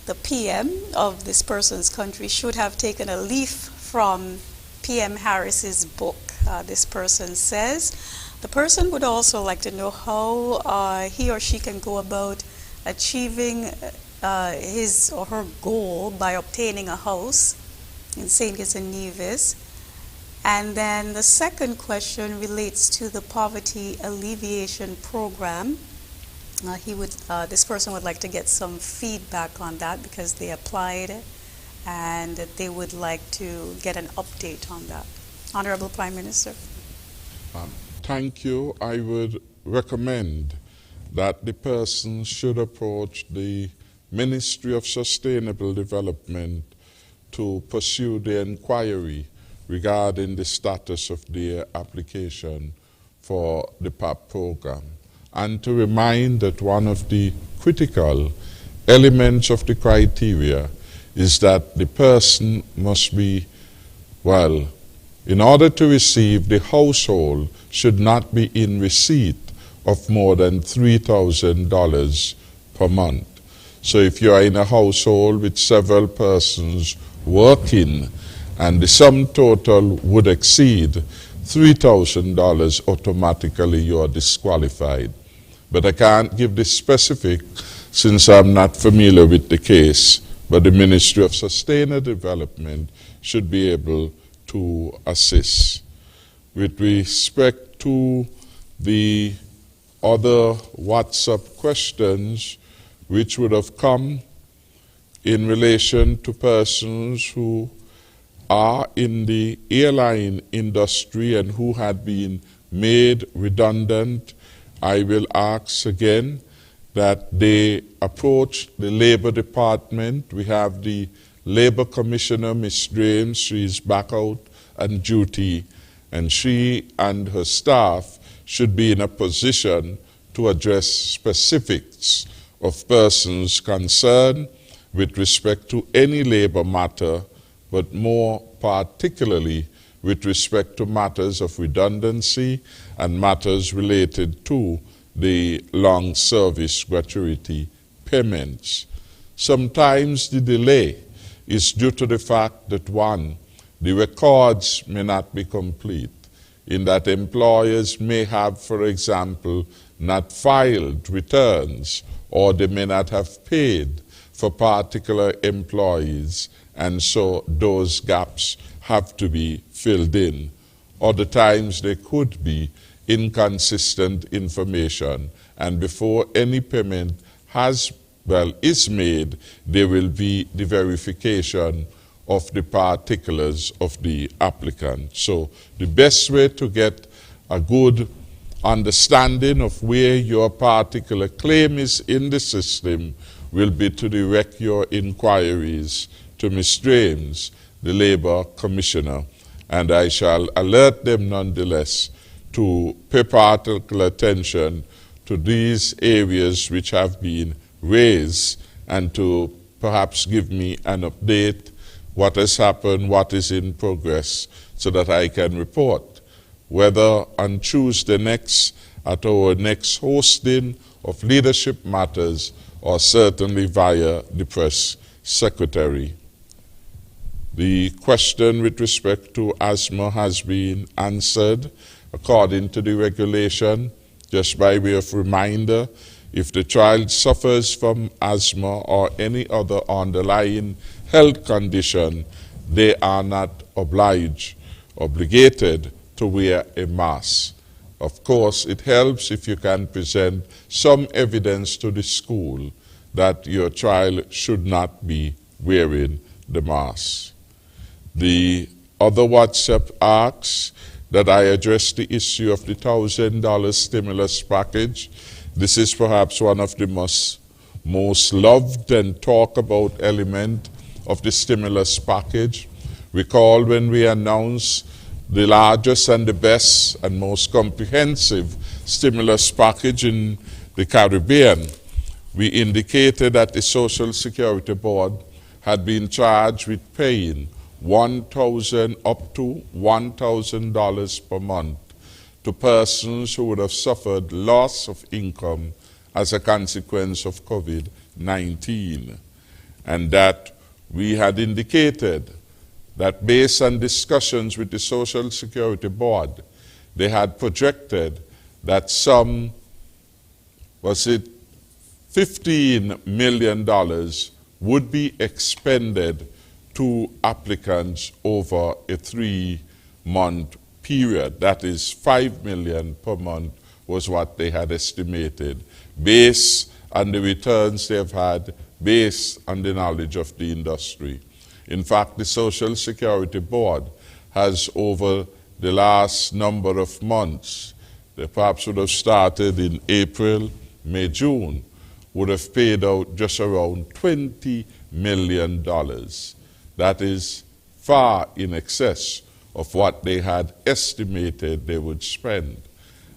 [SPEAKER 1] The PM of this person's country should have taken a leaf from PM Harris's book, this person says. The person would also like to know how he or she can go about achieving his or her goal by obtaining a house in St. Kitts and Nevis. And then the second question relates to the poverty alleviation program. This person would like to get some feedback on that because they applied and they would like to get an update on that. Honorable Prime Minister.
[SPEAKER 11] Thank you. I would recommend that the person should approach the Ministry of Sustainable Development to pursue the inquiry regarding the status of their application for the PAP program, and to remind that one of the critical elements of the criteria is that the person must be, well, in order to receive, the household should not be in receipt of more than $3,000 per month. So if you are in a household with several persons working and the sum total would exceed $3,000, automatically you are disqualified. But I can't give the specific since I'm not familiar with the case, but the Ministry of Sustainable Development should be able to assist. With respect to the other WhatsApp questions which would have come, in relation to persons who are in the airline industry and who had been made redundant, I will ask again that they approach the Labor Department. We have the Labor Commissioner, Ms. James. She's back out on duty, and she and her staff should be in a position to address specifics of persons concerned with respect to any labor matter, but more particularly with respect to matters of redundancy and matters related to the long service gratuity payments. Sometimes the delay is due to the fact that, one, the records may not be complete, in that employers may have, for example, not filed returns, or they may not have paid for particular employees, and so those gaps have to be filled in. Other times there could be inconsistent information, and before any payment is made, there will be the verification of the particulars of the applicant. So the best way to get a good understanding of where your particular claim is in the system will be to direct your inquiries to Ms. James, the Labor Commissioner, and I shall alert them nonetheless to pay particular attention to these areas which have been raised, and to perhaps give me an update, what has happened, what is in progress, so that I can report, whether on Tuesday next at our next hosting of Leadership Matters, or certainly via the press secretary. The question with respect to asthma has been answered according to the regulation. Just by way of reminder, if the child suffers from asthma or any other underlying health condition, they are not obligated to wear a mask. Of course, it helps if you can present some evidence to the school that your child should not be wearing the mask. The other WhatsApp asks that I address the issue of the $1,000 stimulus package. This is perhaps one of the most loved and talked about element of the stimulus package. Recall when we announced the largest and the best and most comprehensive stimulus package in the Caribbean, we indicated that the Social Security Board had been charged with paying $1,000 up to $1,000 per month to persons who would have suffered loss of income as a consequence of COVID-19, and that we had indicated that based on discussions with the Social Security Board, they had projected that some, $15 million would be expended to applicants over a 3-month period. That is $5 million per month was what they had estimated, based on the returns they've had, based on the knowledge of the industry. In fact, the Social Security Board has, over the last number of months, they perhaps would have started in April, May, June, would have paid out just around $20 million. That is far in excess of what they had estimated they would spend.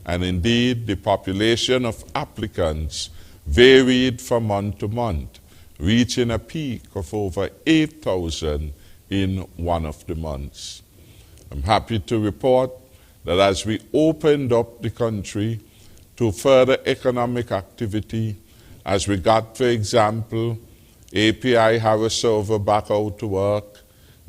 [SPEAKER 11] And indeed, the population of applicants varied from month to month, reaching a peak of over 8,000 in one of the months. I'm happy to report that as we opened up the country to further economic activity, as we got, for example, API Harrissover back out to work,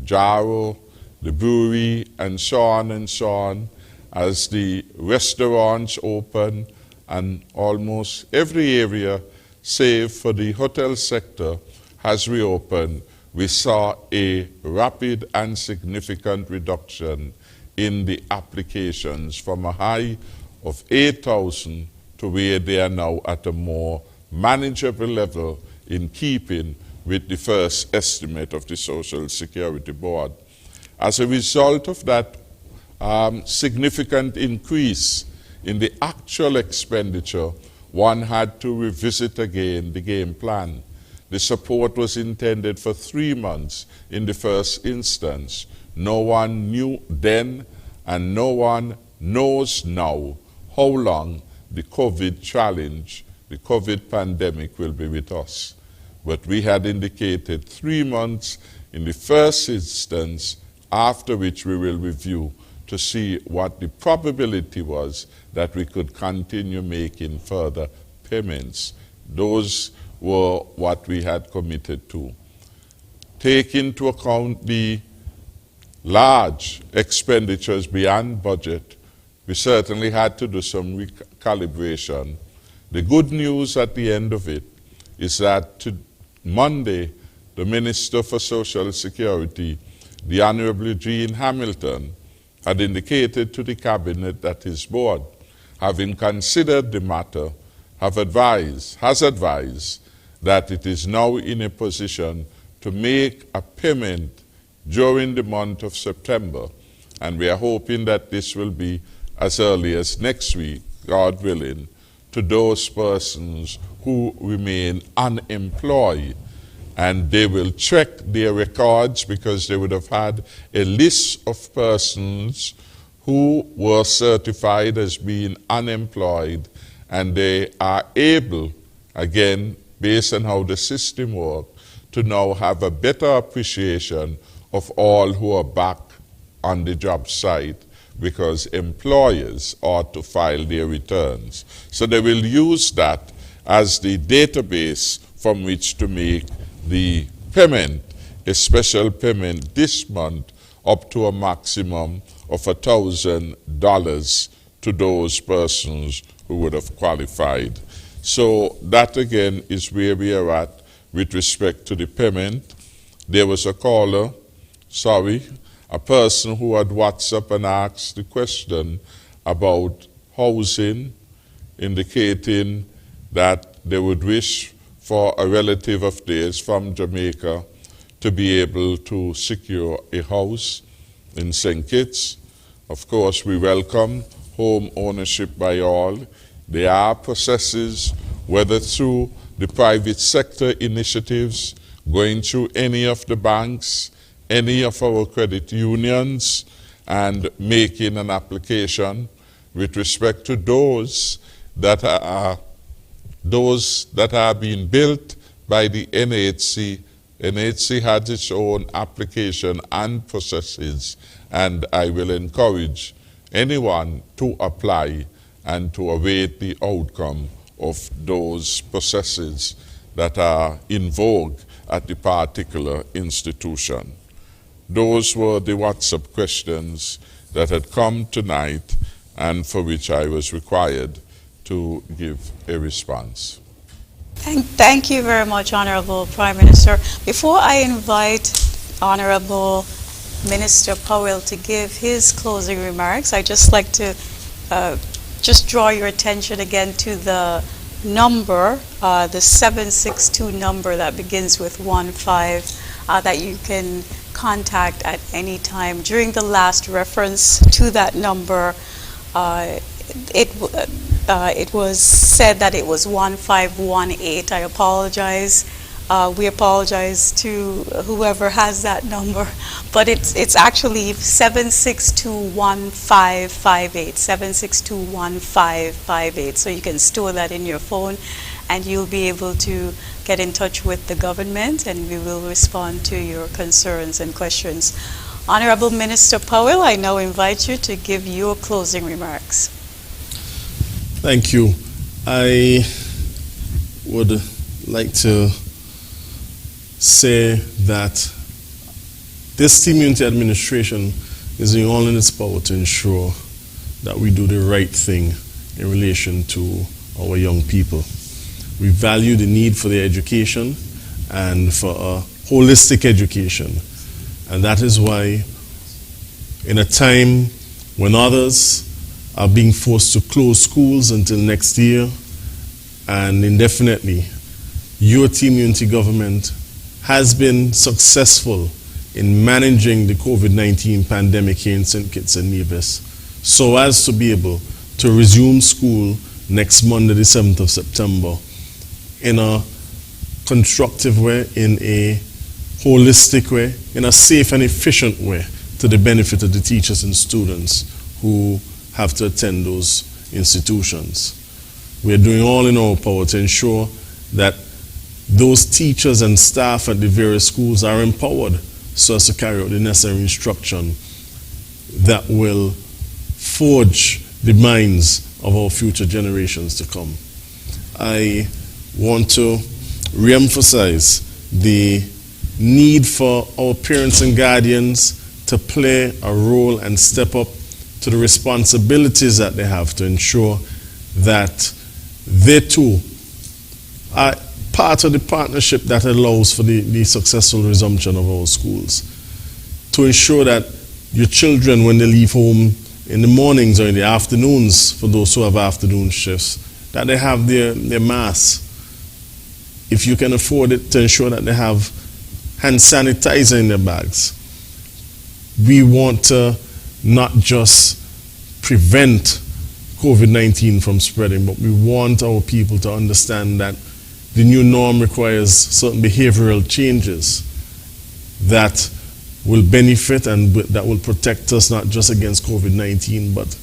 [SPEAKER 11] Jaro, the brewery, and so on, as the restaurants open, and almost every area, save for the hotel sector, has reopened, we saw a rapid and significant reduction in the applications from a high of 8,000 to where they are now at a more manageable level, in keeping with the first estimate of the Social Security Board. As a result of that significant increase in the actual expenditure, one had to revisit again the game plan. The support was intended for 3 months in the first instance. No one knew then, and no one knows now how long the COVID challenge, the COVID pandemic will be with us. But we had indicated 3 months in the first instance, after which we will review to see what the probability was that we could continue making further payments. Those were what we had committed to. Take into account the large expenditures beyond budget, we certainly had to do some recalibration. The good news at the end of it is that Monday, the Minister for Social Security, the Honorable Jean Hamilton, had indicated to the Cabinet that his board, having considered the matter, has advised that it is now in a position to make a payment during the month of September. And we are hoping that this will be as early as next week, God willing, to those persons who remain unemployed. And they will check their records because they would have had a list of persons who were certified as being unemployed, and they are able, again, based on how the system works, to now have a better appreciation of all who are back on the job site, because employers ought to file their returns. So they will use that as the database from which to make the payment, a special payment this month, up to a maximum of $1,000 to those persons who would have qualified. So that again is where we are at with respect to the payment. There was a caller, a person who had WhatsApp and asked the question about housing, indicating that they would wish for a relative of theirs from Jamaica to be able to secure a house in St. Kitts. Of course, we welcome home ownership by all. There are processes, whether through the private sector initiatives, going through any of the banks, any of our credit unions, and making an application with respect to those that are being built by the NHC. NHC has its own application and processes, and I will encourage anyone to apply and to await the outcome of those processes that are in vogue at the particular institution. Those were the WhatsApp questions that had come tonight and for which I was required to give a response.
[SPEAKER 1] Thank you very much, Honorable Prime Minister. Before I invite Honorable Minister Powell to give his closing remarks, I'd just like to just draw your attention again to the number, the 762 number that begins with 15, that you can contact at any time. During the last reference to that number, it was said that it was 1518. I apologize. We apologize to whoever has that number, but it's actually 7621558, 7621558. So you can store that in your phone, and you'll be able to get in touch with the government, and we will respond to your concerns and questions. Honorable Minister Powell, I now invite you to give your closing remarks.
[SPEAKER 12] Thank you. I would like to say that this Team Unity administration is doing all in its power to ensure that we do the right thing in relation to our young people. We value the need for their education and for a holistic education. And that is why, in a time when others are being forced to close schools until next year and indefinitely, your Team Unity government has been successful in managing the COVID-19 pandemic here in St. Kitts and Nevis, so as to be able to resume school next Monday, the 7th of September, in a constructive way, in a holistic way, in a safe and efficient way, to the benefit of the teachers and students who have to attend those institutions. We are doing all in our power to ensure that those teachers and staff at the various schools are empowered so as to carry out the necessary instruction that will forge the minds of our future generations to come. I want to re-emphasize the need for our parents and guardians to play a role and step up to the responsibilities that they have to ensure that they too are part of the partnership that allows for the successful resumption of our schools. To ensure that your children, when they leave home in the mornings or in the afternoons, for those who have afternoon shifts, that they have their masks. If you can afford it, to ensure that they have hand sanitizer in their bags. We want to not just prevent COVID-19 from spreading, but we want our people to understand that the new norm requires certain behavioral changes that will benefit and that will protect us not just against COVID-19, but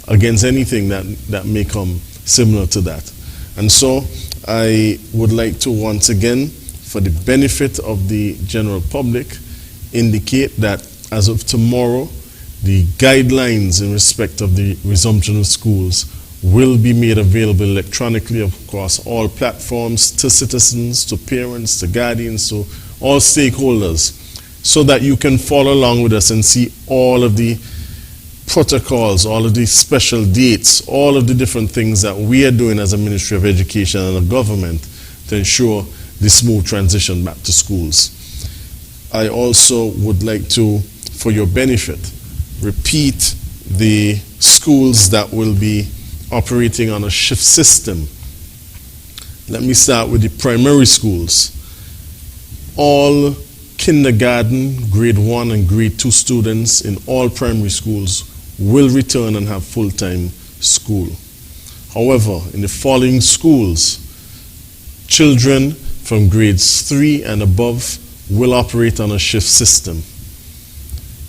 [SPEAKER 12] against anything that may come similar to that. And so I would like to once again, for the benefit of the general public, indicate that as of tomorrow, the guidelines in respect of the resumption of schools will be made available electronically across all platforms to citizens, to parents, to guardians, to all stakeholders, so that you can follow along with us and see all of the protocols, all of the special dates, all of the different things that we are doing as a Ministry of Education and a government to ensure the smooth transition back to schools. I also would like to, for your benefit, repeat the schools that will be operating on a shift system. Let me start with the primary schools. All kindergarten, grade 1 and grade 2 students in all primary schools will return and have full-time school. However, in the following schools, children from grades 3 and above will operate on a shift system.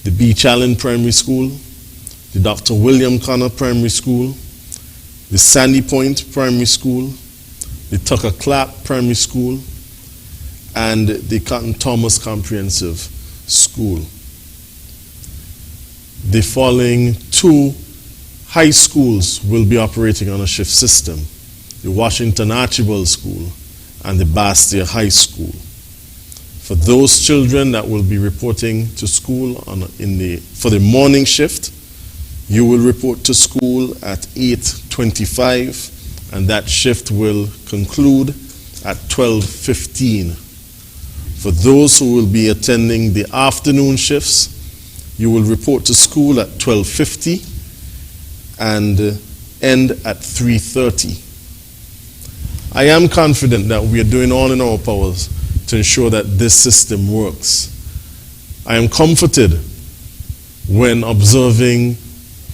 [SPEAKER 12] The Beach Allen Primary School, the Dr. William Connor Primary School, the Sandy Point Primary School, the Tucker Clark Primary School, and the Cotton Thomas Comprehensive School. The following 2 high schools will be operating on a shift system: the Washington Archibald School and the Bastia High School. For those children that will be reporting to school for the morning shift, you will report to school at 8:25, and that shift will conclude at 12:15. For those who will be attending the afternoon shifts, you will report to school at 12:50 and end at 3:30. I am confident that we are doing all in our powers to ensure that this system works. I am comforted when observing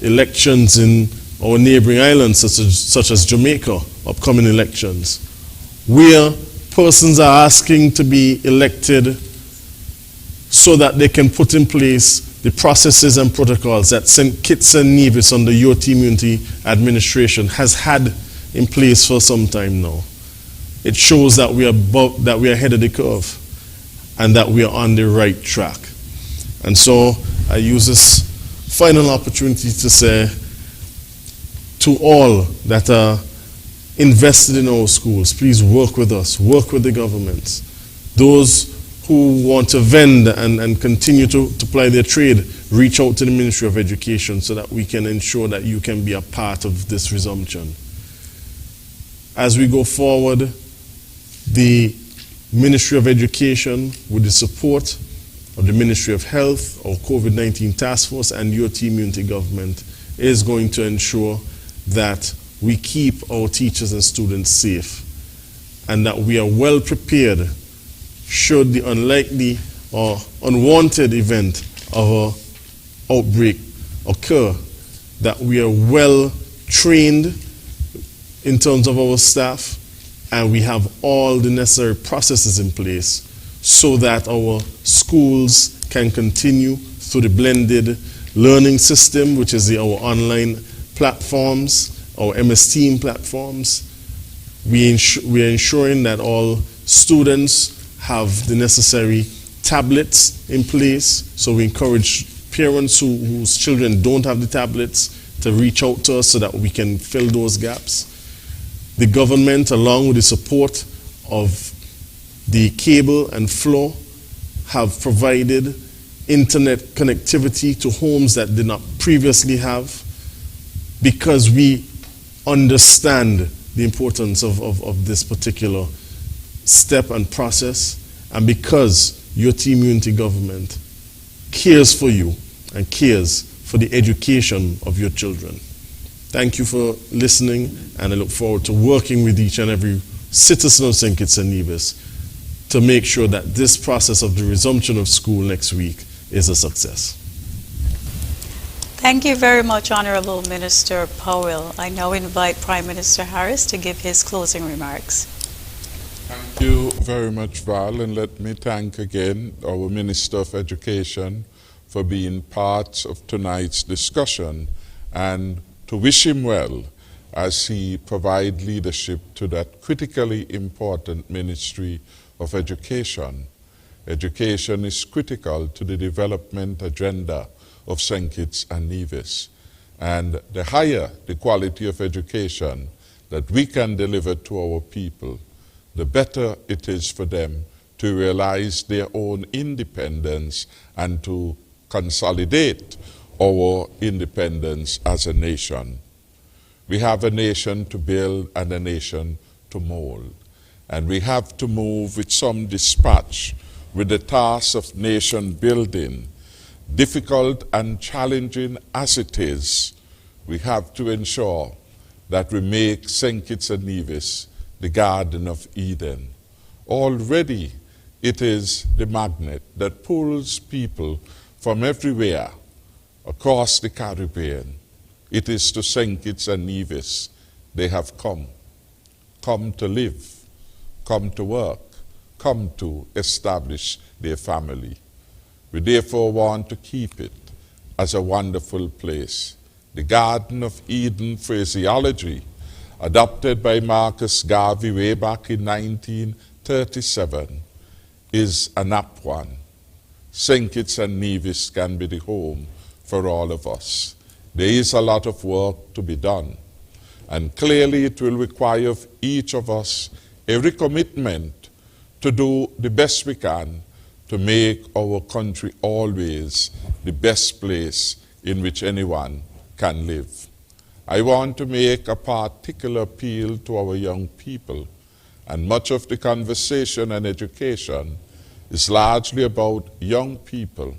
[SPEAKER 12] elections in our neighboring islands, such as Jamaica, upcoming elections, where persons are asking to be elected so that they can put in place the processes and protocols that St. Kitts and Nevis under your community administration has had in place for some time now. It shows that we are ahead of the curve and that we are on the right track. And so I use this final opportunity to say to all that are invested in our schools, please work with us, work with the governments. Those who want to vend and continue to ply their trade, reach out to the Ministry of Education so that we can ensure that you can be a part of this resumption. As we go forward, the Ministry of Education, with the support of the Ministry of Health, our COVID-19 Task Force, and your community government, is going to ensure that we keep our teachers and students safe and that we are well prepared should the unlikely or unwanted event of an outbreak occur, that we are well trained in terms of our staff, and we have all the necessary processes in place so that our schools can continue through the blended learning system, which is our online platforms, our MS Team platforms. We are ensuring that all students have the necessary tablets in place, so we encourage parents whose children don't have the tablets to reach out to us so that we can fill those gaps. The government, along with the support of the cable and flow, have provided internet connectivity to homes that did not previously have, because we understand the importance of this particular step and process, and because your Team Unity government cares for you and cares for the education of your children. Thank you for listening, and I look forward to working with each and every citizen of St. Kitts and Nevis to make sure that this process of the resumption of school next week is a success.
[SPEAKER 1] Thank you very much, Honorable Minister Powell. I now invite Prime Minister Harris to give his closing remarks.
[SPEAKER 11] Thank you very much, Val, and let me thank again our Minister of Education for being part of tonight's discussion, and to wish him well as he provides leadership to that critically important Ministry of Education. Education is critical to the development agenda of St. Kitts and Nevis, and the higher the quality of education that we can deliver to our people, the better it is for them to realize their own independence and to consolidate our independence as a nation. We have a nation to build and a nation to mold, and we have to move with some dispatch with the task of nation building. Difficult and challenging as it is, we have to ensure that we make St. Kitts and Nevis the Garden of Eden. Already it is the magnet that pulls people from everywhere across the Caribbean. It is to St. Kitts and Nevis they have come to live, come to work, come to establish their family. We therefore want to keep it as a wonderful place. The Garden of Eden phraseology, adopted by Marcus Garvey way back in 1937, is an apt one. St. Kitts and Nevis can be the home for all of us. There is a lot of work to be done, and clearly it will require of each of us a recommitment to do the best we can to make our country always the best place in which anyone can live. I want to make a particular appeal to our young people, and much of the conversation and education is largely about young people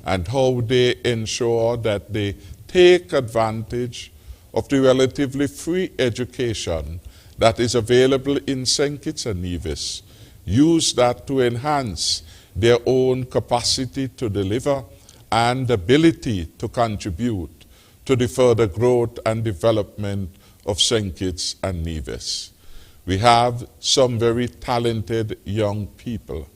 [SPEAKER 11] and how they ensure that they take advantage of the relatively free education that is available in St. Kitts and Nevis, use that to enhance their own capacity to deliver and ability to contribute to the further growth and development of St. Kitts and Nevis. We have some very talented young people,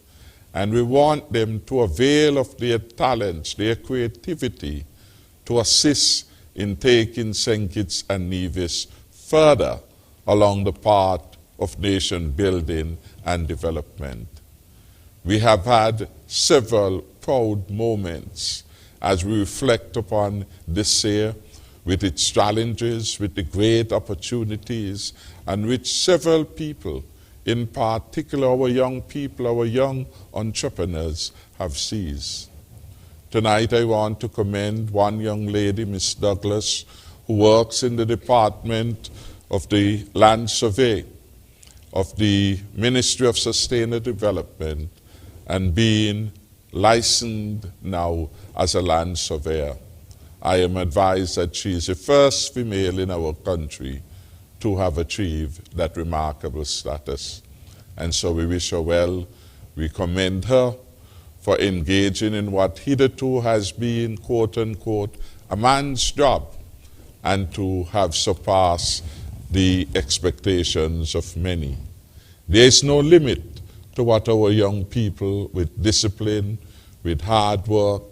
[SPEAKER 11] and we want them to avail of their talents, their creativity, to assist in taking St. Kitts and Nevis further along the path of nation building and development. We have had several proud moments as we reflect upon this year, with its challenges, with the great opportunities, and which several people, in particular our young people, our young entrepreneurs, have seized. Tonight I want to commend one young lady, Miss Douglas, who works in the Department of the Land Survey of the Ministry of Sustainable Development, and being licensed now as a land surveyor. I am advised that she is the first female in our country to have achieved that remarkable status. And so we wish her well. We commend her for engaging in what hitherto has been, quote unquote, a man's job, and to have surpassed the expectations of many. There is no limit to what our young people with discipline, with hard work,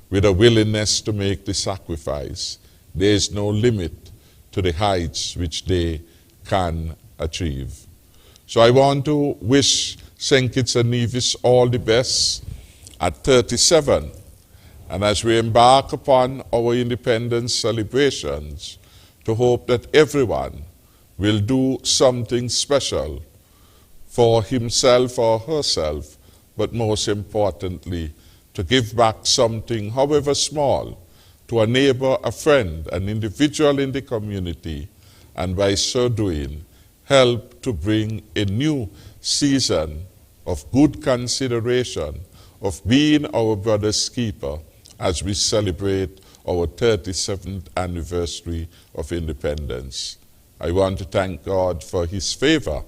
[SPEAKER 11] with a willingness to make the sacrifice, there is no limit to the heights which they can achieve. So I want to wish St. Kitts and Nevis all the best at 37. And as we embark upon our independence celebrations, to hope that everyone will do something special for himself or herself, but most importantly, to give back something, however small, to a neighbor, a friend, an individual in the community, and by so doing, help to bring a new season of good consideration, of being our brother's keeper as we celebrate our 37th anniversary of independence. I want to thank God for his favor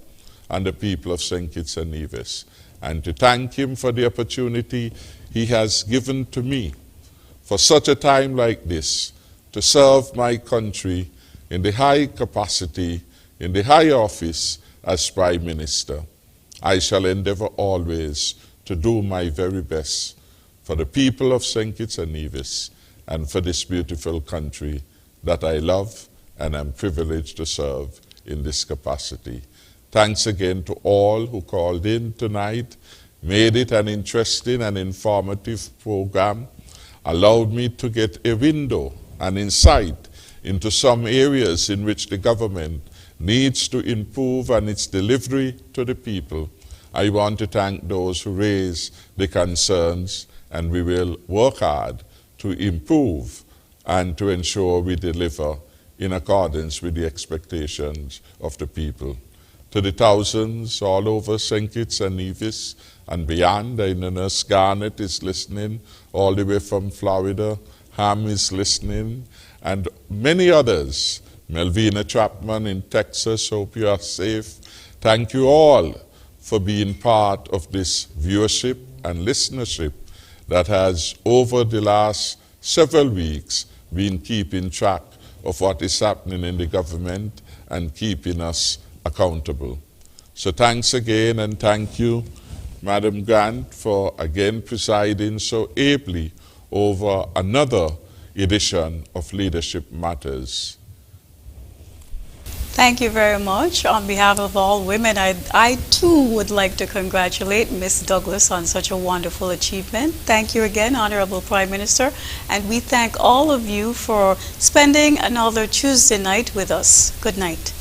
[SPEAKER 11] on the people of St. Kitts and Nevis, and to thank him for the opportunity he has given to me for such a time like this, to serve my country in the high capacity, in the high office as Prime Minister. I shall endeavor always to do my very best for the people of St. Kitts and Nevis and for this beautiful country that I love and am privileged to serve in this capacity. Thanks again to all who called in tonight, made it an interesting and informative program, allowed me to get a window and insight into some areas in which the government needs to improve on its delivery to the people. I want to thank those who raise the concerns, and we will work hard to improve and to ensure we deliver in accordance with the expectations of the people. To the thousands all over St. Kitts and Nevis and beyond, I know Nurse Garnett is listening, all the way from Florida, Ham is listening, and many others. Melvina Chapman in Texas, hope you are safe. Thank you all for being part of this viewership and listenership that has, over the last several weeks, been keeping track of what is happening in the government and keeping us accountable. So thanks again, and thank you, Madam Grant, for again presiding so ably over another edition of Leadership Matters.
[SPEAKER 1] Thank you very much. On behalf of all women, I too would like to congratulate Ms. Douglas on such a wonderful achievement. Thank you again, Honorable Prime Minister, and we thank all of you for spending another Tuesday night with us. Good night.